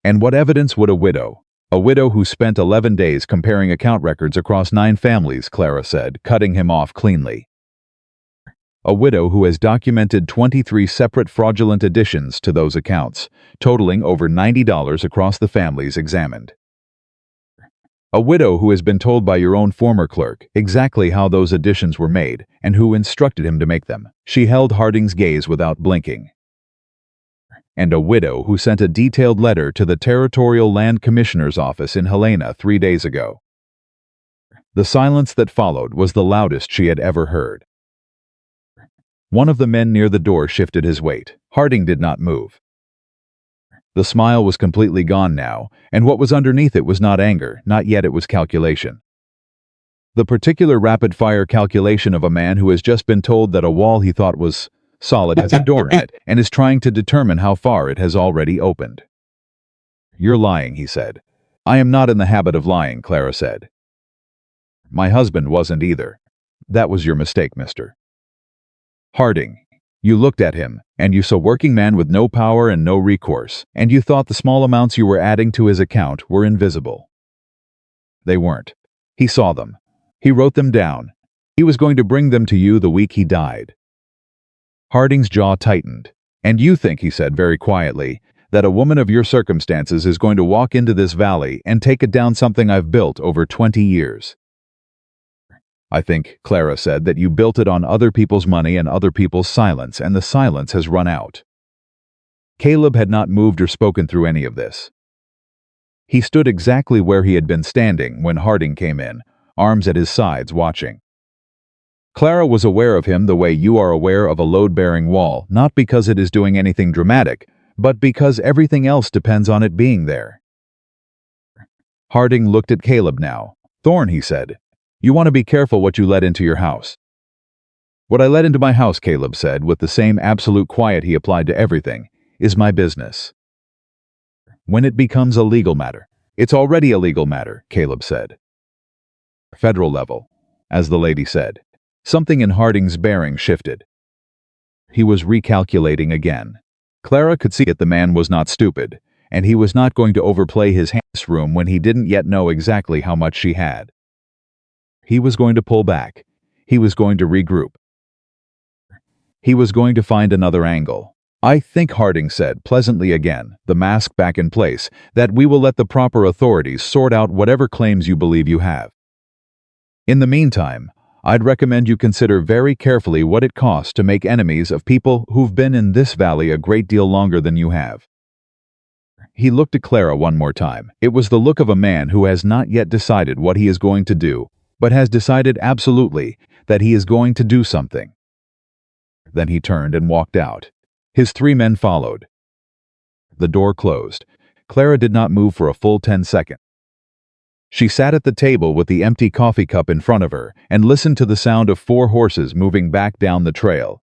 "And what evidence would a widow who spent 11 days comparing account records across 9 families," Clara said, cutting him off cleanly. "A widow who has documented 23 separate fraudulent additions to those accounts, totaling over $90 across the families examined. A widow who has been told by your own former clerk exactly how those additions were made and who instructed him to make them." She held Harding's gaze without blinking. "And a widow who sent a detailed letter to the Territorial Land Commissioner's office in Helena 3 days ago." The silence that followed was the loudest she had ever heard. One of the men near the door shifted his weight. Harding did not move. The smile was completely gone now, and what was underneath it was not anger, not yet, it was calculation. The particular rapid-fire calculation of a man who has just been told that a wall he thought was solid has a door in it, and is trying to determine how far it has already opened. "You're lying," he said. "I am not in the habit of lying," Clara said. "My husband wasn't either." "That was your mistake, Mr. Harding. You looked at him, and you saw a working man with no power and no recourse, and you thought the small amounts you were adding to his account were invisible. They weren't. He saw them. He wrote them down. He was going to bring them to you the week he died." Harding's jaw tightened. "And you think," he said very quietly, "that a woman of your circumstances is going to walk into this valley and take it down something I've built over 20 years. I think, Clara said, that you built it on other people's money and other people's silence, and the silence has run out. Caleb had not moved or spoken through any of this. He stood exactly where he had been standing when Harding came in, arms at his sides, watching. Clara was aware of him the way you are aware of a load-bearing wall, not because it is doing anything dramatic, but because everything else depends on it being there. Harding looked at Caleb now. "Thorne," he said, "you want to be careful what you let into your house." "What I let into my house," Caleb said, with the same absolute quiet he applied to everything, "is my business. When it becomes a legal matter." "It's already a legal matter," Caleb said. "Federal level," as the lady said. Something in Harding's bearing shifted. He was recalculating again. Clara could see it. The man was not stupid, and he was not going to overplay his hand in this room when he didn't yet know exactly how much she had. He was going to pull back. He was going to regroup. He was going to find another angle. "I think," Harding said pleasantly again, the mask back in place, "that we will let the proper authorities sort out whatever claims you believe you have. In the meantime, I'd recommend you consider very carefully what it costs to make enemies of people who've been in this valley a great deal longer than you have." He looked at Clara one more time. It was the look of a man who has not yet decided what he is going to do, but has decided absolutely that he is going to do something. Then he turned and walked out. His 3 men followed. The door closed. Clara did not move for a full 10 seconds. She sat at the table with the empty coffee cup in front of her and listened to the sound of 4 horses moving back down the trail.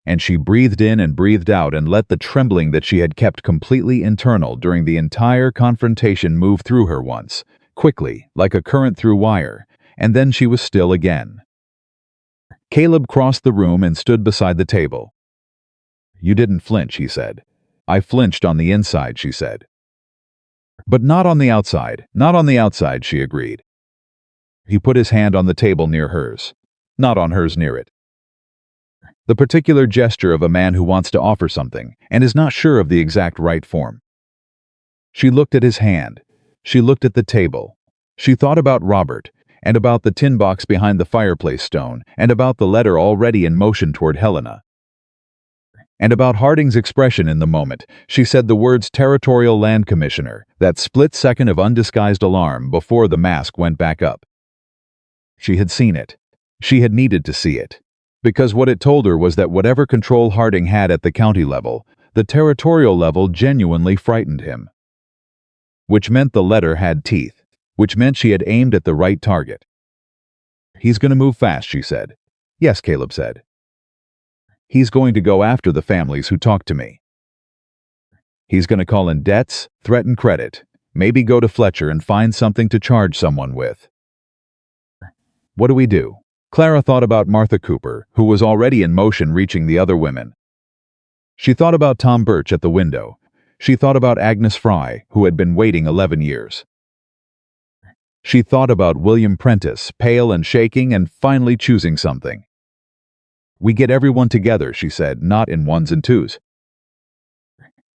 And she breathed in and breathed out and let the trembling that she had kept completely internal during the entire confrontation move through her once, quickly, like a current through wire, and then she was still again. Caleb crossed the room and stood beside the table. "You didn't flinch," he said. "I flinched on the inside," she said. "But not on the outside, not on the outside," she agreed. He put his hand on the table near hers, not on hers near it. The particular gesture of a man who wants to offer something and is not sure of the exact right form. She looked at his hand. She looked at the table. She thought about Robert, and about the tin box behind the fireplace stone, and about the letter already in motion toward Helena. And about Harding's expression in the moment. She said the words Territorial Land Commissioner, that split second of undisguised alarm before the mask went back up. She had seen it. She had needed to see it. Because what it told her was that whatever control Harding had at the county level, the territorial level genuinely frightened him. Which meant the letter had teeth. Which meant she had aimed at the right target. "He's going to move fast," she said. "Yes," Caleb said. "He's going to go after the families who talked to me. He's going to call in debts, threaten credit, maybe go to Fletcher and find something to charge someone with. What do we do?" Clara thought about Martha Cooper, who was already in motion reaching the other women. She thought about Tom Birch at the window. She thought about Agnes Fry, who had been waiting 11 years. She thought about William Prentice, pale and shaking and finally choosing something. "We get everyone together," she said, "not in ones and twos.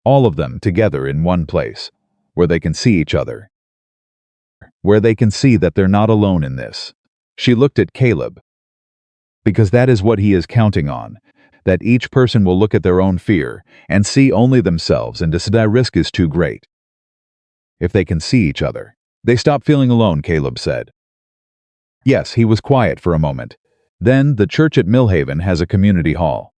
All of them together in one place, where they can see each other. Where they can see that they're not alone in this." She looked at Caleb. "Because that is what he is counting on, that each person will look at their own fear and see only themselves and decide the risk is too great. If they can see each other, they stop feeling alone," Caleb said. Yes, he was quiet for a moment. Then, the church at Millhaven has a community hall.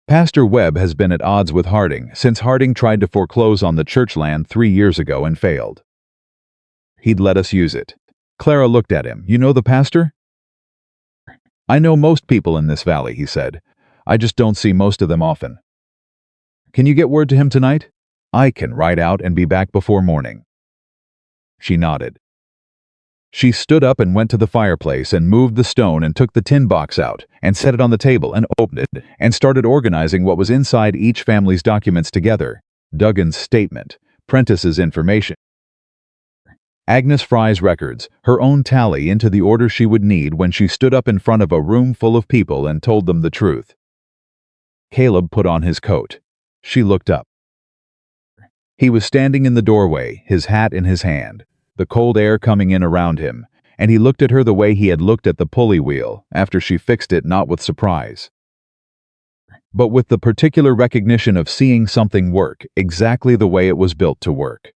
Pastor Webb has been at odds with Harding since Harding tried to foreclose on the church land 3 years ago and failed. He'd let us use it. Clara looked at him. "You know the pastor?" "I know most people in this valley," he said. "I just don't see most of them often." "Can you get word to him tonight?" "I can ride out and be back before morning." She nodded. She stood up and went to the fireplace and moved the stone and took the tin box out and set it on the table and opened it and started organizing what was inside each family's documents together. Duggan's statement, Prentice's information, Agnes Fry's records, her own tally into the order she would need when she stood up in front of a room full of people and told them the truth. Caleb put on his coat. She looked up. He was standing in the doorway, his hat in his hand, the cold air coming in around him, and he looked at her the way he had looked at the pulley wheel after she fixed it, not with surprise, but with the particular recognition of seeing something work exactly the way it was built to work.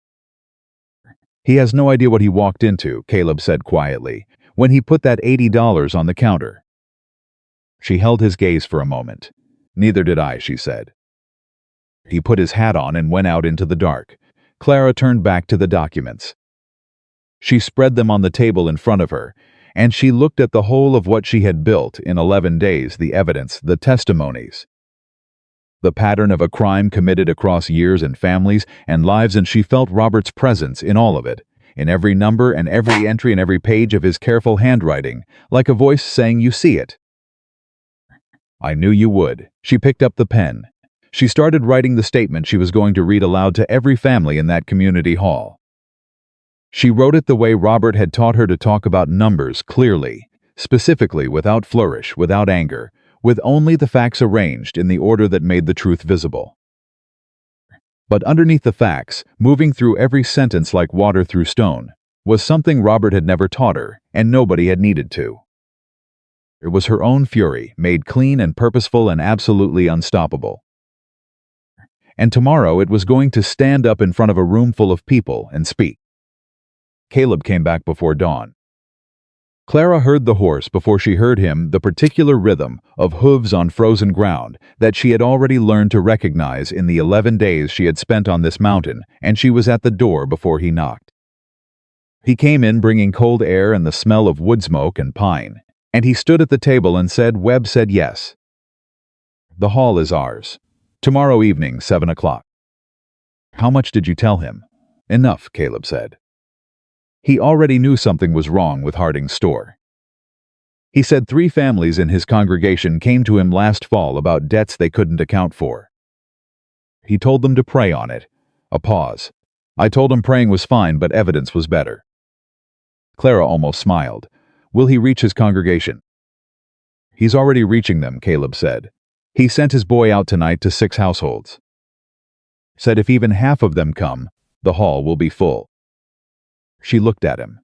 He has no idea what he walked into, Caleb said quietly, when he put that $80 on the counter. She held his gaze for a moment. Neither did I, she said. He put his hat on and went out into the dark. Clara turned back to the documents. She spread them on the table in front of her, and she looked at the whole of what she had built in 11 days, the evidence, the testimonies. The pattern of a crime committed across years and families and lives, and she felt Robert's presence in all of it, in every number and every entry and every page of his careful handwriting, like a voice saying, "You see it." "I knew you would." She picked up the pen. She started writing the statement she was going to read aloud to every family in that community hall. She wrote it the way Robert had taught her to talk about numbers, clearly, specifically, without flourish, without anger, with only the facts arranged in the order that made the truth visible. But underneath the facts, moving through every sentence like water through stone, was something Robert had never taught her, and nobody had needed to. It was her own fury, made clean and purposeful and absolutely unstoppable. And tomorrow it was going to stand up in front of a room full of people and speak. Caleb came back before dawn. Clara heard the horse before she heard him, the particular rhythm of hooves on frozen ground that she had already learned to recognize in the 11 days she had spent on this mountain, and she was at the door before he knocked. He came in bringing cold air and the smell of wood smoke and pine, and he stood at the table and said, "Webb said yes. The hall is ours. Tomorrow evening, 7 o'clock. "How much did you tell him?" "Enough," Caleb said. He already knew something was wrong with Harding's store. He said 3 families in his congregation came to him last fall about debts they couldn't account for. He told them to pray on it. A pause. "I told him praying was fine, but evidence was better." Clara almost smiled. "Will he reach his congregation?" "He's already reaching them," Caleb said. "He sent his boy out tonight to 6 households. Said if even half of them come, the hall will be full." She looked at him.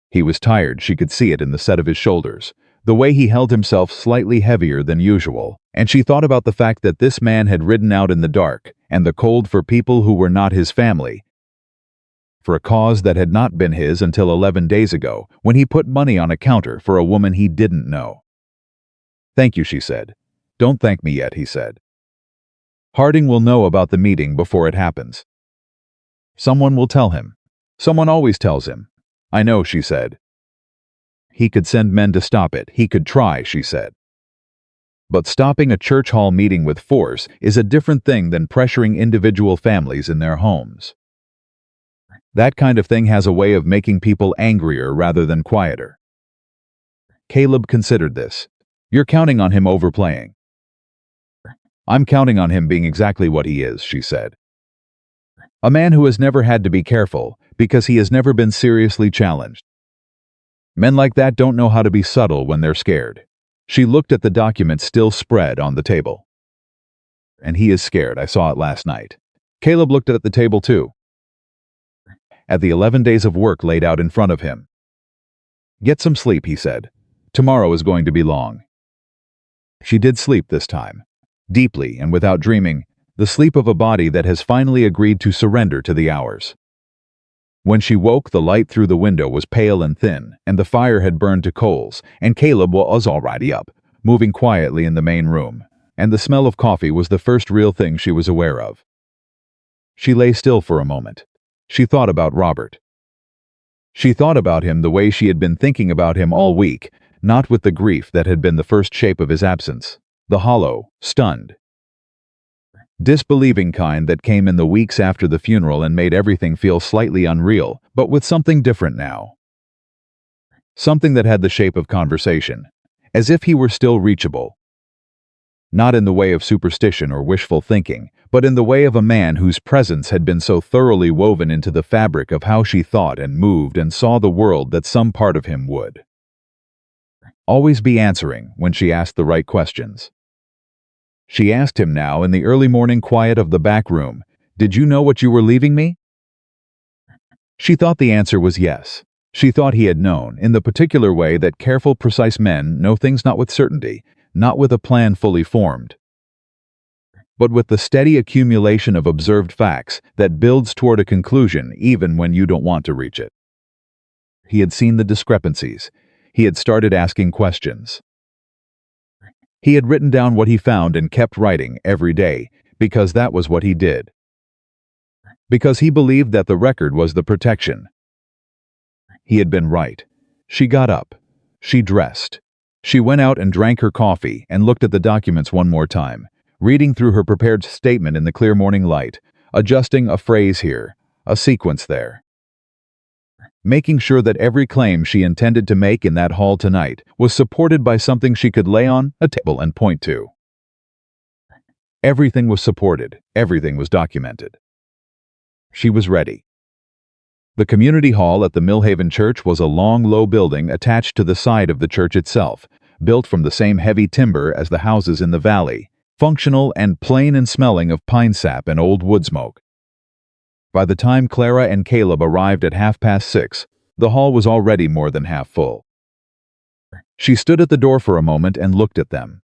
He was tired, she could see it in the set of his shoulders, the way he held himself slightly heavier than usual, and she thought about the fact that this man had ridden out in the dark and the cold for people who were not his family, for a cause that had not been his until 11 days ago, when he put money on a counter for a woman he didn't know. "Thank you," she said. "Don't thank me yet," he said. "Harding will know about the meeting before it happens. Someone will tell him. Someone always tells him." "I know," she said. "He could send men to stop it. He could try," she said. "But stopping a church hall meeting with force is a different thing than pressuring individual families in their homes. That kind of thing has a way of making people angrier rather than quieter." Caleb considered this. "You're counting on him overplaying." "I'm counting on him being exactly what he is," she said. "A man who has never had to be careful because he has never been seriously challenged. Men like that don't know how to be subtle when they're scared." She looked at the document still spread on the table. "And he is scared. I saw it last night." Caleb looked at the table too. At the 11 days of work laid out in front of him. "Get some sleep," he said. "Tomorrow is going to be long." She did sleep this time, deeply and without dreaming, the sleep of a body that has finally agreed to surrender to the hours. When she woke, the light through the window was pale and thin, and the fire had burned to coals, and Caleb was already up, moving quietly in the main room, and the smell of coffee was the first real thing she was aware of. She lay still for a moment. She thought about Robert. She thought about him the way she had been thinking about him all week, not with the grief that had been the first shape of his absence, the hollow, stunned, disbelieving kind that came in the weeks after the funeral and made everything feel slightly unreal, but with something different now. Something that had the shape of conversation, as if he were still reachable. Not in the way of superstition or wishful thinking, but in the way of a man whose presence had been so thoroughly woven into the fabric of how she thought and moved and saw the world that some part of him would always be answering when she asked the right questions. She asked him now in the early morning quiet of the back room, "Did you know what you were leaving me?" She thought the answer was yes. She thought he had known, in the particular way that careful, precise men know things not with certainty, not with a plan fully formed, but with the steady accumulation of observed facts that builds toward a conclusion even when you don't want to reach it. He had seen the discrepancies. He had started asking questions. He had written down what he found and kept writing every day, because that was what he did. Because he believed that the record was the protection. He had been right. She got up. She dressed. She went out and drank her coffee and looked at the documents one more time, reading through her prepared statement in the clear morning light, adjusting a phrase here, a sequence there, making sure that every claim she intended to make in that hall tonight was supported by something she could lay on a table and point to. Everything was supported. Everything was documented. She was ready. The community hall at the Millhaven Church was a long, low building attached to the side of the church itself, built from the same heavy timber as the houses in the valley, functional and plain and smelling of pine sap and old wood smoke. By the time Clara and Caleb arrived at 6:30, the hall was already more than half full. She stood at the door for a moment and looked at them.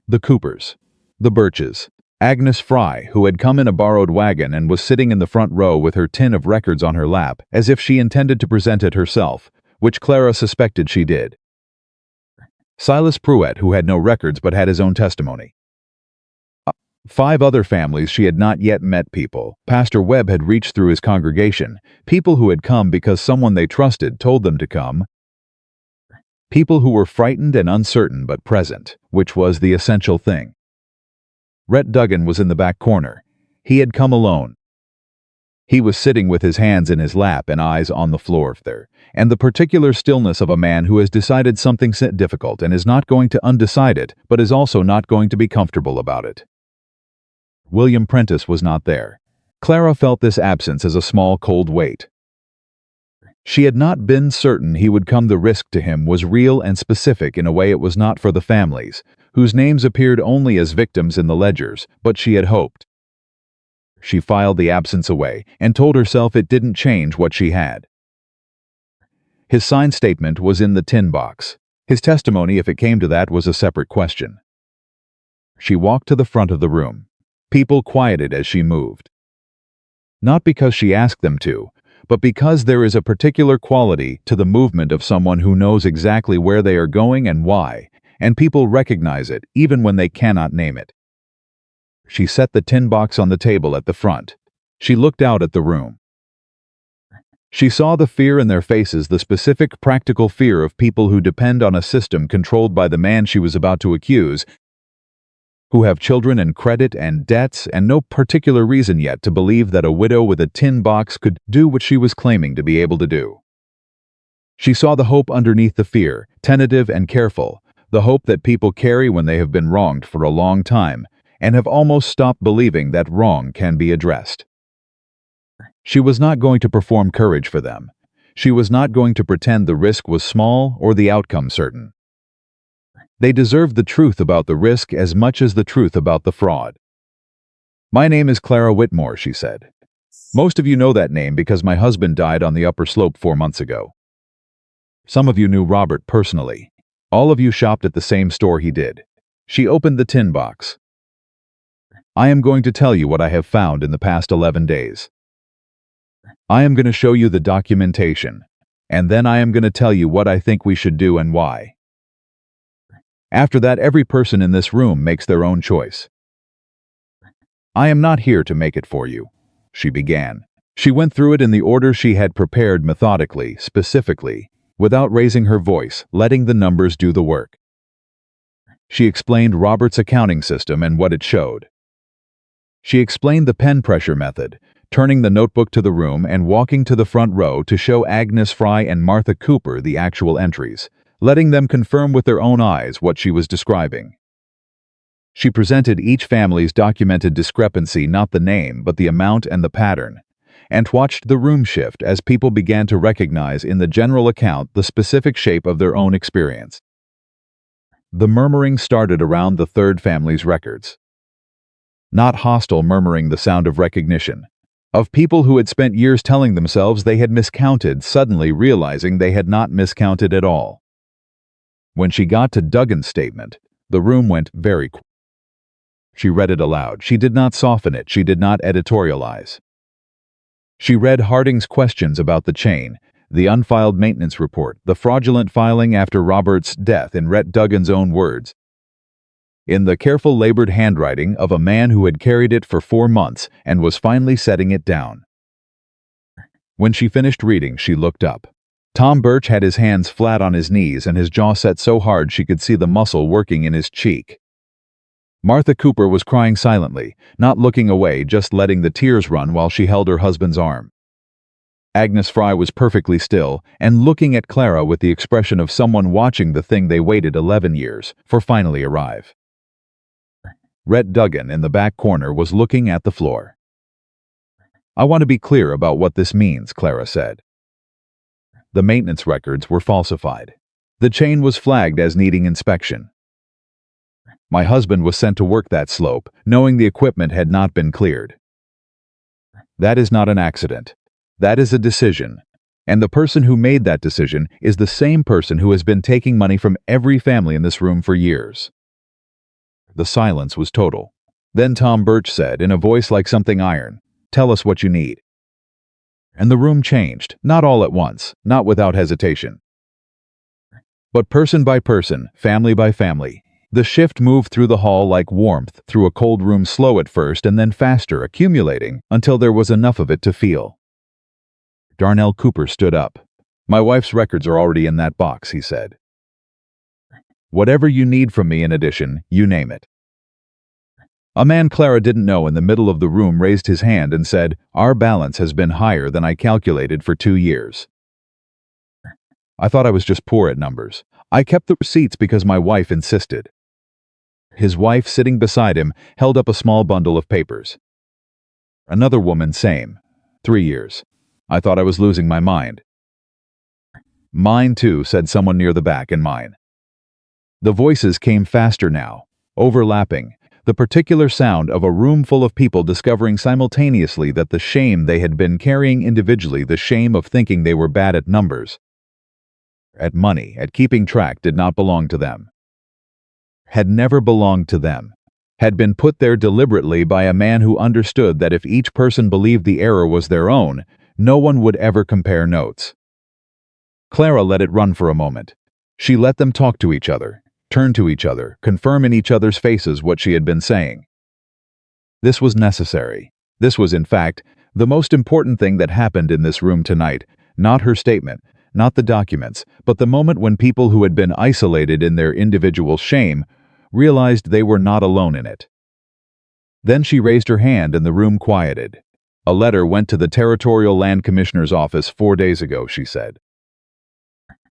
The Coopers, the Birches, Agnes Fry, who had come in a borrowed wagon and was sitting in the front row with her tin of records on her lap, as if she intended to present it herself, which Clara suspected she did. Silas Pruitt, who had no records but had his own testimony. 5 other families she had not yet met, people Pastor Webb had reached through his congregation, people who had come because someone they trusted told them to come, people who were frightened and uncertain but present, which was the essential thing. Rhett Duggan was in the back corner. He had come alone. He was sitting with his hands in his lap and eyes on the floor there, and the particular stillness of a man who has decided something difficult and is not going to undecide it, but is also not going to be comfortable about it. William Prentice was not there. Clara felt this absence as a small, cold weight. She had not been certain he would come. The risk to him was real and specific in a way it was not for the families, whose names appeared only as victims in the ledgers, but she had hoped. She filed the absence away and told herself it didn't change what she had. His signed statement was in the tin box. His testimony, if it came to that, was a separate question. She walked to the front of the room. People quieted as she moved. Not because she asked them to, but because there is a particular quality to the movement of someone who knows exactly where they are going and why, and people recognize it even when they cannot name it. She set the tin box on the table at the front. She looked out at the room. She saw the fear in their faces, the specific practical fear of people who depend on a system controlled by the man she was about to accuse, who have children and credit and debts and no particular reason yet to believe that a widow with a tin box could do what she was claiming to be able to do. She saw the hope underneath the fear, tentative and careful, the hope that people carry when they have been wronged for a long time and have almost stopped believing that wrong can be addressed. She was not going to perform courage for them. She was not going to pretend the risk was small or the outcome certain. They deserved the truth about the risk as much as the truth about the fraud. "My name is Clara Whitmore," she said. "Most of you know that name because my husband died on the upper slope 4 months ago. Some of you knew Robert personally. All of you shopped at the same store he did." She opened the tin box. "I am going to tell you what I have found in the past 11 days. I am going to show you the documentation, and then I am going to tell you what I think we should do and why. After that, every person in this room makes their own choice. I am not here to make it for you," she began. She went through it in the order she had prepared, methodically, specifically, without raising her voice, letting the numbers do the work. She explained Robert's accounting system and what it showed. She explained the pen pressure method, turning the notebook to the room and walking to the front row to show Agnes Fry and Martha Cooper the actual entries, letting them confirm with their own eyes what she was describing. She presented each family's documented discrepancy, not the name, but the amount and the pattern, and watched the room shift as people began to recognize in the general account the specific shape of their own experience. The murmuring started around the third family's records. Not hostile murmuring, the sound of recognition. Of people who had spent years telling themselves they had miscounted, suddenly realizing they had not miscounted at all. When she got to Duggan's statement, the room went very quiet. She read it aloud. She did not soften it. She did not editorialize. She read Harding's questions about the chain, the unfiled maintenance report, the fraudulent filing after Robert's death in Rhett Duggan's own words, in the careful labored handwriting of a man who had carried it for 4 months and was finally setting it down. When she finished reading, she looked up. Tom Birch had his hands flat on his knees and his jaw set so hard she could see the muscle working in his cheek. Martha Cooper was crying silently, not looking away, just letting the tears run while she held her husband's arm. Agnes Fry was perfectly still and looking at Clara with the expression of someone watching the thing they waited 11 years for finally arrive. Rhett Duggan in the back corner was looking at the floor. "I want to be clear about what this means," Clara said. The maintenance records were falsified. The chain was flagged as needing inspection. My husband was sent to work that slope, knowing the equipment had not been cleared. That is not an accident. That is a decision. And the person who made that decision is the same person who has been taking money from every family in this room for years. The silence was total. Then Tom Birch said, in a voice like something iron, "Tell us what you need." And the room changed, not all at once, not without hesitation. But person by person, family by family, the shift moved through the hall like warmth through a cold room, slow at first and then faster, accumulating until there was enough of it to feel. Darnell Cooper stood up. "My wife's records are already in that box," he said. "Whatever you need from me in addition, you name it." A man Clara didn't know in the middle of the room raised his hand and said, "Our balance has been higher than I calculated for 2 years. I thought I was just poor at numbers. I kept the receipts because my wife insisted." His wife, sitting beside him, held up a small bundle of papers. Another woman, same. 3 years. I thought I was losing my mind. "Mine too," said someone near the back, "and mine." The voices came faster now, overlapping, the particular sound of a room full of people discovering simultaneously that the shame they had been carrying individually, the shame of thinking they were bad at numbers, at money, at keeping track, did not belong to them. Had never belonged to them. Had been put there deliberately by a man who understood that if each person believed the error was their own, no one would ever compare notes. Clara let it run for a moment. She let them talk to each other, turn to each other, confirm in each other's faces what she had been saying. This was necessary. This was, in fact, the most important thing that happened in this room tonight, not her statement, not the documents, but the moment when people who had been isolated in their individual shame realized they were not alone in it. Then she raised her hand and the room quieted. "A letter went to the Territorial Land Commissioner's office 4 days ago," she said.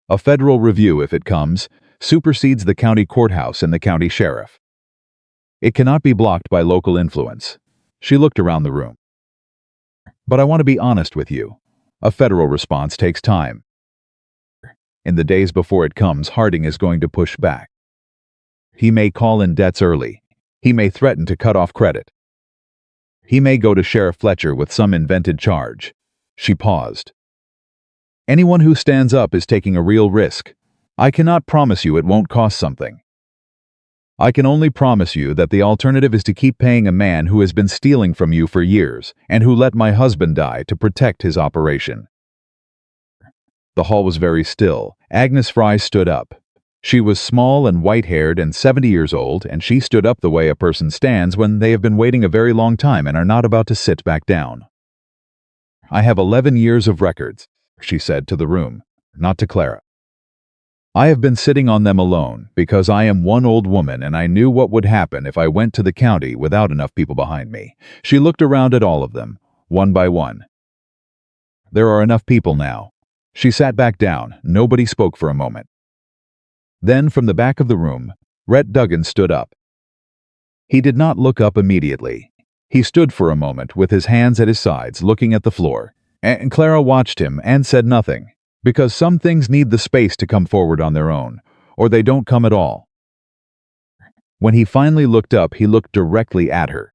"A federal review, if it comes, supersedes the county courthouse and the county sheriff. It cannot be blocked by local influence." She looked around the room. "But I want to be honest with you. A federal response takes time. In the days before it comes, Harding is going to push back. He may call in debts early. He may threaten to cut off credit. He may go to Sheriff Fletcher with some invented charge." She paused. "Anyone who stands up is taking a real risk. I cannot promise you it won't cost something. I can only promise you that the alternative is to keep paying a man who has been stealing from you for years and who let my husband die to protect his operation." The hall was very still. Agnes Fry stood up. She was small and white-haired and 70 years old, and she stood up the way a person stands when they have been waiting a very long time and are not about to sit back down. "I have 11 years of records," she said to the room, not to Clara. "I have been sitting on them alone because I am one old woman and I knew what would happen if I went to the county without enough people behind me." She looked around at all of them, one by one. "There are enough people now." She sat back down. Nobody spoke for a moment. Then, from the back of the room, Rhett Duggan stood up. He did not look up immediately. He stood for a moment with his hands at his sides, looking at the floor, and Clara watched him and said nothing, because some things need the space to come forward on their own, or they don't come at all. When he finally looked up, he looked directly at her.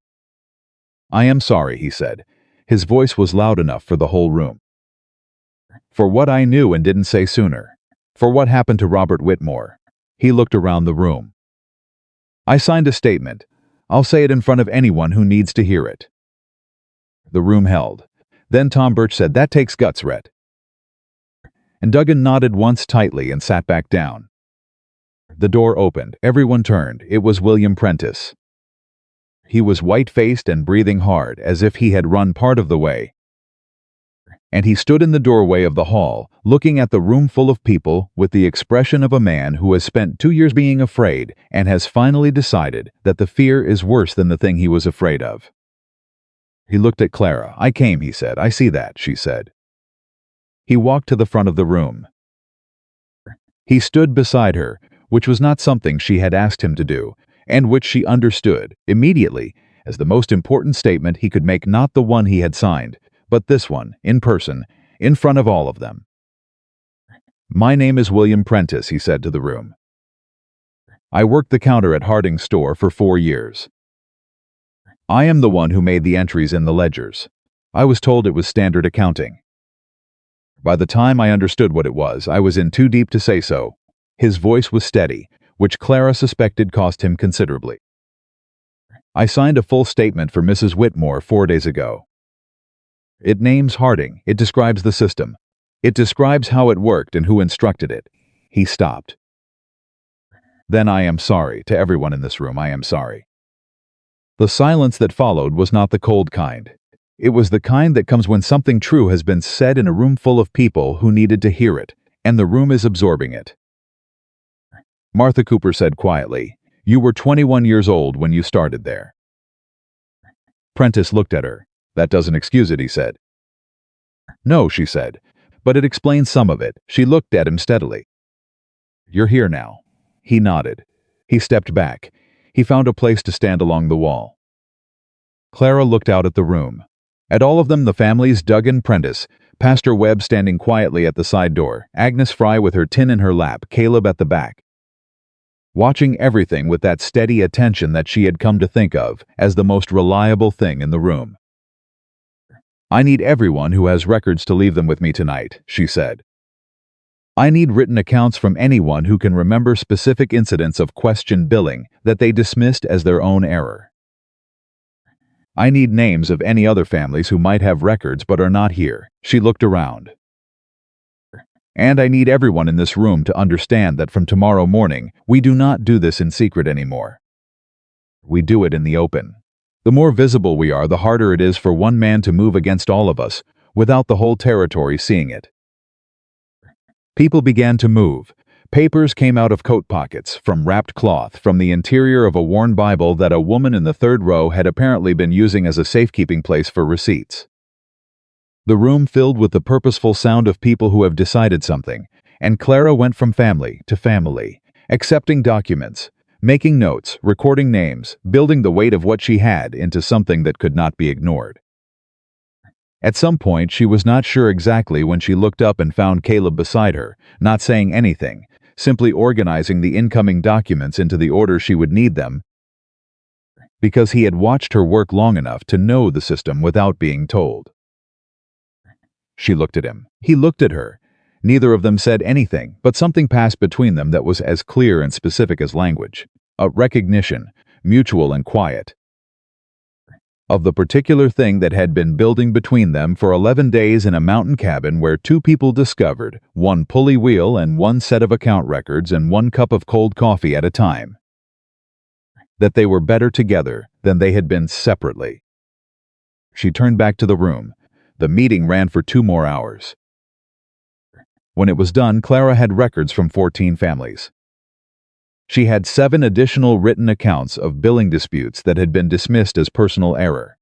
"I am sorry," he said. His voice was loud enough for the whole room. For what I knew and didn't say sooner. For what happened to Robert Whitmore. He looked around the room. I signed a statement. I'll say it in front of anyone who needs to hear it. The room held. Then Tom Birch said, "That takes guts, Rhett." And Duggan nodded once tightly and sat back down. The door opened. Everyone turned. It was William Prentice. He was white-faced and breathing hard, as if he had run part of the way. And he stood in the doorway of the hall, looking at the room full of people with the expression of a man who has spent 2 years being afraid and has finally decided that the fear is worse than the thing he was afraid of. He looked at Clara. "I came," he said. "I see that," she said. He walked to the front of the room. He stood beside her, which was not something she had asked him to do, and which she understood, immediately, as the most important statement he could make, not the one he had signed, but this one, in person, in front of all of them. "My name is William Prentice," he said to the room. "I worked the counter at Harding's store for 4 years. I am the one who made the entries in the ledgers. I was told it was standard accounting. By the time I understood what it was, I was in too deep to say so." His voice was steady, which Clara suspected cost him considerably. "I signed a full statement for Mrs. Whitmore 4 days ago. It names Harding. It describes the system. It describes how it worked and who instructed it." He stopped. "Then I am sorry. To everyone in this room, I am sorry." The silence that followed was not the cold kind. It was the kind that comes when something true has been said in a room full of people who needed to hear it, and the room is absorbing it. Martha Cooper said quietly, "You were 21 years old when you started there." Prentice looked at her. "That doesn't excuse it," he said. "No," she said, "but it explains some of it." She looked at him steadily. "You're here now." He nodded. He stepped back. He found a place to stand along the wall. Clara looked out at the room. At all of them, the families: Duggan, Prentice, Pastor Webb standing quietly at the side door, Agnes Fry with her tin in her lap, Caleb at the back. Watching everything with that steady attention that she had come to think of as the most reliable thing in the room. "I need everyone who has records to leave them with me tonight," she said. "I need written accounts from anyone who can remember specific incidents of questioned billing that they dismissed as their own error. I need names of any other families who might have records but are not here." She looked around. "And I need everyone in this room to understand that from tomorrow morning, we do not do this in secret anymore. We do it in the open. The more visible we are, the harder it is for one man to move against all of us, without the whole territory seeing it." People began to move. Papers came out of coat pockets, from wrapped cloth, from the interior of a worn Bible that a woman in the third row had apparently been using as a safekeeping place for receipts. The room filled with the purposeful sound of people who have decided something, and Clara went from family to family, accepting documents, making notes, recording names, building the weight of what she had into something that could not be ignored. At some point, she was not sure exactly when she looked up and found Caleb beside her, not saying anything, simply organizing the incoming documents into the order she would need them, because he had watched her work long enough to know the system without being told. She looked at him. He looked at her. Neither of them said anything, but something passed between them that was as clear and specific as language. A recognition, mutual and quiet, of the particular thing that had been building between them for 11 days in a mountain cabin where 2 people discovered 1 pulley wheel and 1 set of account records and 1 cup of cold coffee at a time. That they were better together than they had been separately. She turned back to the room. The meeting ran for 2 more hours. When it was done, Clara had records from 14 families. She had 7 additional written accounts of billing disputes that had been dismissed as personal error.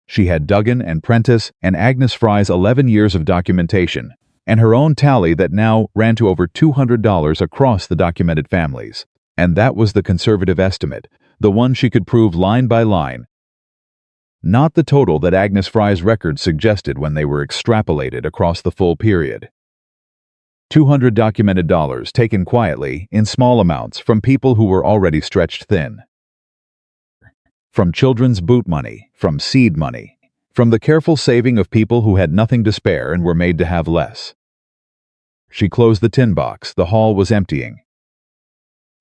She had Duggan and Prentice and Agnes Fry's 11 years of documentation, and her own tally that now ran to over $200 across the documented families. And that was the conservative estimate, the one she could prove line by line, not the total that Agnes Fry's records suggested when they were extrapolated across the full period. 200 documented dollars taken quietly, in small amounts, from people who were already stretched thin. From children's boot money, from seed money, from the careful saving of people who had nothing to spare and were made to have less. She closed the tin box. The hall was emptying.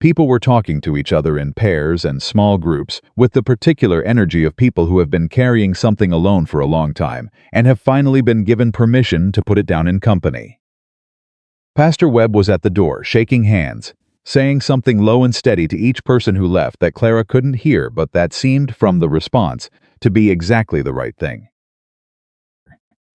People were talking to each other in pairs and small groups, with the particular energy of people who have been carrying something alone for a long time and have finally been given permission to put it down in company. Pastor Webb was at the door, shaking hands, saying something low and steady to each person who left that Clara couldn't hear, but that seemed, from the response, to be exactly the right thing.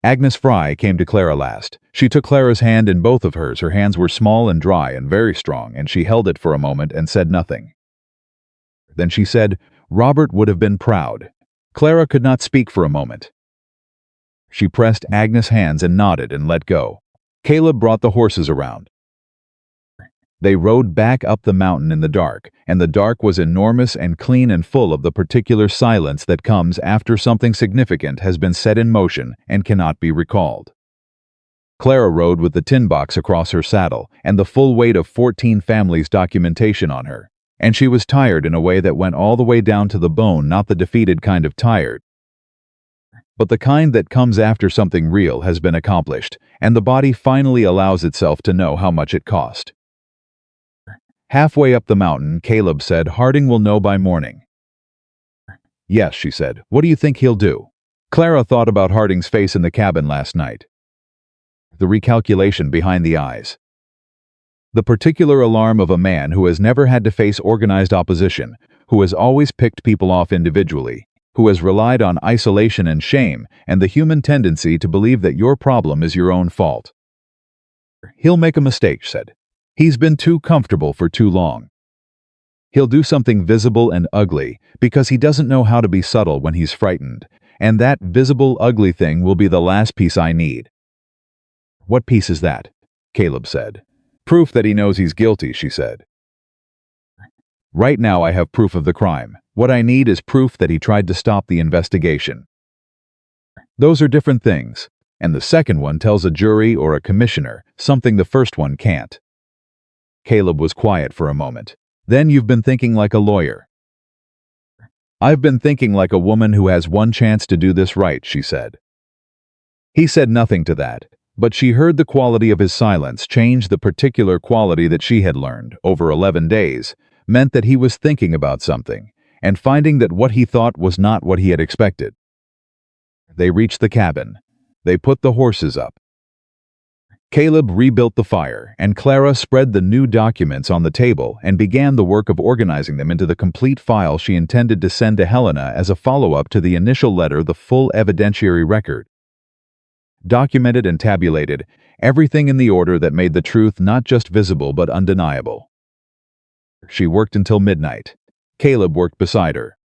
Agnes Fry came to Clara last. She took Clara's hand in both of hers. Her hands were small and dry and very strong, and she held it for a moment and said nothing. Then she said, "Robert would have been proud." Clara could not speak for a moment. She pressed Agnes' hands and nodded and let go. Caleb brought the horses around. They rode back up the mountain in the dark, and the dark was enormous and clean and full of the particular silence that comes after something significant has been set in motion and cannot be recalled. Clara rode with the tin box across her saddle and the full weight of 14 families' documentation on her, and she was tired in a way that went all the way down to the bone, not the defeated kind of tired, but the kind that comes after something real has been accomplished, and the body finally allows itself to know how much it cost. Halfway up the mountain, Caleb said, "Harding will know by morning." "Yes," she said. "What do you think he'll do?" Clara thought about Harding's face in the cabin last night. The recalculation behind the eyes. The particular alarm of a man who has never had to face organized opposition, who has always picked people off individually, who has relied on isolation and shame, and the human tendency to believe that your problem is your own fault. "He'll make a mistake," she said. "He's been too comfortable for too long. He'll do something visible and ugly because he doesn't know how to be subtle when he's frightened, and that visible, ugly thing will be the last piece I need." "What piece is that?" Caleb said. "Proof that he knows he's guilty," she said. "Right now I have proof of the crime. What I need is proof that he tried to stop the investigation. Those are different things, and the second one tells a jury or a commissioner something the first one can't." Caleb was quiet for a moment. "Then you've been thinking like a lawyer." "I've been thinking like a woman who has one chance to do this right," she said. He said nothing to that, but she heard the quality of his silence change. The particular quality that she had learned over 11 days meant that he was thinking about something, and finding that what he thought was not what he had expected. They reached the cabin. They put the horses up. Caleb rebuilt the fire, and Clara spread the new documents on the table and began the work of organizing them into the complete file she intended to send to Helena as a follow-up to the initial letter, the full evidentiary record. Documented and tabulated, everything in the order that made the truth not just visible but undeniable. She worked until midnight. Caleb worked beside her.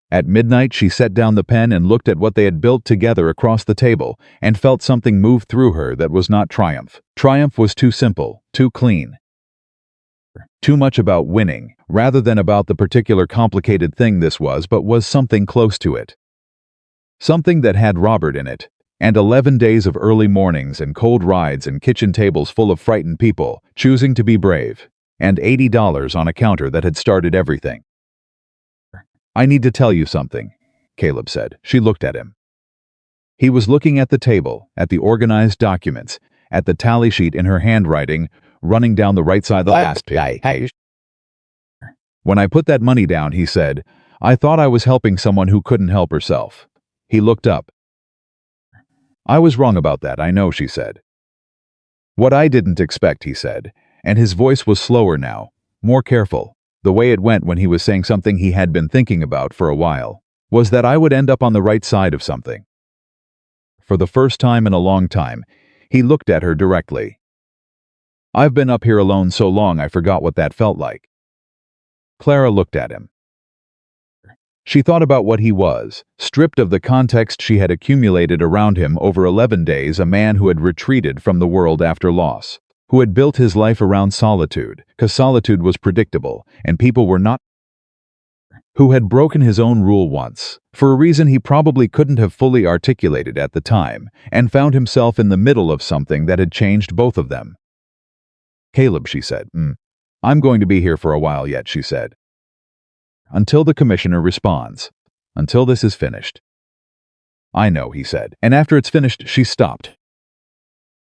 At midnight, she set down the pen and looked at what they had built together across the table and felt something move through her that was not triumph. Triumph was too simple, too clean. Too much about winning, rather than about the particular complicated thing this was, but was something close to it. Something that had Robert in it, and 11 days of early mornings and cold rides and kitchen tables full of frightened people, choosing to be brave, and $80 on a counter that had started everything. "I need to tell you something," Caleb said. She looked at him. He was looking at the table, at the organized documents, at the tally sheet in her handwriting, running down the right side of the last page. "When I put that money down," he said, "I thought I was helping someone who couldn't help herself." He looked up. "I was wrong about that, I know," she said. "What I didn't expect," he said, and his voice was slower now, more careful, the way it went when he was saying something he had been thinking about for a while, was that I would end up on the right side of something. For the first time in a long time, he looked at her directly. "I've been up here alone so long I forgot what that felt like." Clara looked at him. She thought about what he was, stripped of the context she had accumulated around him over 11 days, a man who had retreated from the world after loss, who had built his life around solitude, because solitude was predictable, and people were not, who had broken his own rule once, for a reason he probably couldn't have fully articulated at the time, and found himself in the middle of something that had changed both of them. "Caleb," she said. "I'm going to be here for a while yet," she said. "Until the commissioner responds. Until this is finished." "I know," he said, and after it's finished, she stopped.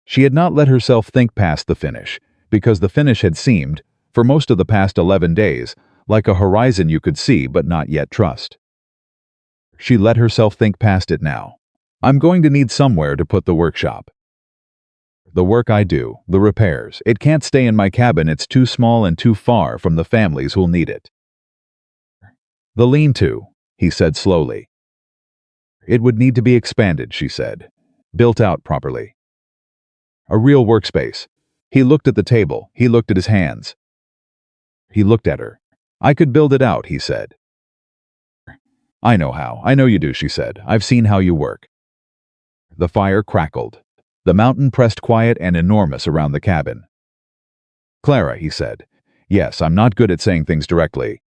She had not let herself think past the finish, because the finish had seemed, for most of the past 11 days, like a horizon you could see but not yet trust. She let herself think past it now. "I'm going to need somewhere to put the workshop. The work I do, the repairs, it can't stay in my cabin, it's too small and too far from the families who'll need it." "The lean-to," he said slowly. "It would need to be expanded," she said. "Built out properly. A real workspace." He looked at the table, he looked at his hands. He looked at her. "I could build it out," he said. "I know how. I know you do," she said. "I've seen how you work." The fire crackled. The mountain pressed quiet and enormous around the cabin. "Clara," he said. "Yes, I'm not good at saying things directly."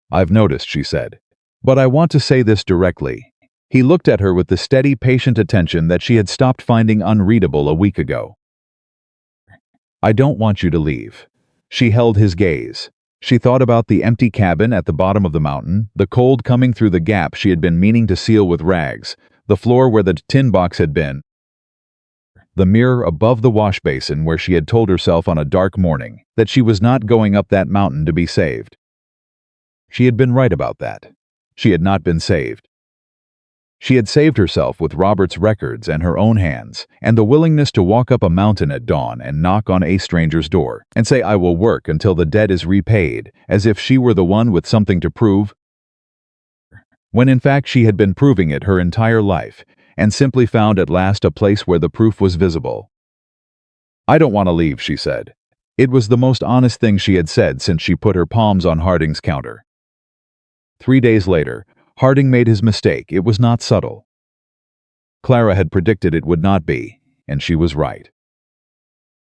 "I've noticed," she said. "But I want to say this directly." He looked at her with the steady, patient attention that she had stopped finding unreadable a week ago. "I don't want you to leave." She held his gaze. She thought about the empty cabin at the bottom of the mountain, the cold coming through the gap she had been meaning to seal with rags, the floor where the tin box had been, the mirror above the wash basin where she had told herself on a dark morning that she was not going up that mountain to be saved. She had been right about that. She had not been saved. She had saved herself with Robert's records and her own hands, and the willingness to walk up a mountain at dawn and knock on a stranger's door, and say, "I will work until the debt is repaid," as if she were the one with something to prove, when in fact she had been proving it her entire life, and simply found at last a place where the proof was visible. "I don't want to leave," she said. It was the most honest thing she had said since she put her palms on Harding's counter. 3 days later, Harding made his mistake. It was not subtle. Clara had predicted it would not be, and she was right.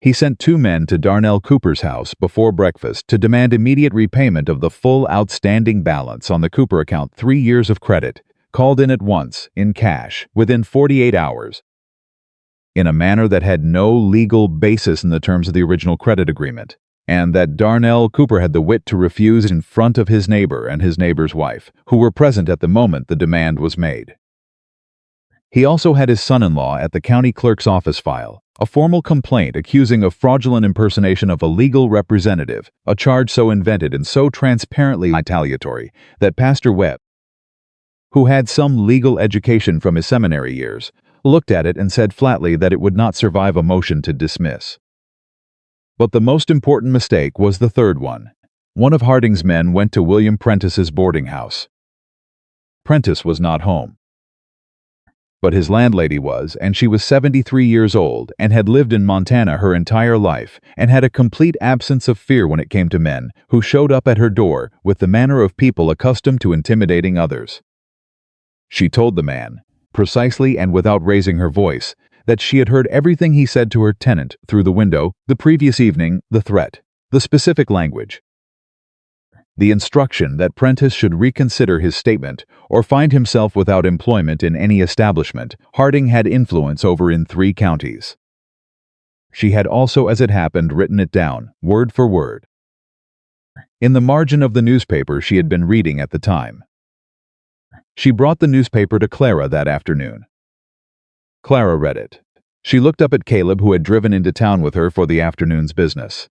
He sent 2 men to Darnell Cooper's house before breakfast to demand immediate repayment of the full outstanding balance on the Cooper account, 3 years of credit, called in at once, in cash, within 48 hours, in a manner that had no legal basis in the terms of the original credit agreement, and that Darnell Cooper had the wit to refuse in front of his neighbor and his neighbor's wife, who were present at the moment the demand was made. He also had his son-in-law at the county clerk's office file a formal complaint accusing of fraudulent impersonation of a legal representative, a charge so invented and so transparently retaliatory that Pastor Webb, who had some legal education from his seminary years, looked at it and said flatly that it would not survive a motion to dismiss. But the most important mistake was the third one. One of Harding's men went to William Prentice's boarding house. Prentice was not home. But his landlady was, and she was 73 years old and had lived in Montana her entire life and had a complete absence of fear when it came to men who showed up at her door with the manner of people accustomed to intimidating others. She told the man, precisely and without raising her voice, that she had heard everything he said to her tenant through the window the previous evening, the threat, the specific language, the instruction that Prentice should reconsider his statement or find himself without employment in any establishment Harding had influence over in 3 counties. She had also, as it happened, written it down, word for word, in the margin of the newspaper she had been reading at the time. She brought the newspaper to Clara that afternoon. Clara read it. She looked up at Caleb, who had driven into town with her for the afternoon's business.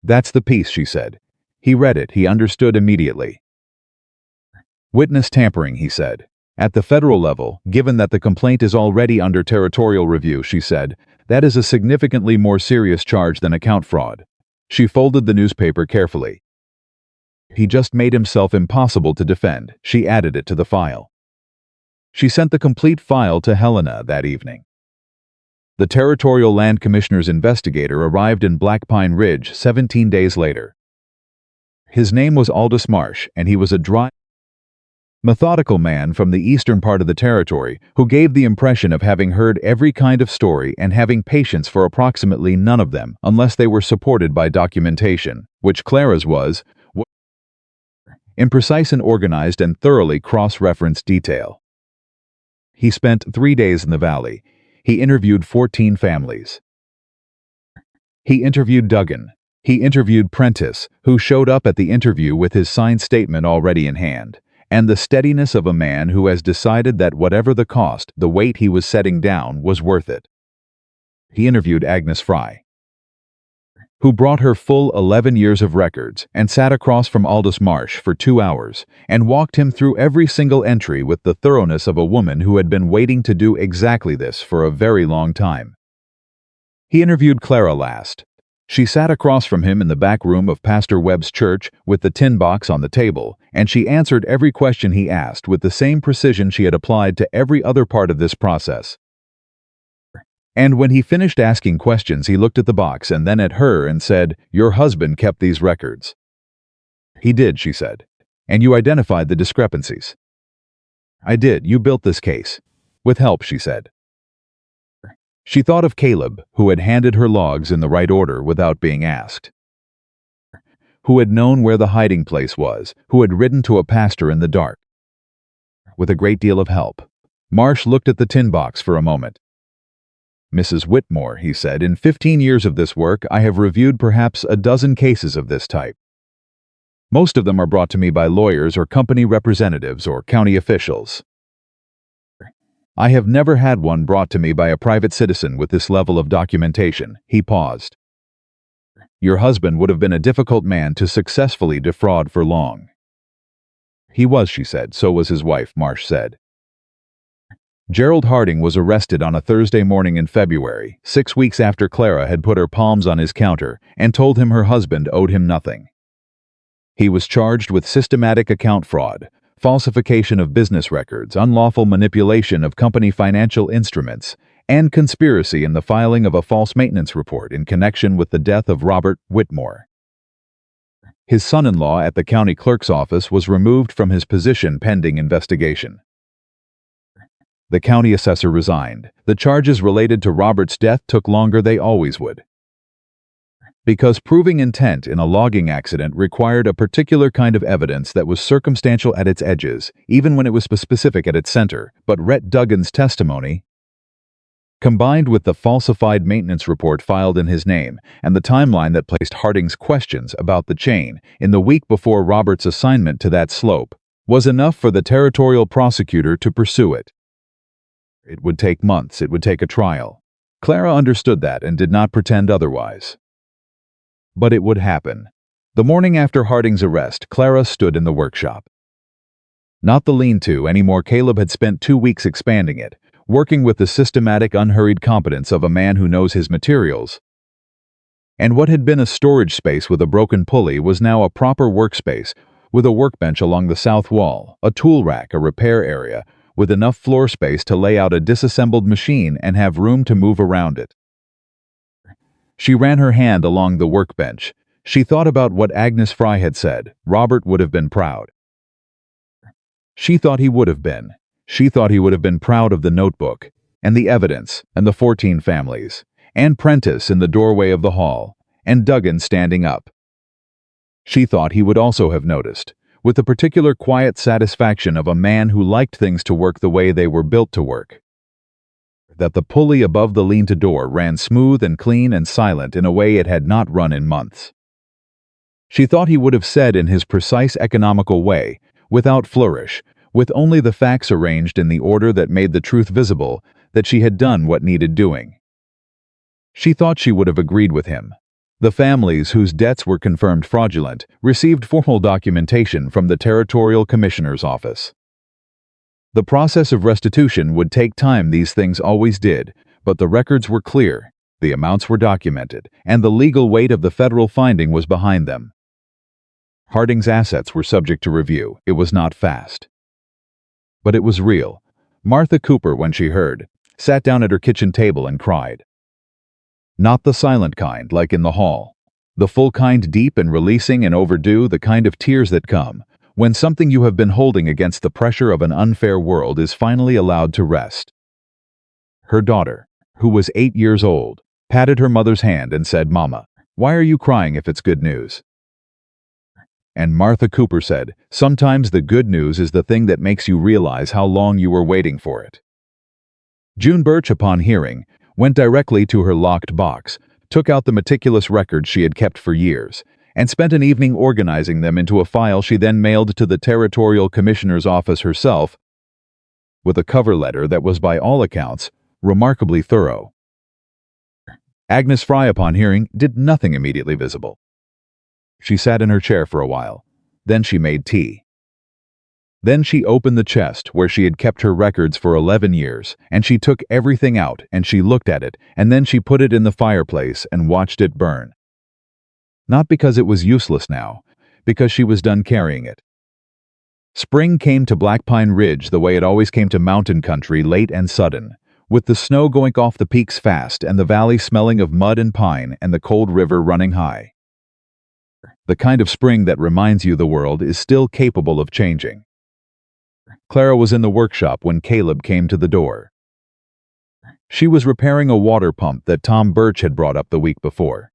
"That's the piece," she said. He read it. He understood immediately. "Witness tampering," he said. "At the federal level, given that the complaint is already under territorial review," she said, "that is a significantly more serious charge than account fraud." She folded the newspaper carefully. "He just made himself impossible to defend." She added it to the file. She sent the complete file to Helena that evening. The Territorial Land Commissioner's investigator arrived in Black Pine Ridge 17 days later. His name was Aldous Marsh, and he was a dry, methodical man from the eastern part of the territory who gave the impression of having heard every kind of story and having patience for approximately none of them unless they were supported by documentation, which Clara's was, in precise and organized and thoroughly cross-referenced detail. He spent 3 days in the valley. He interviewed 14 families. He interviewed Duggan. He interviewed Prentice, who showed up at the interview with his signed statement already in hand, and the steadiness of a man who has decided that whatever the cost, the weight he was setting down was worth it. He interviewed Agnes Fry, who brought her full 11 years of records and sat across from Aldous Marsh for 2 hours and walked him through every single entry with the thoroughness of a woman who had been waiting to do exactly this for a very long time. He interviewed Clara last. She sat across from him in the back room of Pastor Webb's church with the tin box on the table, and she answered every question he asked with the same precision she had applied to every other part of this process. And when he finished asking questions, he looked at the box and then at her and said, "Your husband kept these records." "He did," she said. "And you identified the discrepancies." "I did. You built this case." "With help," she said. She thought of Caleb, who had handed her logs in the right order without being asked, who had known where the hiding place was, who had ridden to a pastor in the dark. With a great deal of help. Marsh looked at the tin box for a moment. "Mrs. Whitmore," he said, "in 15 years of this work, I have reviewed perhaps a dozen cases of this type. Most of them are brought to me by lawyers or company representatives or county officials. I have never had one brought to me by a private citizen with this level of documentation." He paused. "Your husband would have been a difficult man to successfully defraud for long." "He was," she said. "So was his wife," Marsh said. Gerald Harding was arrested on a Thursday morning in February, 6 weeks after Clara had put her palms on his counter and told him her husband owed him nothing. He was charged with systematic account fraud, falsification of business records, unlawful manipulation of company financial instruments, and conspiracy in the filing of a false maintenance report in connection with the death of Robert Whitmore. His son-in-law at the county clerk's office was removed from his position pending investigation. The county assessor resigned. The charges related to Robert's death took longer they always would. Because proving intent in a logging accident required a particular kind of evidence that was circumstantial at its edges, even when it was specific at its center. But Rhett Duggan's testimony, combined with the falsified maintenance report filed in his name and the timeline that placed Harding's questions about the chain in the week before Robert's assignment to that slope, was enough for the territorial prosecutor to pursue it. It would take months. It would take a trial. Clara understood that and did not pretend otherwise. But it would happen. The morning after Harding's arrest, Clara stood in the workshop. Not the lean-to anymore. Caleb had spent 2 weeks expanding it, working with the systematic, unhurried competence of a man who knows his materials. And what had been a storage space with a broken pulley was now a proper workspace, with a workbench along the south wall, a tool rack, a repair area, with enough floor space to lay out a disassembled machine and have room to move around it. She ran her hand along the workbench. She thought about what Agnes Fry had said. Robert would have been proud. She thought he would have been. She thought he would have been proud of the notebook, and the evidence, and the 14 families, and Prentice in the doorway of the hall, and Duggan standing up. She thought he would also have noticed, with the particular quiet satisfaction of a man who liked things to work the way they were built to work, that the pulley above the lean-to door ran smooth and clean and silent in a way it had not run in months. She thought he would have said in his precise economical way, without flourish, with only the facts arranged in the order that made the truth visible, that she had done what needed doing. She thought she would have agreed with him. The families whose debts were confirmed fraudulent received formal documentation from the Territorial Commissioner's office. The process of restitution would take time. These things always did, but the records were clear, the amounts were documented, and the legal weight of the federal finding was behind them. Harding's assets were subject to review. It was not fast. But it was real. Martha Cooper, when she heard, sat down at her kitchen table and cried. Not the silent kind, like in the hall. The full kind, deep and releasing and overdue, the kind of tears that come when something you have been holding against the pressure of an unfair world is finally allowed to rest. Her daughter, who was 8 years old, patted her mother's hand and said, "Mama, why are you crying if it's good news?" And Martha Cooper said, "Sometimes the good news is the thing that makes you realize how long you were waiting for it." June Birch, upon hearing, went directly to her locked box, took out the meticulous records she had kept for years, and spent an evening organizing them into a file she then mailed to the Territorial Commissioner's office herself, with a cover letter that was by all accounts remarkably thorough. Agnes Fry, upon hearing, did nothing immediately visible. She sat in her chair for a while. Then she made tea. Then she opened the chest where she had kept her records for 11 years, and she took everything out, and she looked at it, and then she put it in the fireplace and watched it burn. Not because it was useless now, because she was done carrying it. Spring came to Black Pine Ridge the way it always came to mountain country, late and sudden, with the snow going off the peaks fast and the valley smelling of mud and pine and the cold river running high. The kind of spring that reminds you the world is still capable of changing. Clara was in the workshop when Caleb came to the door. She was repairing a water pump that Tom Birch had brought up the week before.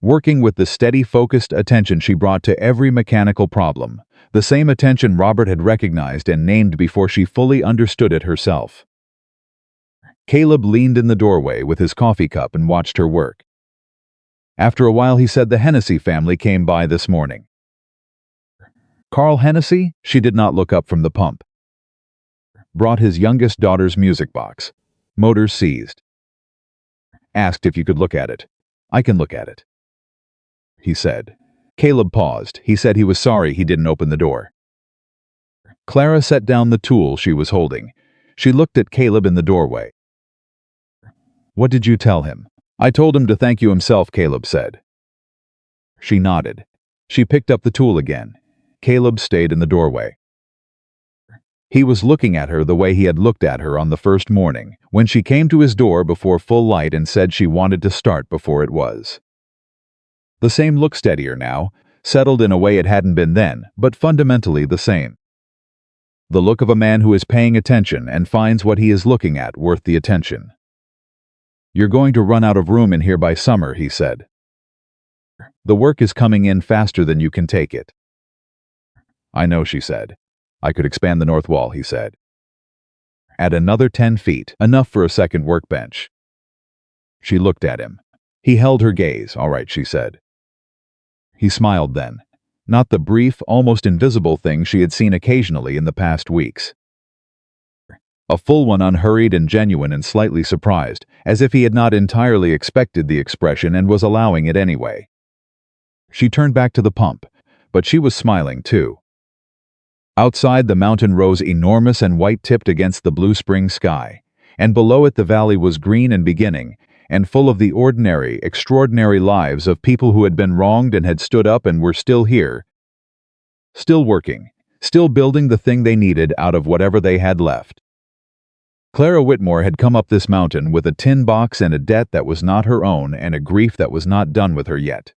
Working with the steady, focused attention she brought to every mechanical problem, the same attention Robert had recognized and named before she fully understood it herself. Caleb leaned in the doorway with his coffee cup and watched her work. After a while he said the Hennessy family came by this morning. Carl Hennessy? She did not look up from the pump. Brought his youngest daughter's music box. Motors seized. Asked if you could look at it. I can look at it, he said. Caleb paused. He said he was sorry he didn't open the door. Clara set down the tool she was holding. She looked at Caleb in the doorway. What did you tell him? I told him to thank you himself, Caleb said. She nodded. She picked up the tool again. Caleb stayed in the doorway. He was looking at her the way he had looked at her on the first morning, when she came to his door before full light and said she wanted to start before it was. The same look, steadier now, settled in a way it hadn't been then, but fundamentally the same. The look of a man who is paying attention and finds what he is looking at worth the attention. You're going to run out of room in here by summer, he said. The work is coming in faster than you can take it. I know, she said. I could expand the north wall, he said. Add another 10 feet, enough for a second workbench. She looked at him. He held her gaze. All right, she said. He smiled then. Not the brief, almost invisible thing she had seen occasionally in the past weeks. A full one, unhurried and genuine and slightly surprised, as if he had not entirely expected the expression and was allowing it anyway. She turned back to the pump, but she was smiling too. Outside, the mountain rose enormous and white-tipped against the blue spring sky, and below it the valley was green and beginning, and full of the ordinary, extraordinary lives of people who had been wronged and had stood up and were still here, still working, still building the thing they needed out of whatever they had left. Clara Whitmore had come up this mountain with a tin box and a debt that was not her own and a grief that was not done with her yet.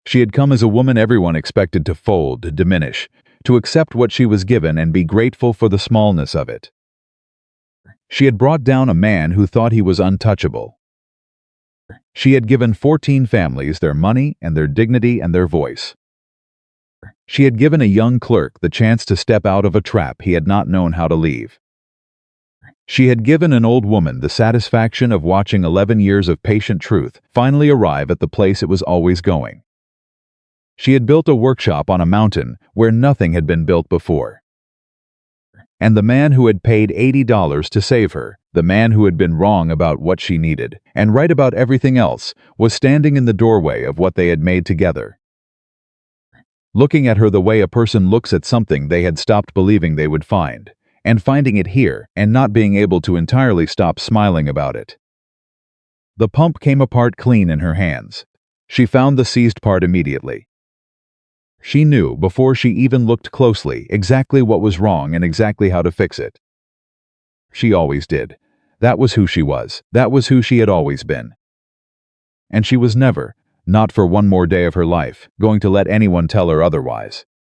She had come as a woman everyone expected to fold, to diminish, to accept what she was given and be grateful for the smallness of it. She had brought down a man who thought he was untouchable. She had given 14 families their money and their dignity and their voice. She had given a young clerk the chance to step out of a trap he had not known how to leave. She had given an old woman the satisfaction of watching 11 years of patient truth finally arrive at the place it was always going. She had built a workshop on a mountain where nothing had been built before. And the man who had paid $80 to save her, the man who had been wrong about what she needed and right about everything else, was standing in the doorway of what they had made together. Looking at her the way a person looks at something they had stopped believing they would find, and finding it here and not being able to entirely stop smiling about it. The pump came apart clean in her hands. She found the seized part immediately. She knew, before she even looked closely, exactly what was wrong and exactly how to fix it. She always did. That was who she was. That was who she had always been. And she was never, not for one more day of her life, going to let anyone tell her otherwise.